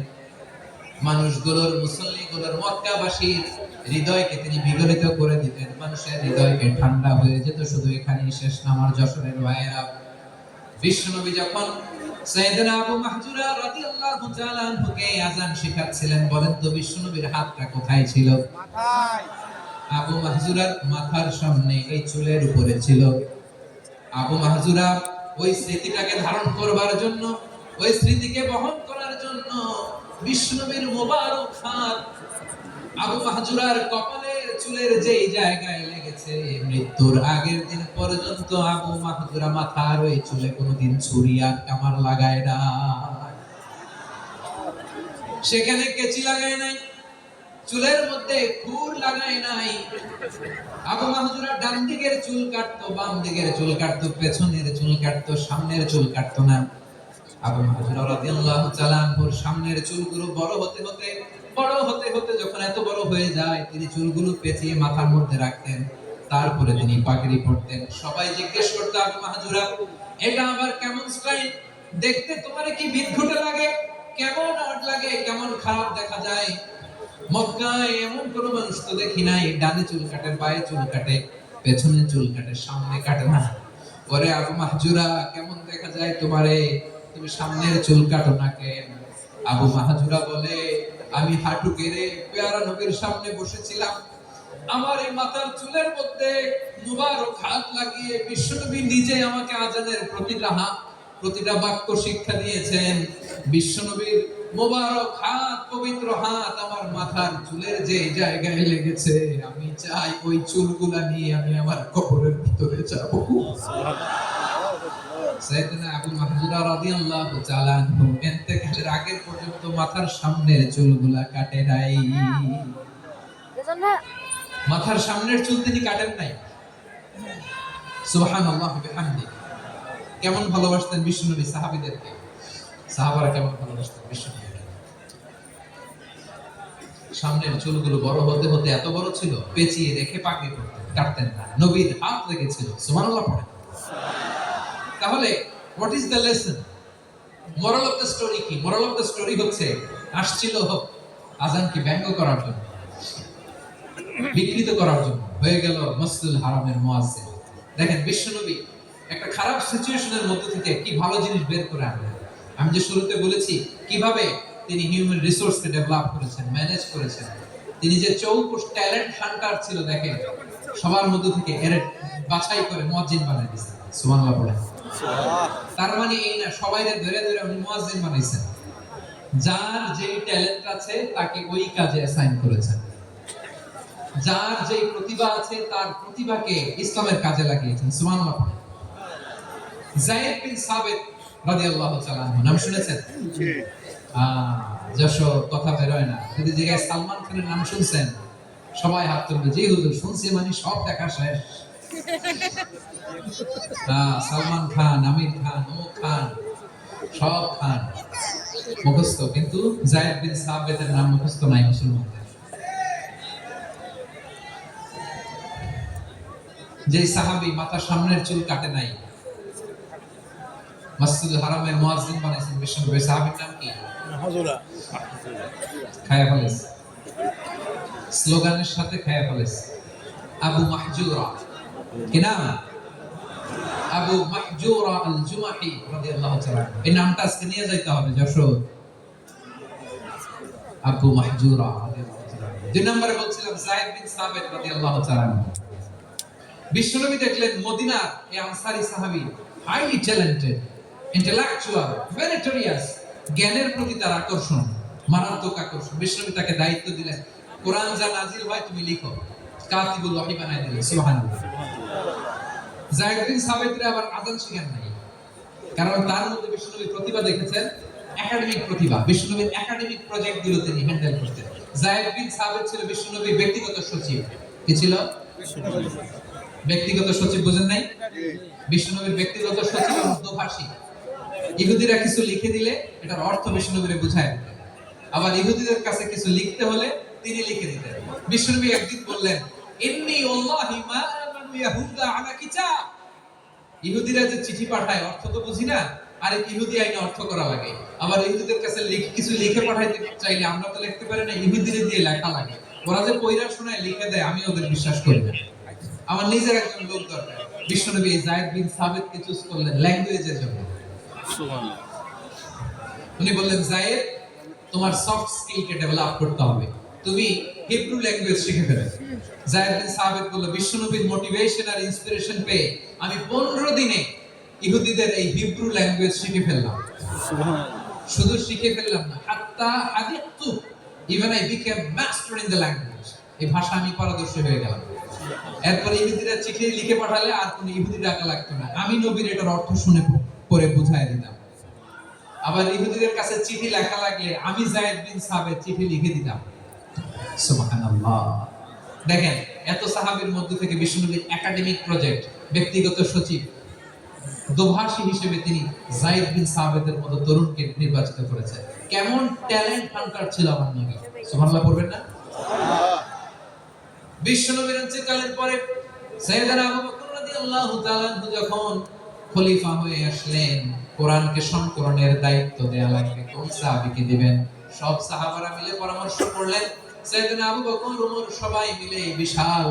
মানুষগুলোর, মুসল্লিগুলোর, মক্কাবাসীর হৃদয়কে তিনি বিগলিত করে দিতেন, মানুষের হৃদয়কে ঠান্ডা হয়ে যেত। শুধু এখানেই শেষ না আমার যশোরের ভাইয়েরা, বিশ্বনবী যখন সাইয়েদনা আবু মাহজুরা রাদিয়াল্লাহু তাআলা আনহুকে আযান শেখাচ্ছিলেন, বলেন তো বিশ্বনবীর হাতটা কোথায় ছিল? মাথায়। আবু মাহজুরার মাথার সামনে এই চুলের উপরে ছিল। আবু মাহজুরা ওই স্মৃতিটাকে ধারণ করবার জন্য, ওই স্মৃতিকে বহন করার জন্য বিশ্বনবীর মোবারক হাত আবু মাহজুরার কপালের চুলের যেই জায়গায় লেগেছে, মৃত্যুর আগের দিন পর্যন্ত আবু মাহজুরা মাথার ওই চুলে কোনোদিন ছুরি আর কামার লাগায় না, সেখানে কেচি লাগায় নাই, চুলের মধ্যে খুর লাগায় নাই। আবু মাহজুরা ডান দিকের চুল কাটতো, বাম দিকের চুল কাটতো, পেছনের চুল কাটতো, সামনের চুল কাটতো না। আবু মাহজুরা রাদিয়াল্লাহু তাআলা আনহুর সামনের চুলগুলো বড় হতে হতে যখন এত বড় হয়ে যায়, তিনি চুলগুলো পেঁচিয়ে মাথার মধ্যে রাখতেন, তারপরে তিনি পাগড়ি পরতেন। সবাই জিজ্ঞেস করতো, আবু মাহজুরা, এটা আবার কেমন স্টাইল? দেখতে তোমার কি বিদঘুটে লাগে? কেমন অড লাগে? কেমন খারাপ দেখা যায়? মক্কায় এমন কোন মানুষ তো দেখি নাই, ডানে চুল কাটে, বায়ে চুল কাটে, পেছনে চুল কাটে, সামনে কাটে না। ওরে আবু মাহজুরা, কেমন দেখা যায় তোমারে? তুমি সামনের চুল কাটো না কেন? আবু মাহজুরা বলে, আমি হাঁটু গেড়ে পেয়ারা নবীর সামনে বসেছিলাম, আমার এই মাথার চুলের মধ্যে মুবারক হাত লাগিয়ে বিশ্বনবী নিজে আমাকে আজানের প্রতিটা বাক্য শিক্ষা দিয়েছেন। বিশ্বনবীর মুবারক হাত, পবিত্র হাত আমার মাথার চুলের যে জায়গায় লেগেছে, আমি চাই ওই চুলগুলা নিয়ে আমি আমার কবরের ভিতরে যাব। সাইয়েদনা আবু মাহজুরা রাদিয়াল্লাহু তাআলা আনহু ইন্তেকালের আগে পর্যন্ত মাথার সামনের চুলগুলা কাটে নাই। মাথার সামনের চুল তিনি কাটেন নাই। সুবহানাল্লাহ বিহামদি। কেমন ভালোবাসতেন বিশ্বনবী সাহাবীদেরকে, সাহাবারা কেমন ভালোবাসতেন বিশ্বনবীকে। সামনের চুলগুলো বড় হতে হতে এত বড় ছিল, পেঁচিয়ে রেখে পাগড়ি পরতেন, কাটতেন না। নবীর হাত লেগেছিল। সুবহানাল্লাহ পড়ে। তাহলে what is the lesson? Moral of the story কি? মোরাল অফ দ্য স্টোরি হচ্ছে, আসছিল আজানকে ব্যঙ্গ করার জন্য, বিকৃত করার জন্য, হয়ে গেল মসজিদুল হারামের মুয়াজ্জিন। দেখেন বিশ্বনবী একটা খারাপ সিচুয়েশনের মধ্যে থেকে কি ভালো জিনিস বের করে আনলেন। আমি যে শুরুতে বলেছি কিভাবে তিনি হিউম্যান রিসোর্সকে ডেভেলপ করেছেন, ম্যানেজ করেছেন। তিনি যে চৌকুশ ট্যালেন্ট হান্টার ছিল, দেখেন সবার মধ্যে থেকে এর বাছাই করে মুয়াজ্জিন বানিয়ে দিয়েছেন। সুবহানাল্লাহ বলেন। তার মানে এই না সবাই ধরে ধরে উনি মুয়াজ্জিন বানাইছেন। যার যে ট্যালেন্ট আছে তাকে ওই কাজে অ্যাসাইন করেছেন। যার যে প্রতিভা আছে তার প্রতিভাকে ইসলামের কাজে লাগিয়েছেন। সুবহানাল্লাহ। যায়েদ বিন সাবিত রাদিয়াল্লাহু তাআলা আনহু নাম শুনেছেন? জি। যশো কথা বের হয় না। যদি জায়গায় সালমান খানের নাম শুনছেন, সবাই হাত তুলবে, জি হুজুর শুনছি, মানে সব দেখা শেষ। সালমান খান, আমির খান, অমুক খান, সব খান মুখস্থ, কিন্তু যায়েদ বিন সাবিতের নাম মুখস্থ নাই মুসলমানদের। যে সাহাবী মাথার সামনের চুল কাটে নাই, মসজিদুল হারামের মুয়াজ্জিন বানাইছেন বিশ্বনবী, সাহাবীর নাম কি? হুজুরা। খায়া ফেলেস, স্লোগানের সাথে খায়া ফেলেস। আবু মাহজুরা, কি নাম? আবু মাহজুরা আল জুমাহি রাদিয়াল্লাহু তাআলা। এই নামটা আজকে নিয়ে যাইতে হবে যশোর। আবু মাহজুরা রাদিয়াল্লাহু তাআলা। দুই নম্বরে বলছিলাম যায়েদ বিন সাবিত রাদিয়াল্লাহু তাআলা। বিশ্বনবী দেখলেন মদিনার এই আনসারী সাহাবী হাইলি ট্যালেন্টেড, ইন্টেলেকচুয়াল, মেরিটোরিয়াস, জ্ঞানের প্রতি তার আকর্ষণ, মারাত্মক আকর্ষণ। বিশ্বনবী তাকে দায়িত্ব দিলেন, কোরআন যা নাজিল হয় তুমি লিখো, কাতিবুল ওহী বানাই দিলেন। সুবহানাল্লাহ। যায়েদ বিন সাবিতরে আবার আযান শিখান নাই, কারণ তার মধ্যে বিশ্বনবী প্রতিভা দেখেছেন, একাডেমিক প্রতিভা। বিশ্বনবীর একাডেমিক প্রজেক্ট গুলো তিনি হ্যান্ডেল করতেন। যায়েদ বিন সাবিত ছিল বিশ্বনবীর ব্যক্তিগত সচিব। কি ছিল? ব্যক্তিগত সচিব। বুঝেন নাই? বিশ্বনবীর ব্যক্তিগত সচিব উর্দুভাষী। ইহুদিরা কিছু লিখে দিলে এটার অর্থ বিশ্বনবীরে বুঝায় দিতেন। আবার ইহুদিদের কাছে কিছু লিখতে হলে তিনি লিখে দিতেন। বিশ্বনবী একদিন বললেন, ইন্নী ওয়াল্লাহি মা আমানু ইয়াহুদা আলা কিতাব। ইহুদিরা যে চিঠি পাঠায় অর্থ তো বুঝি না, আর ইহুদি আইনে অর্থ করা লাগে। আবার ইহুদিদের কাছে কিছু লিখে পাঠাইতে চাইলে আমরা তো লিখতে পারি না, ইহুদিরে দিয়ে লেখা লাগে। ওরা যে পয়রা শোনায় লিখে দেয়, আমি ওদের বিশ্বাস করি না। আমার নিজের একজন লোক দরকার। বিশ্বনবী যায়েদ বিন সাবিতকে চুজ করলেন ল্যাঙ্গুয়েজের জন্য। সুবহানাল্লাহ। উনি বললেন, যায়েদ তোমার সফট স্কিলকে ডেভেলপ করতে হবে, তুমি হিব্রু ল্যাঙ্গুয়েজ শিখে ফেলো। যায়েদ বিন সাবিত বলল, বিশ্বনবীর মোটিভেশন আর ইন্সপিরেশন পেয়ে আমি 15 দিনে ইহুদিদের এই হিব্রু ল্যাঙ্গুয়েজ শিখে ফেললাম। সুবহানাল্লাহ। শুধু শিখে ফেললাম না, হাত্তা হাদিতু, even I became master in the language. এই ভাষা আমি পারদর্শী হয়ে গেলাম। এরপর ইহুদিরা চিঠি লিখে পাঠালে আর কোনো ইহুদি ডাকা লাগতো না, আমি নবীর এটার অর্থ শুনে পরে বুঝাই দিতাম। আবার ইহুদিদের কাছে চিঠি লেখা লাগলে আমি যায়েদ বিন সাবিত চিঠি লিখে দিতাম। সুবহানাল্লাহ। দেখেন এত সাহাবীর মধ্যে থেকে বিশ্বনবীর একাডেমিক প্রজেক্ট, ব্যক্তিগত সচিব, দোভাষী হিসেবে তিনি যায়েদ বিন সাবিতের মতো তরুণকে নির্বাচিত করেছেন। কেমন ট্যালেন্ট হান্টার ছিল আমার নবী। সুবহানাল্লাহ পড়বেন না? বিশ্বনবীর ইন্তেকালের পরে সাইয়েদনা আবু বকর রাদিয়াল্লাহু তাআলা আনহু যখন খলিফা হয়ে আসলেন, কোরআনকে সংকলনের দায়িত্ব দেয়া লাগবে, কোন সাহাবীকে দিবেন? সব সাহাবারা মিলে পরামর্শ করলেন। সাইয়েদনা আবু বকর, ওমর সবাই মিলে বিশাল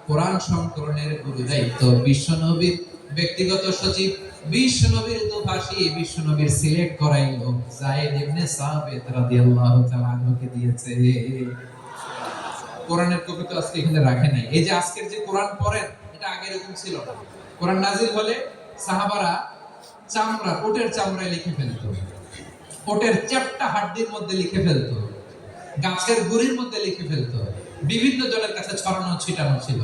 কোরআন সংকলনের গুরু দায়িত্ব বিশ্বনবীর ব্যক্তিগত সচিব, বিশ্বনবীর দোভাষী, বিশ্বনবীর সিলেক্ট করাইলো যায়েদ ইবনে সাবিত রাদিয়াল্লাহু তাআলা আনহুকে দিয়েছে। কোরআনের কপি তো আজকে এখানে রাখে নাই। এই যে আজকের যে কোরআন পড়েন, এটা আগে এরকম ছিল না। কোরআন নাজিল হলে সাহাবারা চামড়া, ওটের চামড়ায় লিখে ফেলতো, ওটের চ্যাপ্টা হাড্ডির মধ্যে লিখে ফেলতো, গাছের গুড়ির মধ্যে লিখে ফেলতো, বিভিন্ন জনের কাছে ছড়ানো ছিটানো ছিল।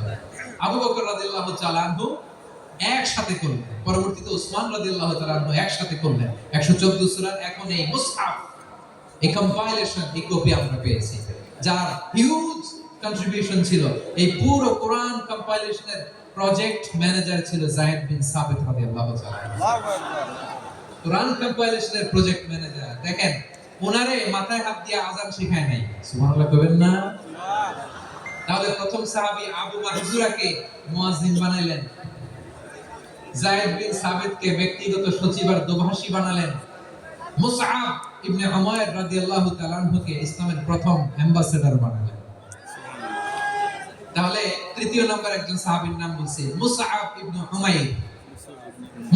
আবু বকর রাদিয়াল্লাহু তাআলা আনহু একসাথে করলেন, পরবর্তীতে উসমান রাদিয়াল্লাহু তাআলা আনহু একসাথে করলেন 114 সূরার এখন এই মুসহাফ, এই কম্পাইলেশন, এই কপি আমরা পেয়েছি, যার হিউজ কন্ট্রিবিউশন ছিল। এই পুরো কোরআন কম্পাইলেশনের প্রজেক্ট ম্যানেজার ছিল যায়েদ বিন সাবিত রাদিয়াল্লাহু তাআলা। কোরআন কম্পাইলেশনের প্রজেক্ট ম্যানেজার, দেখেন ওনারে মাথায় হাত দিয়ে আযান শেখায় নাই, সুবহানাল্লাহ কইবেন না? তাহলে প্রথম সাহাবী আবু মাহজুরাকে মুয়াজ্জিন বানাইলেন, যায়েদ বিন সাবিতকে ব্যক্তিগত সচিব আর দোভাষী বানালেন, মুসআব ইবনে উমাইর রাদিয়াল্লাহু তাআলা আনহুকে ইসলামের প্রথম অ্যাম্বাসেডর বানালেন। তাহলে তৃতীয় নম্বর একজন সাহাবীর নাম বলছি, মুসআব ইবনে উমাইর।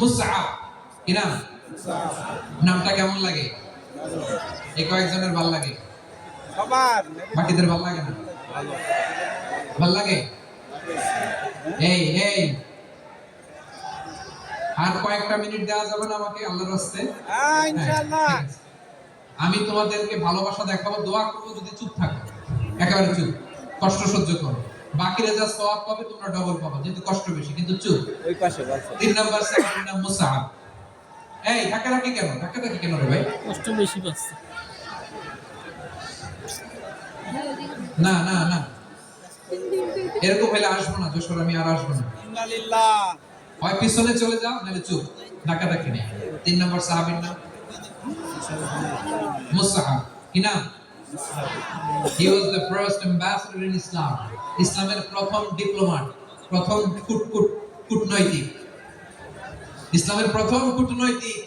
মুসআব কি নাম? নামটা কেমন লাগে? এই কয়েকজনের ভালো লাগে, সবার বাকিদের ভালো লাগে না? ভালো লাগে? এই এই আর কয়েকটা মিনিট দেওয়া যাবে না আমাকে আল্লাহর রাস্তায়? হ্যাঁ ইনশাআল্লাহ। ঠিক আছে। আমি তোমাদেরকে ভালোবাসা দেখাবো, দোয়া করবো যদি চুপ থাকো, একেবারে চুপ, কষ্ট সহ্য করো, বাকিরা যা সওয়াব পাবে তোমরা ডবল পাবে, যেহেতু কষ্ট বেশি, কিন্তু চুপ। ওই পাশে বলছে 3 নম্বর সাহাবীর নাম মুসআব। এই ধাক্কা ধাক্কি কেন, ধাক্কা ধাক্কি কেন রে ভাই? কষ্ট বেশি পাচ্ছে। না না না, এরকম হলে আসবো না যশোর, আমি আর আসবো না। ইন্নালিল্লাহ। হয় পিছনে চলে যাও, নাহলে চুপ, ধাক্কা ধাক্কি নেই। 3 নম্বর সাহাবীর নাম মুসআব। কি নাম? He was the first ambassador in Islam. ইসলামের প্রথম ডিপ্লোম্যাট, প্রথম কূটনৈতিক, ইসলামের প্রথম কূটনৈতিক,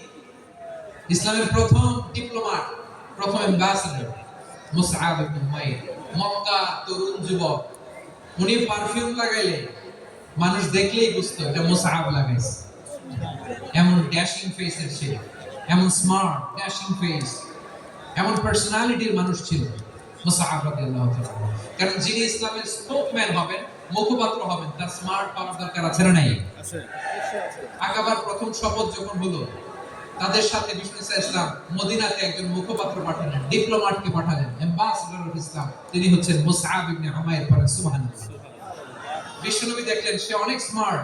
ইসলামের প্রথম ডিপ্লোম্যাট, প্রথম অ্যাম্বাসেডর মুসআব ইবনে উমাইর। মক্কা তরুণ যুবক, উনি পারফিউম লাগাইলে মানুষ দেখলেই বুঝতো এটা মুসআব লাগাইছে। এমন ড্যাশিং ফেসের ছিল, এমন স্মার্ট ড্যাশিং ফেস, এমন পার্সোনালিটির মানুষ ছিল মুসআব রাদিয়াল্লাহু তাআলা। কারণ যিনি ইসলামের স্পোকম্যান হবেন, মুখপাত্র হবেন, তার স্মার্ট পাওয়ার দরকার আছে না নাই? আছে। আকাবার প্রথম শপথ যখন হলো, তাদের সাথে বিষ্ণু ইসলাম মদিনাতে একজন মুখপাত্র পাঠালেন, ডিপ্লোম্যাটকে পাঠালেন, অ্যাম্বাসেডর অফ ইসলাম, তিনি হচ্ছেন মুসআব ইবনে উমাইর। পড়েন সুবহানাল্লাহ। বিশ্বনবী দেখলেন সে অনেক স্মার্ট,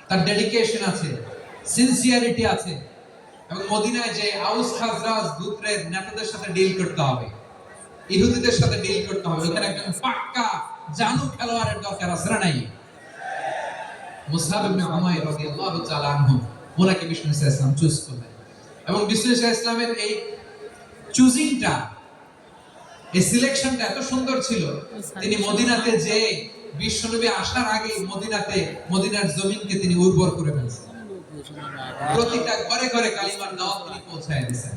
তার ডেডিকেশন আছে, সিনসিয়ারিটি আছে, এবং মদিনায় যে আউস খাজরাজ গোত্রের নেতাদের সাথে ডিল করতে হবে, ইহুদিদের সাথে ডিল করতে হবে, ওখানে একজন পাক্কা জানু খেলোয়াড়ের দরকার আছে না নাই? মুসআব ইবনে উমাইর রাদিয়াল্লাহু তাআলা আনহু, ওনাকে বিষ্ণু ইসলাম চুজ করলেন। এবং বিষ্ণু ইসলামের এই চুজিংটা, এই সিলেকশনটা এত সুন্দর ছিল, তিনি মদিনাতে যে বিশ্বনবী আসার আগে মদিনার জমিনকে তিনি উর্বর করে ফেলছেন। প্রতিটা ঘরে ঘরে কালিমার দাওয়াত তিনি পৌঁছায় দিয়েছেন।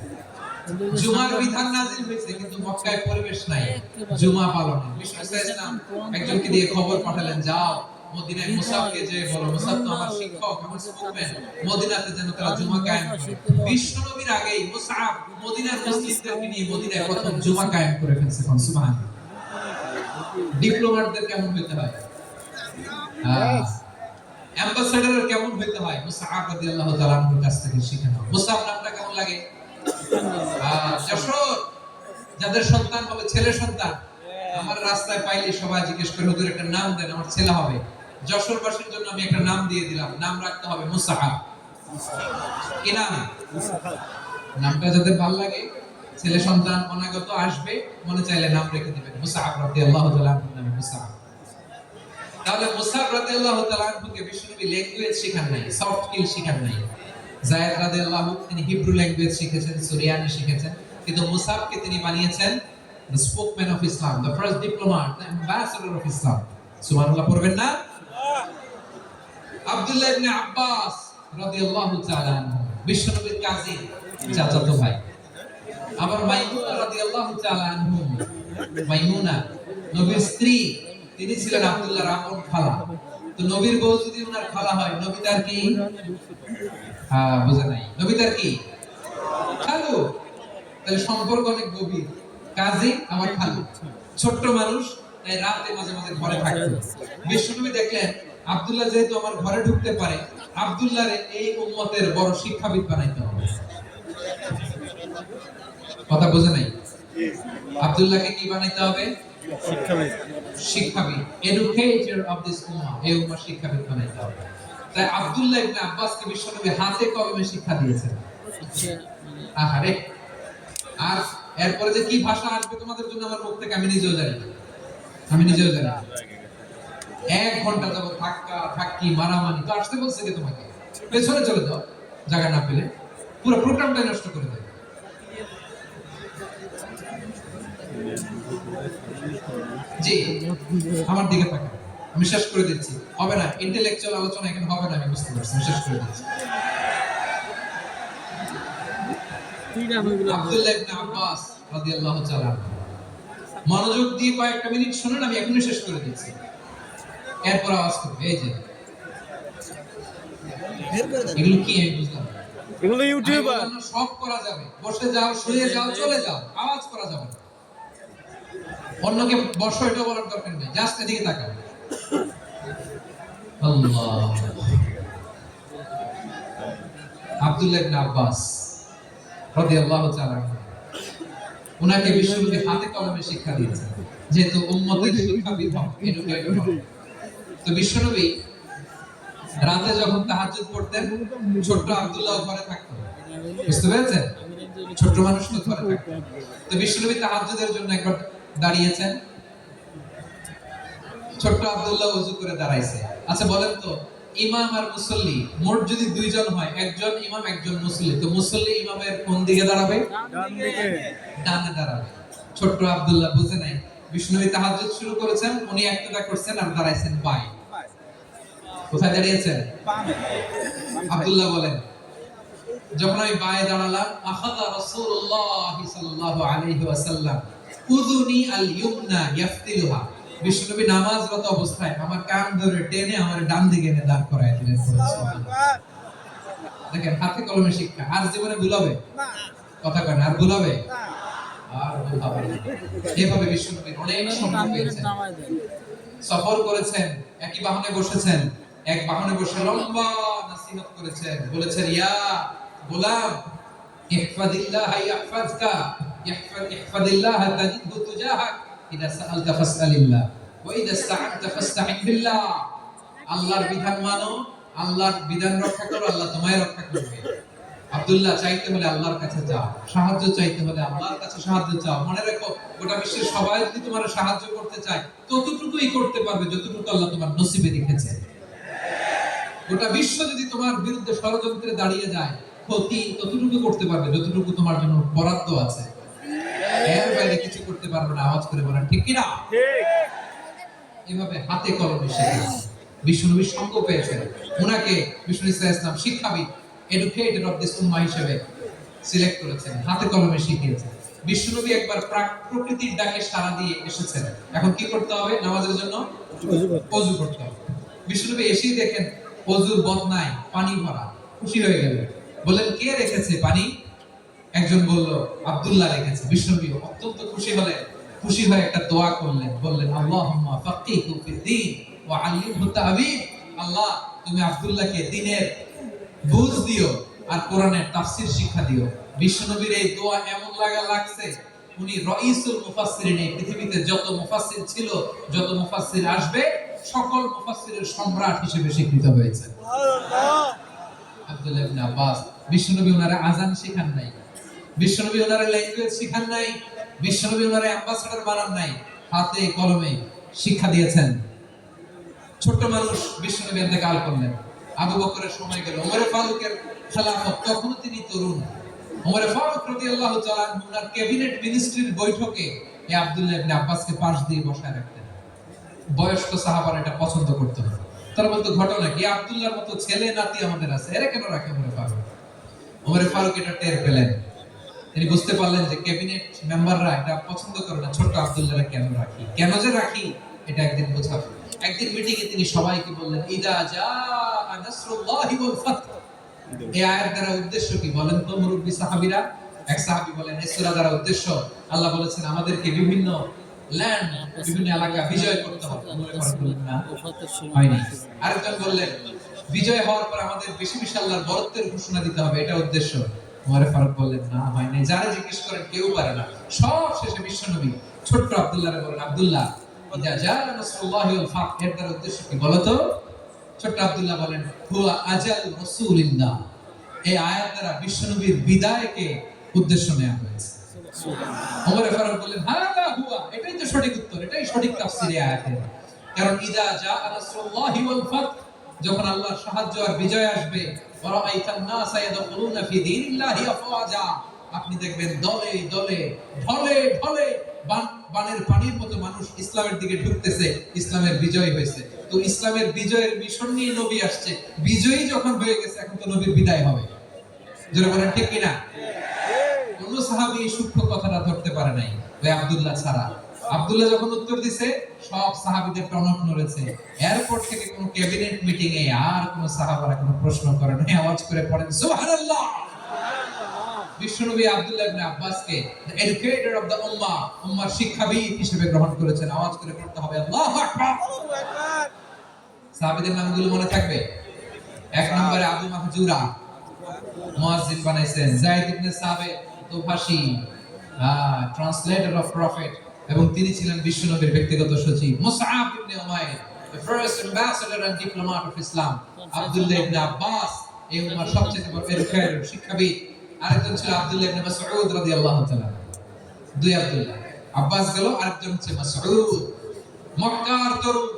জুমার বিধান নাযিল হয়েছে, কিন্তু মক্কায় পরিবেশ নাই জুমা পালনের। বিষ্ণু ইসলাম একজনকে দিয়ে খবর পাঠালেন, যাও মদিনায় মুসাবকে যে বলো, মুসাব তো আমার শিক্ষক, আমার স্পোকম্যান, মদিনাতে যেন তারা জুমা কায়েম করে। বিশ্বনবীর আগেই মুসাব মদিনার মুসলিমদেরকে নিয়ে মদিনায় প্রথম জুমা কায়েম করে ফেলছে। সুবহানাল্লাহ। ডিপ্লোম্যাটদের কেমন হইতে হয়, অ্যাম্বাসেডরের কেমন হইতে হয়, মুসআব রাদিয়াল্লাহু তাআলা আনহুর কাছ থেকে শিখেন। মুসআব নামটা কেমন লাগে? যশোর যাদের সন্তান হবে, ছেলে সন্তান, আমার রাস্তায় পাইলে সবাই জিজ্ঞেস করে, হুজুর একটা নাম দেন, আমার ছেলে হবে। যশোরবাসীর জন্য আমি একটা নাম দিয়ে দিলাম, নাম রাখতে হবে মুসআব। কি নাম? নামটা যাদের ভালো লাগে, ছেলে সন্তান অনাগত আসবে, মনে চাইলে নাম রেখে দিবেন মুসআব রাদিয়াল্লাহু তাআলা আনহুর নামে মুসআব। তাহলে মুসআব রাদিয়াল্লাহু তাআলা আনহুকে বিশ্বনবী ল্যাঙ্গুয়েজ শিখান নাই, সফট স্কিল শিখান নাই। যায়েদ রাদিয়াল্লাহু তিনি হিব্রু ল্যাঙ্গুয়েজ শিখেছেন, সুরিয়ানি শিখেছেন, কিন্তু মুসআবকে তিনি বানিয়েছেন the spokesman of Islam, the first diplomat, the ambassador of Islam. সুবহানাল্লাহ পড়বেন না? আব্দুল্লাহ ইবনে আব্বাস রাদিয়াল্লাহু তাআলা আনহু, বিশ্বনবীর কাজী, চাচাতো ভাই। আবার মাইমুনা রাদিয়াল্লাহু তাআলা আনহু, মাইমুনা নবীর স্ত্রী, তিনি ছিলেন আব্দুল্লাহর আপন খালা। তো নবীর বউ যদি ওনার খালা হয়, নবী তার কি? বুঝা নাই, নবী তার কি? খালু। তাহলে সম্পর্ক অনেক গভীর, কাজী আমার খালু। ছোট্ট মানুষ, তাই রাতে মাঝে মাঝে ঘরে থাকতেন। বিশ্বনবী দেখলেন আব্দুল্লাহ যেহেতু আমার ঘরে ঢুকতে পারে, আব্দুল্লাহর এই উম্মতের বড় শিক্ষাবিদ বানাইতে হবে। কথা বোঝে নাই? আব্দুল্লাহকে কি বানাইতে হবে? শিক্ষাবিদ, এডুকেটর অফ দিস উম্মাহ, এই উম্মাহ শিক্ষাবিদ বানাইতে হবে। তাই আব্দুল্লাহ ইবনে আব্বাসকে বিশ্বনবী হাতে কলমে শিক্ষা দিয়েছেন। আহারে, আর এরপরে যে কি ভাষা আসবে তোমাদের জন্য আমার মুখ থেকে আমি নিজেও জানি না। আমি নিজেও জানি না। 1 ঘন্টা যাবো ধাক্কা ধাক্কি মারামারি, তো আসতে বলছে কি তোমাকে? পেছনে চলে যাও, জায়গা না পেলে। পুরো প্রোগ্রামটাই নষ্ট করে দেবে। জি, আমার দিকে তাকান, আমি শেষ করে দিচ্ছি। হবে না, ইন্টেলেকচুয়াল আলোচনা এখানে হবে না, আমি বুঝতে পারছি। আমি শেষ করে দিচ্ছি। আব্দুল্লাহ ইবনে আব্বাস রাদিয়াল্লাহু তাআলা, মনোযোগ দিয়ে কয়েকটা মিনিট শুনুন, আমি এখনই শেষ করে দিচ্ছি। এরপর আওয়াজ করবে, এই যে এগুলো কি আমি বুঝলাম না। এগুলো ইউটিউবার। সব করা যাবে, বসে যাও, শুয়ে যাও, চলে যাও, আওয়াজ করা যাবে না। অন্যকে বসো এটা বলার দরকার নেই, জাস্ট এদিকে তাকাও। আল্লাহ। আব্দুল্লাহ ইবনে আব্বাস রাদিয়াল্লাহু তাআলা, উনাকে বিশ্বনবী হাতে কলমে শিক্ষা দিয়েছেন, যেহেতু উম্মতের শিক্ষাবিদ এডুকেটর। তো বিশ্বনবী রাতে যখন তাহাজ্জুদ পড়তেন, ছোট্ট আব্দুল্লাহ ঘরে থাকতেন। বুঝতে পেরেছেন? ছোট্ট মানুষ তো ঘরে থাকতেন। তো বিশ্বনবী তাহাজ্জুদের জন্য একবার দাঁড়িয়েছেন, ছোট্ট আব্দুল্লাহ ওযু করে দাঁড়াইছে। আচ্ছা বলেন তো, ইমাম আর মুসল্লি মোট যদি 2 জন হয়, একজন ইমাম একজন মুসল্লি, তো মুসল্লি ইমামের কোন দিকে দাঁড়াবে? ডান দিকে। ডানে দাঁড়াবে। ছোট্ট আব্দুল্লাহ বুঝে নাই, বিশ্বনবী তাহাজ্জুদ শুরু করেছেন, উনি একটা করছেন আর দাঁড়াইছেন বাঁয়ে। কোথায় দাঁড়িয়েছেন? আব্দুল্লাহ বলেন, যখন আমি বাঁয়ে দাঁড়ালাম, আখাযা রাসূলুল্লাহ সাল্লাল্লাহু আলাইহি ওয়াসাল্লাম উযুনি আল ইউমনা ইয়াফতিলুহা, বিশ্বনবী নামাজরত অবস্থায় আমার কান ধরে টেনে আমার ডান দিকে এনে দাঁড় করায় দিলেন। দেখেন, হাতে কলমে শিক্ষা। আর জীবনে ভুলাবে? কথা কয় না, আর ভুলাবে? আর ভুলাবে না। এভাবে বিশ্বনবী অনেক সময় পেয়েছেন, সফর করেছেন, একই বাহনে বসেছেন, এক বাহনে বসে লম্বা নসিহত করেছেন, বলেছেন, ইয়া গোলাম ইহফাদিল্লাহ ইয়াহফাজকা, ইহফাদিল্লাহ তাজিদহু তুজাহাক, ইদা সাআলতা ফাসআলিল্লাহ ওয়া ইদা ইসতাআনতা ফাসতাঈন বিল্লাহ। আল্লাহর বিধান মানো, আল্লাহর বিধান রক্ষা করো, আল্লাহ তোমায় রক্ষা করবে। আব্দুল্লাহ, চাইতে হলে আল্লাহর কাছে যাও, সাহায্য চাইতে হলে আল্লাহর কাছে সাহায্য চাও। মনে রাখো, গোটা বিশ্বের সবাই যদি তোমার সাহায্য করতে চায়, ততটুকুই করতে পারবে যতটুকু আল্লাহ তোমার নসিবে লিখেছে। গোটা বিশ্ব যদি তোমার বিরুদ্ধে ষড়যন্ত্রে দাঁড়িয়ে যায়, ক্ষতি ততটুকু করতে পারবে যতটুকু তোমার জন্য বরাদ্দ আছে। এর বাইরে কিছু করতে পারবে না। আওয়াজ করে বলেন ঠিক কিনা? এভাবে হাতে কলমে শেখা। বিশ্বনবী সঙ্গ পেয়েছেন, ওনাকে বিষ্ণু ইসলাম শিক্ষাবিদ, এডুকেটর অফ দিস উম্মাহ হিসেবে সিলেক্ট করেছেন, হাতে কলমে শিখিয়েছেন। বিশ্বনবী একবার প্রকৃতির ডাকে সাড়া দিয়ে এসেছেন। এখন কি করতে হবে? নামাজের জন্য ওযু করতে হবে। বিশ্বনবী এসেই দেখেন ওযুর বদনায় পানি ভরা, খুশি হয়ে গেলেন। বললেন, কে রেখেছে পানি? একজন বলল, আব্দুল্লাহ রেখেছে। বিশ্বনবী অত্যন্ত খুশি হলেন, খুশি হয়ে একটা দোয়া করলেন, বললেন, আল্লাহুম্মা ফাক্কিহু ফিদ-দীন ওয়া আল্লিমহু তা'বীর। আল্লাহ, তুমি আব্দুল্লাহকে দ্বীনের বুঝ দিও আর কোরআনের তাফসীর শিক্ষা দিও। বিশ্বনবীর এই দোয়া এমন লাগছে, উনি রাইসুল মুফাসসিরিন, এই পৃথিবীতে যত মুফাসসির ছিল, যত মুফাসসির আসবে, সকল মুফাসসিরের সম্রাট হিসেবে স্বীকৃত হয়েছে। সুবহানাল্লাহ। আব্দুল্লাহ ইবনে আব্বাস, বিশ্বনবী ওনারে আযান শেখান নাই, বিশ্বনবী ওনারে ল্যাঙ্গুয়েজ শেখান নাই, বিশ্বনবী ওনারে অ্যাম্বাসেডর বানান নাই, হাতে কলমে শিক্ষা দিয়েছেন। ছোট মানুষ বিশ্বনবী ইন্তেকাল করলেন, আবু বকরের সময় গেল, ওমর ফারুকের খেলাফত, তখনও তিনি তরুণ। ওমর ফারুক রাদিয়াল্লাহু তাআলা ওনার ক্যাবিনেট মিনিস্ট্রির বৈঠকে এই আব্দুল্লাহ ইবনে আব্বাসকে পাশ দিয়ে বসায় রাখতেন। বয়স্ক সাহাবারা এটা পছন্দ করতেন না। তারা বলতো, ঘটনা কি? আব্দুল্লাহর মতো ছেলে নাতি আমাদের আছে, এরা কেন রাখে ওমর ফারুক? ওমর ফারুক এটা টের পেলেন, তিনি বুঝতে পারলেন যে ক্যাবিনেট মেম্বাররা এটা পছন্দ করে না, ছোট আব্দুল্লাহরা কেন রাখি, কেন যে রাখি, এটা একদিন বোঝাবো। একদিন মিটিং এ তিনি সবাইকে বললেন, ইদা জাআ নাসরুল্লাহি ওয়াল ফাত। এই আয়াত দ্বারা উদ্দেশ্য কি বলেন তো মুরব্বি সাহাবীরা? এক সাহাবী বলেন, এই সূরা দ্বারা উদ্দেশ্য, আল্লাহ বলেছেন আমাদেরকে বিভিন্ন ল্যান্ড, বিভিন্ন এলাকা বিজয় করতে হবে। ওমর ফারুক বললেন না, হয়নি। আরেকজন বললেন বিজয় হওয়ার পর আমাদের বেশি বেশি আল্লাহর বরত্বের ঘোষণা দিতে হবে, এটা উদ্দেশ্য। ওমর ফারুক বললেন না, হয় নাই। যারা জিজ্ঞেস করেন কেউ পারে না। সব শেষে বিশ্বনবী ছোট্ট আব্দুল্লাহরে বলেন, আব্দুল্লাহ ইদা জা নাসরুল্লাহি ওয়াল ফাত, এর দ্বারা উদ্দেশ্য কি বলো তো? ছোট্ট আব্দুল্লাহ বলেন, হুয়া আজাল রাসূলিল্লাহ। এই আয়াত দ্বারা বিশ্বনবীর বিদায়কে উদ্দেশ্য নেওয়া হয়েছে। ওমর ফারুক বললেন, হাদা হুয়া, এটাই তো সঠিক উত্তর, এটাই সঠিক তাফসীর এই আয়াতের। কারণ ইদা জা নাসরুল্লাহি ওয়াল ফাত, যখন আল্লাহর সাহায্য আর বিজয় আসবে, ওয়া রাআইতান নাসা ইয়াদখুলুনা ফি দীনিল্লাহি আফওয়াজা, আপনি দেখবেন দলে দলে ঢলে ঢলে বানের পানির মতো মানুষ ইসলামের দিকে ঢুকতেছে। ইসলামের বিজয় হয়েছে। তো ইসলামের বিজয়ের মিশন নিয়ে নবী আসছে। বিজয়ী যখন হয়ে গেছে, এখন তো নবীর বিদায় হবে। যারা বলেন ঠিক কিনা? কোন সাহাবী এই সূক্ষ্ম কথাটা ধরতে পারে নাই, ওই আব্দুল্লাহ ছাড়া। আব্দুল্লাহ যখন উত্তর দিছে, সব সাহাবীদের টনক নড়েছে। এরপর থেকে কোন ক্যাবিনেট মিটিং এ আর কোন সাহাবারা কোনো প্রশ্ন করে নাই, আওয়াজ করে পড়েন সুবহানাল্লাহ। বিশ্বনবী আব্দুল্লাহ ইবনে আব্বাসকে দ্য এডুকেটর অফ দ্য উম্মাহ, উম্মাহর শিক্ষাবিদ হিসেবে গ্রহণ করেছেন। আওয়াজ করে পড়তে হবে আল্লাহু আকবার। সাহাবীদের নামগুলো মনে থাকবে। এক নম্বরে আবু মাহজুরা, মুয়াজ্জিন বানাইছেন। যায়েদ ইবনে সাবিত, তুফাসি, ট্রান্সলেটর অফ প্রফেট, এবং তিনি ছিলেন বিশ্বনবীর ব্যক্তিগত সচিব। মুসআব ইবনে Umair, the first ambassador and diplomat of Islam. Abdullah ইবনে আব্বাস, এই উম্মাহর সবচেয়ে বড় এডুকেটর, শিক্ষাবিদ। আরেকজন ছিল আব্দুল্লাহ ইবনে মাসউদ রাদিয়াল্লাহু তাআলা। দুই আব্দুল্লাহ, আব্বাস গেল, আরেকজন হচ্ছে মাসউদ। মক্কার তরুণ,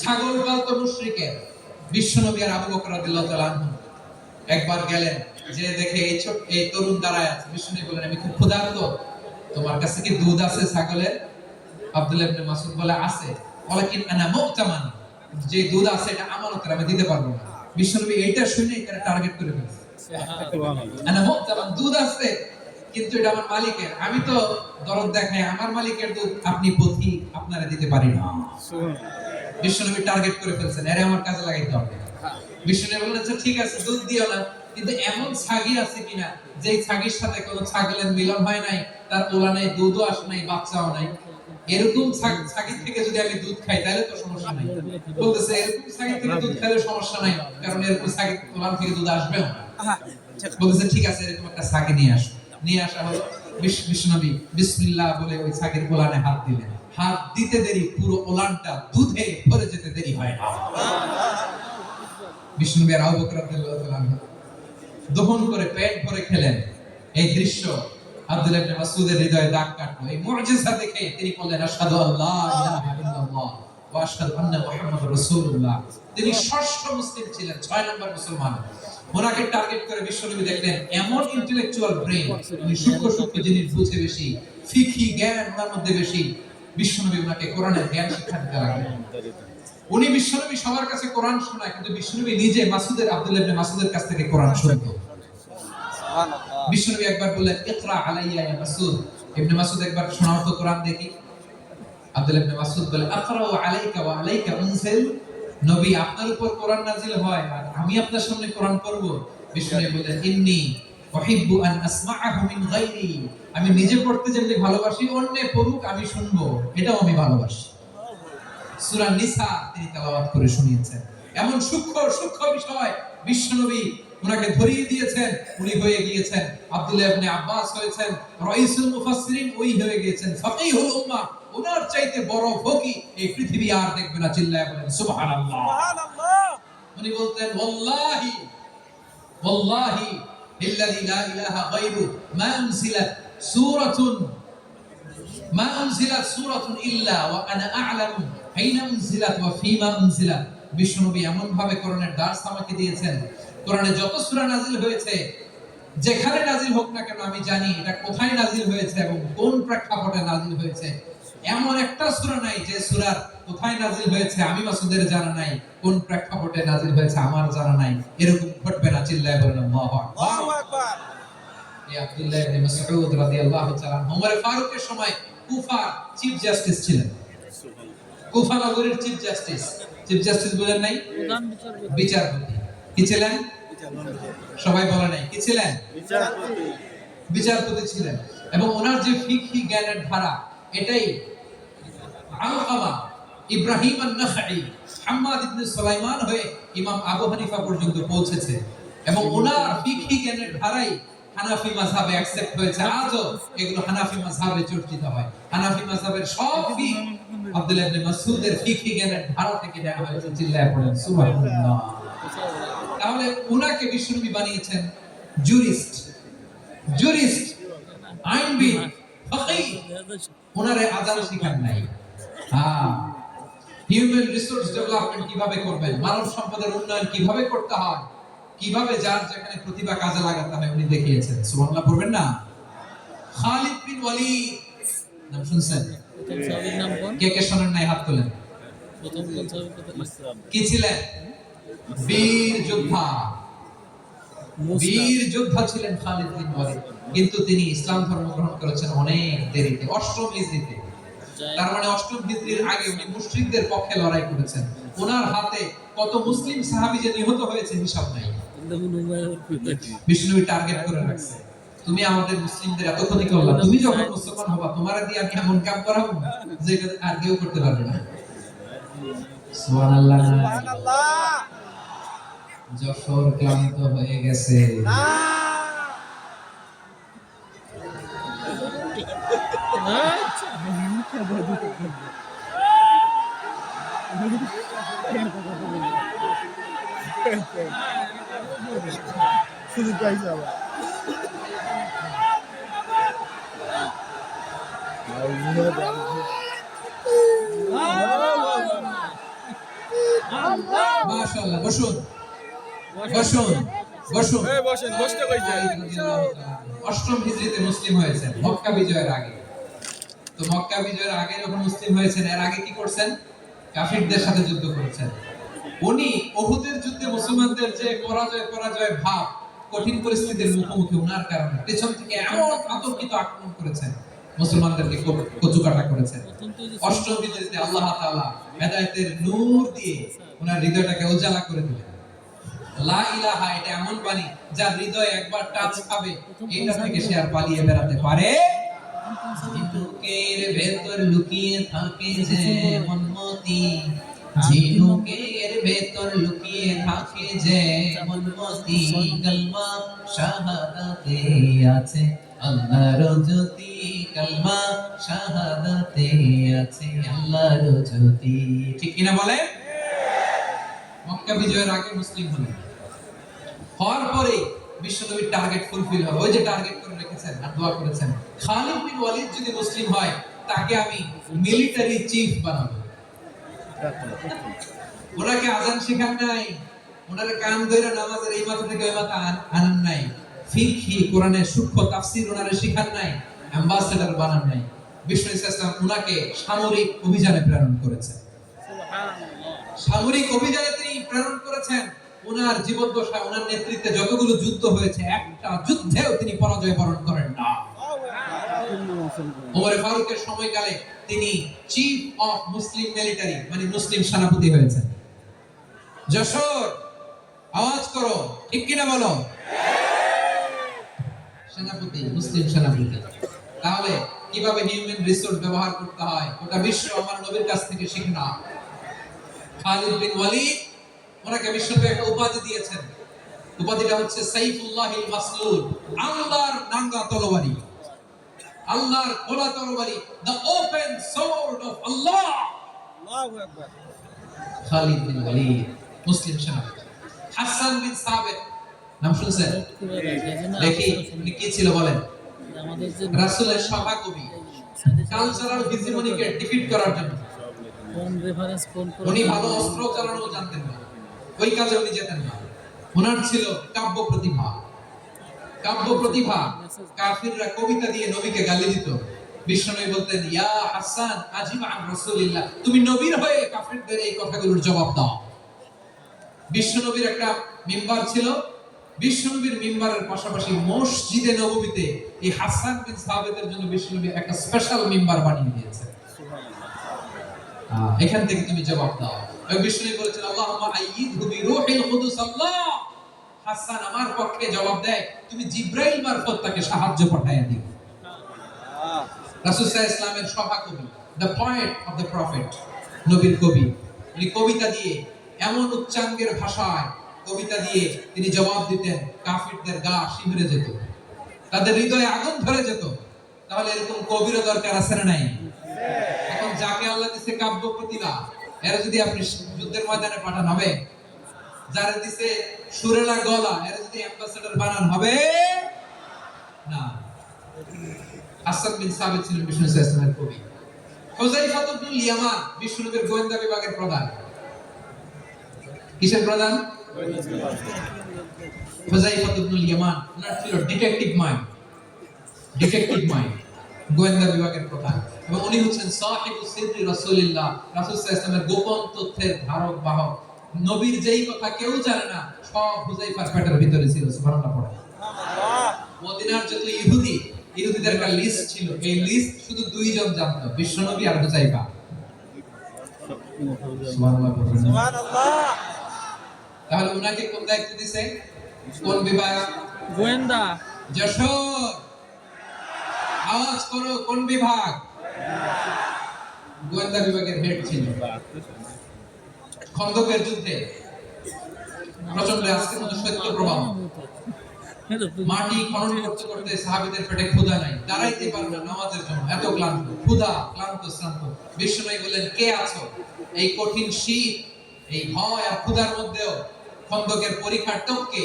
ছাগল পালতো মুশরিকের বিশ্বনবী আর আবু বকর রাদিয়াল্লাহু তাআলা একবার গেলেন, যে দেখে এই তরুণ দাঁড়ায় আছে। বিশ্বনবী বলেন, আমি খুব ক্ষুধার্ত, তোমার কাছে কি দুধ আছে ছাগলের? আব্দুল্লাহ ইবনে মাসউদ বলে, আছে। ওয়ালাকিন আনা মুতামান, যে দুধ আছে এটা আমানতের, আমি দিতে পারবো না। বিশ্বনবী এইটা শুনে এটারে টার্গেট করে ফেলছে। আনা মুতামান, দুধ আছে, কিন্তু এটা আমার মালিকের, আমি তো দরদ দেখাই, আমার মালিকের দুধ, আপনি পথিক, আপনারে দিতে পারি না। বিশ্বনবী টার্গেট করে ফেলছেন, এরে আমার কাজে লাগাইতে হবে। বিশ্বনবী বললেন, ঠিক আছে দুধ দিও না, কিন্তু এমন ছাগি আছে কিনা যে ছাগির সাথে কোনো ছাগলের মিলন হয় নাই, তার ওলা নাই, দুধও আসে নাই, বাচ্চাও নাই, এরকম ছাগি থেকে যদি আমি দুধ খাই তাহলে তো সমস্যা নাই। বলতেছে এরকম ছাগি থেকে দুধ খেলে সমস্যা নাই, কারণ এরকম ছাগি ওলান থেকে দুধ আসবেও না। বলতেছে ঠিক আছে, এরকম একটা ছাগি নিয়ে আসো। নিয়ে আসা হলো। বিশ্বনবী বিসমিল্লাহ বলে ওই ছাগির ওলানে হাত দিলেন। হাত দিতে দেরি, পুরো ওলানটা দুধে ভরে যেতে দেরি হয় না। বিশ্বনবী আর আবু বকর রাদিয়াল্লাহু তাআলা দহন করে পেট ভরে খেলেন। এই দৃশ্য আব্দুল্লাহ ইবনে মাসউদের হৃদয়ে দাগ কাটলো। এই মুজিজা দেখে তিনি বললেন, আশহাদু আল্লা ইলাহা ইল্লাল্লাহ ওয়া আশহাদু আন্না মুহাম্মাদুর রাসূলুল্লাহ। তিনি ষষ্ঠ মুসলিম ছিলেন, 6 নম্বর মুসলমান। ওনাকে টার্গেট করে বিশ্বনবী দেখলেন এমন ইন্টেলেকচুয়াল ব্রেইন, উনি সূক্ষ্ম জিনিস বুঝে বেশি, ফিকহি জ্ঞান ওনার মধ্যে বেশি। বিশ্বনবী ওনাকে কোরআনের জ্ঞান শিক্ষা দিতে লাগলেন। উনি বিশ্বনবী সবার কাছে কোরআন শোনায়, কিন্তু বিশ্বনবী নিজে আব্দুল্লাহ ইবনে মাসউদের কাছ থেকে কোরআন শুনতো। বিশ্বনবী একবার বললেন, ইকরা আলাইয়া ইয়া মাসউদ। ইবনে মাসউদ একবার শোনাও তো কোরআন দেখি। আব্দুল্লাহ ইবনে মাসউদ বলে, আকরাউ আলাইকা ওয়া আলাইকা উনজিল। নবী, আপনার উপর কোরআন নাযিল হয় আর আমি আপনার সামনে কোরআন পড়ব। বিশ্বনবী বলেন, ইন্নী উহিব্বু আন আসমাআহু মিন গায়রি। আমি নিজে পড়তে যেমনি ভালোবাসি, অন্যে পড়ুক আমি শুনবো, এটাও আমি ভালোবাসি। সূরা নিসা তিনি তেলাওয়াত করে শুনিয়েছেন। এমন সূক্ষ্ম বিষয় বিশ্বনবী ওনাকে ধরিয়ে দিয়েছেন। উনি হয়ে গিয়েছেন আব্দুল্লাহ ইবনে আব্বাস, হয়েছেন রাইসুল মুফাসসিরিন, ওই হয়ে গিয়েছেন ফাকিহুল উম্মাহ। ওনার চাইতে বড় ফকি এই পৃথিবী আর দেখবে না। চিল্লায়ে বলেন সুবহানাল্লাহ। উনি বলতেন, ওয়াল্লাহি ওয়াল্লাহি ইল্লাযী লা ইলাহা গায়রু মা উনজিলাত সূরাতুন ইল্লা ওয়া আনা আ'লামু আইনা উনজিলাত ওয়া ফীমা উনজিলাত। বিশ্বনবী এমন ভাবে কোরআনের দার্স আমাকে দিয়েছেন, কোরআনে যত সূরা নাযিল হয়েছে, যেখানে নাযিল হোক না কেন আমি জানি এটা কোথায় নাযিল হয়েছে এবং কোন প্রেক্ষাপটে নাযিল হয়েছে। এমন একটা সূরা নাই যে সূরার কোথায় নাযিল হয়েছে আমি মাসউদের জানা নাই, কোন প্রেক্ষাপটে নাযিল হয়েছে আমার জানা নাই। এরকম ঘটবে না। চিল্লায়ে বলেন আল্লাহু আকবার। আল্লাহু আকবার। এই আব্দুল্লাহ ইবনে মাসউদ রাদিয়াল্লাহু তাআলা ওমর ফারুকের সময় কুফা চিফ জাস্টিস ছিলেন। কুফা নগরীর চিফ জাস্টিস বলেন নাই, বিচারপতি। কি ছিলেন? সবাই বলে নাই, কি ছিলেন? বিচারপতি ছিলেন। এবং ওনার যে ফিকহি জ্ঞানের ধারা, এটাই আলকামা, ইব্রাহিম আন-নাখাই, হাম্মাদ ইবনে সুলাইমান হয়ে ইমাম আবু হানিফা পর্যন্ত পৌঁছেছে এবং ওনার ফিকহি জ্ঞানের ধারাই হানাফি মাযহাবে অ্যাকসেপ্ট হয়েছে। আজও এগুলো হানাফি মাযহাবে চর্চিত হয়। হানাফি মাযহাবের সব ফিক আব্দুল্লাহ ইবনে মাসউদের ফিকহি জ্ঞানের ধারা থেকে নেওয়া হয়েছে। চিল্লায়ে পড়েন সুবহানাল্লাহ। তাহলে উনাকে বিশ্বনবী বানিয়েছেন জুরিস্ট, আইনবিদ, ফাকিহ। ওনারে আযান শিখান নাই। হিউম্যান রিসোর্স ডেভেলপমেন্ট কিভাবে করবেন, মানব সম্পদের উন্নয়ন কিভাবে করতে হয়, কিভাবে যার যেখানে প্রতিভা কাজে লাগাতে হয় উনি দেখিয়েছেন। সুবহানাল্লাহ পড়বেন না? খালিদ বিন ওয়ালিদ নাম শুনছেন? কে কে শোনেন নাই হাত তোলেন। কি ছিলেন? বীর যোদ্ধা ছিলেন খালিদ বিন ওয়ালিদ। কিন্তু তিনি ইসলাম ধর্ম গ্রহণ করেছেন অনেক দেরিতে, 8ম হিজরিতে। তার মানে 8ম হিজরির আগে উনি মুশরিকদের পক্ষে লড়াই করেছেন। ওনার হাতে কত মুসলিম সাহাবী যে নিহত হয়েছে হিসাব নাই। বিষ্ণু টার্গেট করে রাখছে, তুমি আমাদের মুসলিমদের এত ক্ষতি করলা, তুমি যখন মুসলমান হবা তোমারে দিয়ে আমি এমন কাম করাবো যে এটা আর কেউ করতে পারবে না। সুবহানাল্লাহ। যশোর ক্লান্ত হয়ে গেছে। শুধু পাইছে আবার মাশাআল্লাহ। বসুন বসুন বসুন। বসতে কইছে। 8ম হিজরিতে মুসলিম হয়েছেন মক্কা বিজয়ের আগে। তো মক্কা বিজয়ের আগে যখন মুসলিম হয়েছেন, এর আগে কি করছেন? কাফিরদের সাথে যুদ্ধ করেছেন। উনি উহুদের যুদ্ধে মুসলমানদের যে পরাজয় ভাব, কঠিন পরিস্থিতির মুখোমুখি ওনার কারণে পেছন থেকে এমন আতঙ্কিত আক্রমণ করেছেন, মুসলমানদেরকে কচুকাটা করেছেন। 8ম হিজরিতে আল্লাহ তাআলা হেদায়েতের নূর দিয়ে ওনার হৃদয়টাকে উজালা করে দিলেন। লা ইলাহা এটা এমন বাণী যার হৃদয় একবার টাচ খাবে, এটা থেকে সে আর পালিয়ে বেরাতে পারে। ঝিনুকের ভেতর লুকিয়ে থাকে যে মনমতি, ঝিনুকের ভেতর লুকিয়ে থাকে যে মনমতি, কালমা শাহাদাতে আছে আল্লাহর জ্যোতি, কালমা শাহাদাতে আছে আল্লাহর জ্যোতি। ঠিক কিনা বলে? মক্কা বিজয়ের আগে মুসলিম হলেন, হওয়ার পরে বিশ্বনবীর টার্গেট ফুলফিল হবে। ওই যে টার্গেট করে রেখেছেন আর দোয়া করেছেন, খালিদ বিন ওয়ালিদ যদি মুসলিম হয় তাকে আমি মিলিটারি চিফ বানাবো। ওনাকে আযান শেখান নাই, ওনারে কান ধরে নামাজের এই মাথা থেকে ওই মাথা আনান নাই, ফিকহি কোরআনের সূক্ষ্ম তাফসীর ওনারে শেখান নাই, অ্যাম্বাসেডর বানান নাই। বিষ্ণু ইসলাম ওনাকে সামরিক অভিযানে প্রেরণ করেছেন। সামরিক অভিযানে তিনি প্রেরণ করেছেন। ওনার জীবদ্দশায় ওনার নেতৃত্বে যতগুলো যুদ্ধ হয়েছে, একটা যুদ্ধেও তিনি পরাজয় বরণ করেন না। ওমর ফারুকের সময়কালে তিনি চিফ অফ মুসলিম মিলিটারি মানে মুসলিম সেনাপতি হয়েছেন। যশোর আওয়াজ করো, ঠিক কিনা বলো? সেনাপতি, মুসলিম সেনাপতি। তাহলে কিভাবে হিউম্যান রিসোর্স ব্যবহার করতে হয় ওটা বিশ্ব আমার নবীর কাছ থেকে শিখনা। খালিদ বিন ওয়ালিদ ওনাকে বিশ্বনবী একটা উপাধি দিয়েছেন। উপাধিটা হচ্ছে সাইফুল্লাহিল মাসলুল, আল্লাহর নাঙ্গা তরবারি, আল্লাহর খোলা তরবারি, the open sword of Allah। আল্লাহু আকবার। খালিদ বিন ওয়ালিদ মুসলিম সেনাপতি। হাসান বিন সাবিত নাম শুনছেন? দেখি উনি কি ছিল বলেন? রাসূলের সভাকবি, কালচারাল হিজিমনিকে ডিফিট করার জন্য। উনি ভালো অস্ত্র চালানো জানতেন না, ওই কাজে উনি যেতেন না। ওনার ছিল কাব্য প্রতিভা। কাফিররা কবিতা দিয়ে নবীকে গালি দিত। বিশ্বনবী বলতেন, ইয়া হাসান আজিব আন রাসূলিল্লাহ, তুমি নবীর হয়ে কাফিরদের এই কথাগুলোর জবাব দাও। বিশ্বনবীর একটা মিম্বার ছিল। বিশ্বনবীর মিম্বারের পাশাপাশি মসজিদে নববীতে এই হাসান বিন সাবিতের জন্য বিশ্বনবী একটা স্পেশাল মিম্বার বানিয়ে দিয়েছেন। এখান থেকে তুমি জবাব দাও। বিশ্বনবী বলেছেন, আল্লাহুম্মা আইয়িদহু বিরূহিল কুদুস। আল্লাহ হাসান আমার পক্ষে জবাব দেয়, তুমি জিবরাইল মারফত তাকে সাহায্য পাঠায়া দিও। রাসূল সাল্লাল্লাহু আলাইহি ওয়াসাল্লামের সভাকবি, the poet of the prophet, নবীর কবি। তিনি কবিতা দিয়ে এমন উচ্চাঙ্গের ভাষায় কবিতা দিয়ে তিনি জবাব দিতেন, কাফিরদের গা শিহরে যেত, তাদের হৃদয়ে আগুন ধরে যেত। তাহলে এরকম কবিরও দরকার আছে না নাই? এখন যাকে আল্লাহ দিছে কাব্য প্রতিভা, এরা যদি আপনি যুদ্ধের ময়দানে পাঠান হবে? যারা দিছে সুরেলা গলা, এরা যদি অ্যাম্বাসেডর বানান হবে না। হাসান বিন সাবিত ছিলেন বিষ্ণু সাল্লাল্লাহু আলাইহি ওয়াসাল্লামের কবি। হুযায়ফা ইবনুল ইয়ামান বিশ্বনবীর গোয়েন্দা বিভাগের প্রধান। কিসের প্রধান? হুযায়ফা ইবনুল ইয়ামান, ওনার ছিল ডিটেকটিভ মাইন্ড, গোয়েন্দা বিভাগের প্রধান। এবং উনি হচ্ছেন সাহিবুস সিররি রাসূলিল্লাহ, রাসূল সাল্লাল্লাহু আলাইহি ওয়াসাল্লামের গোপন তথ্যের ধারক বাহক। নবীর যেই কথা কেউ জানে না, সব হুযায়ফার পেটের ভিতরে ছিল। সুবহানাল্লাহ পড়ে। মদিনার যত ইহুদিদের একটা লিস্ট ছিল, এই লিস্ট শুধু দুইজন জানতো, বিশ্বনবী আর হুযায়ফা। সুবহানাল্লাহ পড়ে। তাহলে উনাকে কোন দায়িত্ব দিয়েছে? কোন বিভাগ? গোয়েন্দা। যশোর, আওয়াজ করো, কোন বিভাগ? গোয়েন্দা বিভাগের হেড ছিল। খন্দকের যুদ্ধে প্রচন্ড আজকের মতো শৈত্য প্রবাহ, মাটি খনন করতে করতে সাহাবীদের পেটে ক্ষুধা নাই, দাঁড়াইতে পারবে না নামাজের জন্য, এত ক্লান্ত, ক্লান্ত শ্রান্ত। বিশ্বনবী বললেন, কে আছো এই কঠিন শীত, এই ভয় আর ক্ষুধার মধ্যেও খন্দকের পরীক্ষার টপকে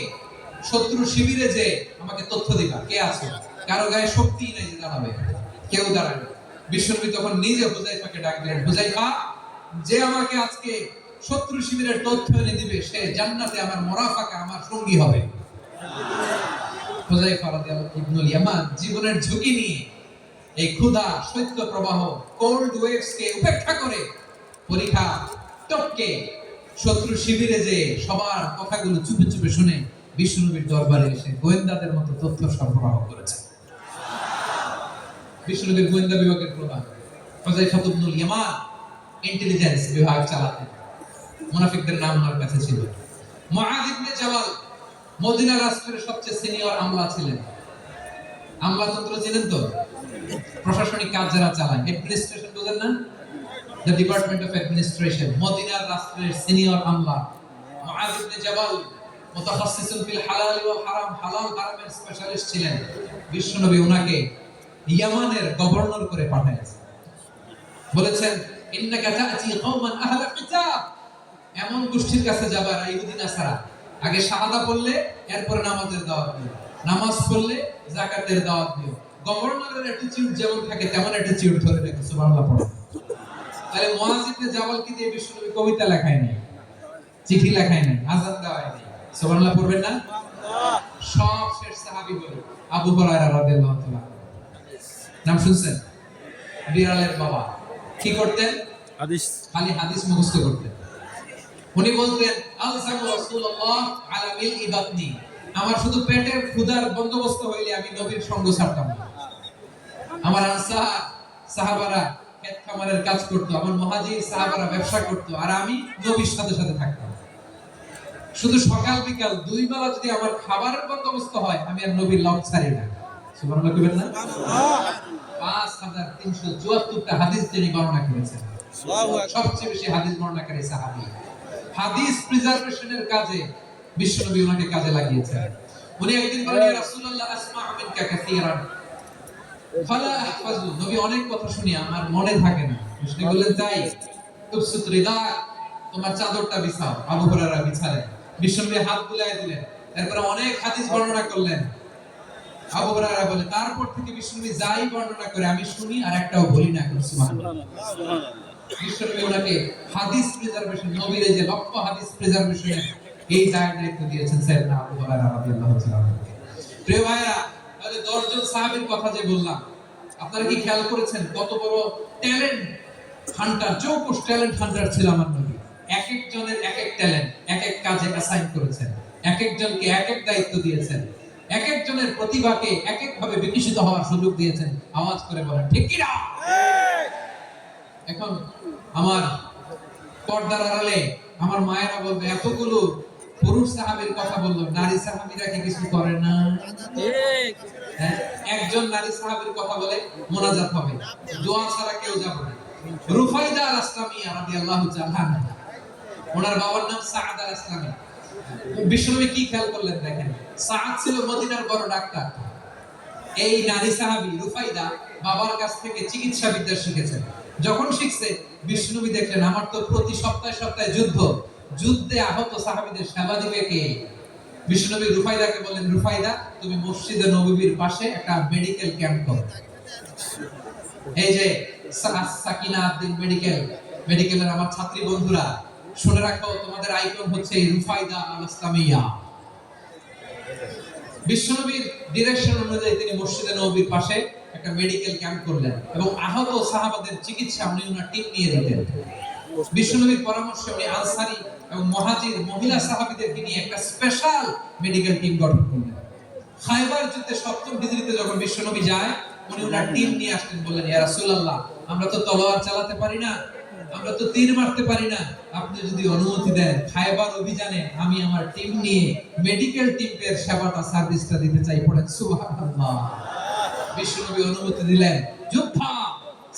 শত্রু শিবিরে যে আমাকে তথ্য দিবা, কে আছো? কারো গায়ে শক্তি নাই যে দাঁড়াবে, কেউ দাঁড়াবে না। বিশ্বনবী তখন নিজে হুযায়ফাকে ডাক দিলেন, হুযায়ফা, যে আমাকে আজকে শত্রু শিবিরের তথ্য এনে দিবে, সে জান্নাতে আমার মুরাফাকা, আমার সঙ্গী হবে। হুযায়ফা রাদিয়াল্লাহু ইবনুল ইয়ামান জীবনের ঝুঁকি নিয়ে এই ক্ষুধা, শৈত্য প্রবাহ, কোল্ড ওয়েভস কে উপেক্ষা করে পরীক্ষা টপকে শত্রু শিবিরে যে সবার কথাগুলো চুপে চুপে শুনে বিশ্বনবীর দরবারে এসে গোয়েন্দাদের মতো তথ্য সরবরাহ করেছে। বিশ্বনবীর গোয়েন্দা বিভাগের প্রধান হুযায়ফা ইবনুল ইয়ামান ইন্টেলিজেন্স বিভাগ চালাতেন। মুনাফিকদের নাম ওনার কাছে ছিল। মুআয ইবনে জাবাল মদিনা রাষ্ট্রের সবচেয়ে সিনিয়র আমলা ছিলেন। আমলাতন্ত্র জানেন তো? প্রশাসনিক কাজ যারা চালায়, অ্যাডমিনিস্ট্রেশন বুঝেন না? The department of administration. মদিনার রাষ্ট্রের সিনিয়র আমলা মুআয ইবনে জাবাল মুতাখাসসিসুন ফিল হালাল ওয়াল হারাম, হালাল হারামের স্পেশালিস্ট ছিলেন। বিশ্বনবী ওনাকে ইয়ামানের গভর্নর করে পাঠাইছেন। বলেছেন, ইন্নাকা তা'তি কওমান আহলা কিতাব, এমন গোষ্ঠীর কাছে যাবা ইহুদি নাসারা, আগে শাহাদা পড়লে এরপর নামাজের দাওয়াত দিও, নামাজ পড়লে যাকাতের দাওয়াত দিও। গভর্নরের অ্যাটিটিউড যেমন থাকে তেমন অ্যাটিটিউড ধরে রেখো। সুবহানাল্লাহ পড়ো। তাহলে মুআয ইবনে জাবাল কি দিয়ে বিশ্বনবী কবিতা লেখায় নাই, চিঠি লেখায় নাই, আযান দেওয়ায় নাই। সুবহানাল্লাহ পড়বেন না? সব শেষ সাহাবী হলো আবু হুরায়রা রাদিয়াল্লাহু তাআলা। নাম শুনছেন? বিড়ালের বাবা। কি করতেন? খালি হাদিস মুখস্থ করতেন। উনি বলতেন, আলসামু রাসূলুল্লাহ আলা মিলই বাতনি, আমার শুধু পেটের ক্ষুধার বন্দোবস্ত হইলে আমি নবীর সঙ্গ ছাড়তাম না। আমার আনসার সাহাবারা ক্ষেত খামারের কাজ করতো, আমার মুহাজির সাহাবারা ব্যবসা করতো, আর আমি নবীর সাথে সাথে থাকতাম। শুধু সকাল বিকাল দুই বেলা যদি আমার খাবারের বন্দোবস্ত হয়, আমি আর নবীর লগ ছাড়ি না। সুবহানাল্লাহ কইবেন না? 5374টা হাদিস তিনি বর্ণনা করেছেন। সবচেয়ে বেশি হাদিস বর্ণনাকারী সাহাবী। হাদিস প্রিজার্ভেশনের কাজে বিশ্বনবী ওনাকে কাজে লাগিয়েছেন। উনি একদিন বলেন, ইয়া রাসূলুল্লাহ আসমা'ু মিনকা কাসীরান ফালা আহফাযু, নবী অনেক কথা শুনি আমার মনে থাকে না। বিষ্ণু বললেন, তাই তুবসুত রিদা, তোমার চাদরটা বিছাও। আবু হুরায়রা বিছালেন, বিশ্বনবী হাত বুলায় দিলেন, এরপর অনেক হাদিস বর্ণনা করলেন। আবু হুরায়রা বলে, তারপর থেকে বিশ্বনবী যাই বর্ণনা করে আমি শুনি আর একটাও বলি না। সুবহানাল্লাহ। বিশ্বনবী ওনাকে হাদিস প্রিজার্ভেশন, নবীর যে লক্ষ্য হাদিস প্রিজার্ভেশনের এই দায়িত্ব দিয়েছেন সাইয়েদনা আবু হুরায়রা রাদিয়াল্লাহু তাআলা। প্রিয় ভাইরা, তাহলে 10 জন সাহাবীর কথা যে বললাম, আপনারা কি খেয়াল করেছেন কত বড় ট্যালেন্ট হান্টার, চৌকস ট্যালেন্ট হান্টার ছিল আমার নবী। এক এক জনের এক এক ট্যালেন্ট, এক এক কাজে অ্যাসাইন করেছেন, এক একজনকে এক এক দায়িত্ব দিয়েছেন, এক একজনের প্রতিভাকে এক এক ভাবে বিকশিত হওয়ার সুযোগ দিয়েছেন। আওয়াজ করে বলেন ঠিক কি না? এখন আমার পর্দার আড়ালে আমার মায়েরা বলবে, এতগুলো পুরুষ সাহাবীর কথা বললো, নারী সাহাবীরা কি কিছু করে না? ঠিক হ্যাঁ, একজন নারী সাহাবীর কথা বলে মোনাজাত হবে, দোয়া ছাড়া কেউ যাবে না। রুফাইদা আল আসলামিয়া রাদিয়াল্লাহু তাআলা আনহা, ওনার বাবার নাম সাআদ আল আসলামি। বিশ্বনবী কি খেয়াল করলেন দেখেন, সাআদ ছিল মদিনার বড় ডাক্তার। এই নারী সাহাবী রুফাইদা বাবার কাছ থেকে চিকিৎসা বিদ্যা শিখেছেন। যখন শিখছে, বিশ্বনবী দেখলেন আমার তো প্রতি সপ্তাহে সপ্তাহে যুদ্ধে আহত সাহাবীদের সেবা দিবে কে? বিশ্বনবী রুফাইদাকে বললেন, রুফাইদা তুমি মসজিদে নববীর পাশে একটা মেডিকেল ক্যাম্প করো। এই যে সাকিনা আব্দুল মেডিকেলের আমার ছাত্রী বন্ধুরা, শুনে রাখো তোমাদের আইকন হচ্ছে রুফাইদা আল ইসলামিয়া। বিশ্বনবীর ডিরেকশন অনুযায়ী তিনি মসজিদে নববীর পাশে একটা মেডিকেল ক্যাম্প করলেন এবং আহত সাহাবাদের চিকিৎসা উনি ওনার টিম নিয়ে দিতেন। বিশ্বনবীর পরামর্শে উনি আনসারী এবং মুহাজির মহিলা সাহাবীদেরকে নিয়ে একটা স্পেশাল মেডিকেল টিম গঠন করলেন। খায়বার যুদ্ধে ৭ম হিজরিতে যখন বিশ্বনবী যায়, উনি ওনার টিম নিয়ে আসলেন, বললেন ইয়া রাসূলুল্লাহ আমরা তো তলোয়ার চালাতে পারি না, আমরা তো তীর মারতে পারি না, আপনি যদি অনুমতি দেন খায়বার অভিযানে আমি আমার টিম নিয়ে মেডিকেল টিমের সেবাটা সার্ভিসটা দিতে চাই। পড়েন সুবহানাল্লাহ। বিশ্বনবী অনুমতি দিলেন, যোদ্ধা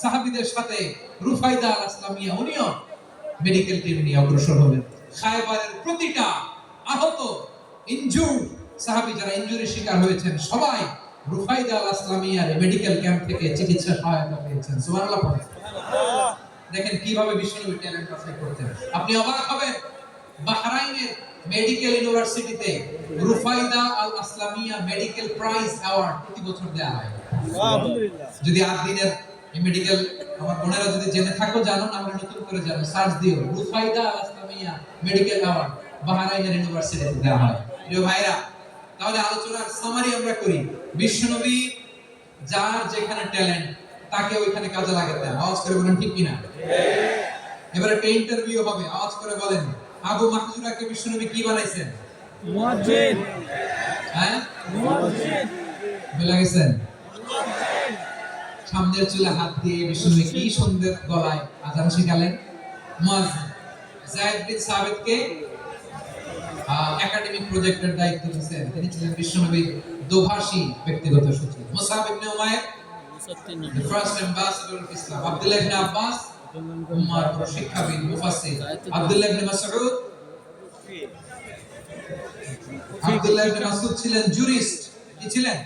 সাহাবীদের সাথে রুফাইদা আল ইসলামিয়া উনিও মেডিকেল টিম নিয়ে অগ্রসর হলেন। খায়বারের প্রতিটা আহত ইনজুর্ড সাহাবী যারা ইনজুরি শিকার হয়েছেন সবাই রুফাইদা আল ইসলামিয়ার মেডিকেল ক্যাম্প থেকে চিকিৎসা সহায়তা পেয়েছেন। সুবহানাল্লাহ। দেখেন কিভাবে বিশ্বনবী ট্যালেন্ট বাছাই করতেন। আপনি অবাক হবেন, বাহরাইনের মেডিকেল ইউনিভার্সিটিতে রুফাইদা আল ইসলামিয়া মেডিকেল প্রাইজ অ্যাওয়ার্ড প্রতি বছর দেওয়া হয়। যদি 8 দিনের এই মেডিকেল আমার বোনেরা যদি জেনে থাকো, জানো না, আমরা নতুন করে জানো, সার্চ দিও রুফাইদা আল ইসলামিয়া মেডিকেল অ্যাওয়ার্ড বাহরাইনের ইউনিভার্সিটিতে দেওয়া হয়। প্রিয় ভাইরা, তাহলে আলোচনার সামারি আমরা করি। বিশ্বনবী যার যেখানে ট্যালেন্ট তাকে ওইখানে কাজে লাগাতেন। আওয়াজ করে বলেন ঠিক কিনা? এবারে একটা ইন্টারভিউ হবে, আওয়াজ করে বলেন আবু মাহজুরাকে বিশ্বনবী কি বানাইছেন? মুয়াজ্জিন। হ্যাঁ, মুয়াজ্জিন বলে গেছেন। সামনের চুলে হাত দিয়ে বিশ্বনবী কি সুন্দর গলায় আযান শিখালেন। মুয়াজ্জিন। যায়েদ বিন সাবিতকে একাডেমিক প্রজেক্টের দায়িত্ব দিয়েছেন, তিনি ছিলেন বিশ্বনবীর দোভাষী ব্যক্তিগত সচিব। মুসাব ইবনে Umair the first ambassador of Islam. Abdullah ibn Abbas উম্মার বড় শিক্ষাবিদ মুফাসসির। আব্দুল্লাহ ইবনে মাসউদ ছিলেন জুরিস্ট। কি ছিলেন?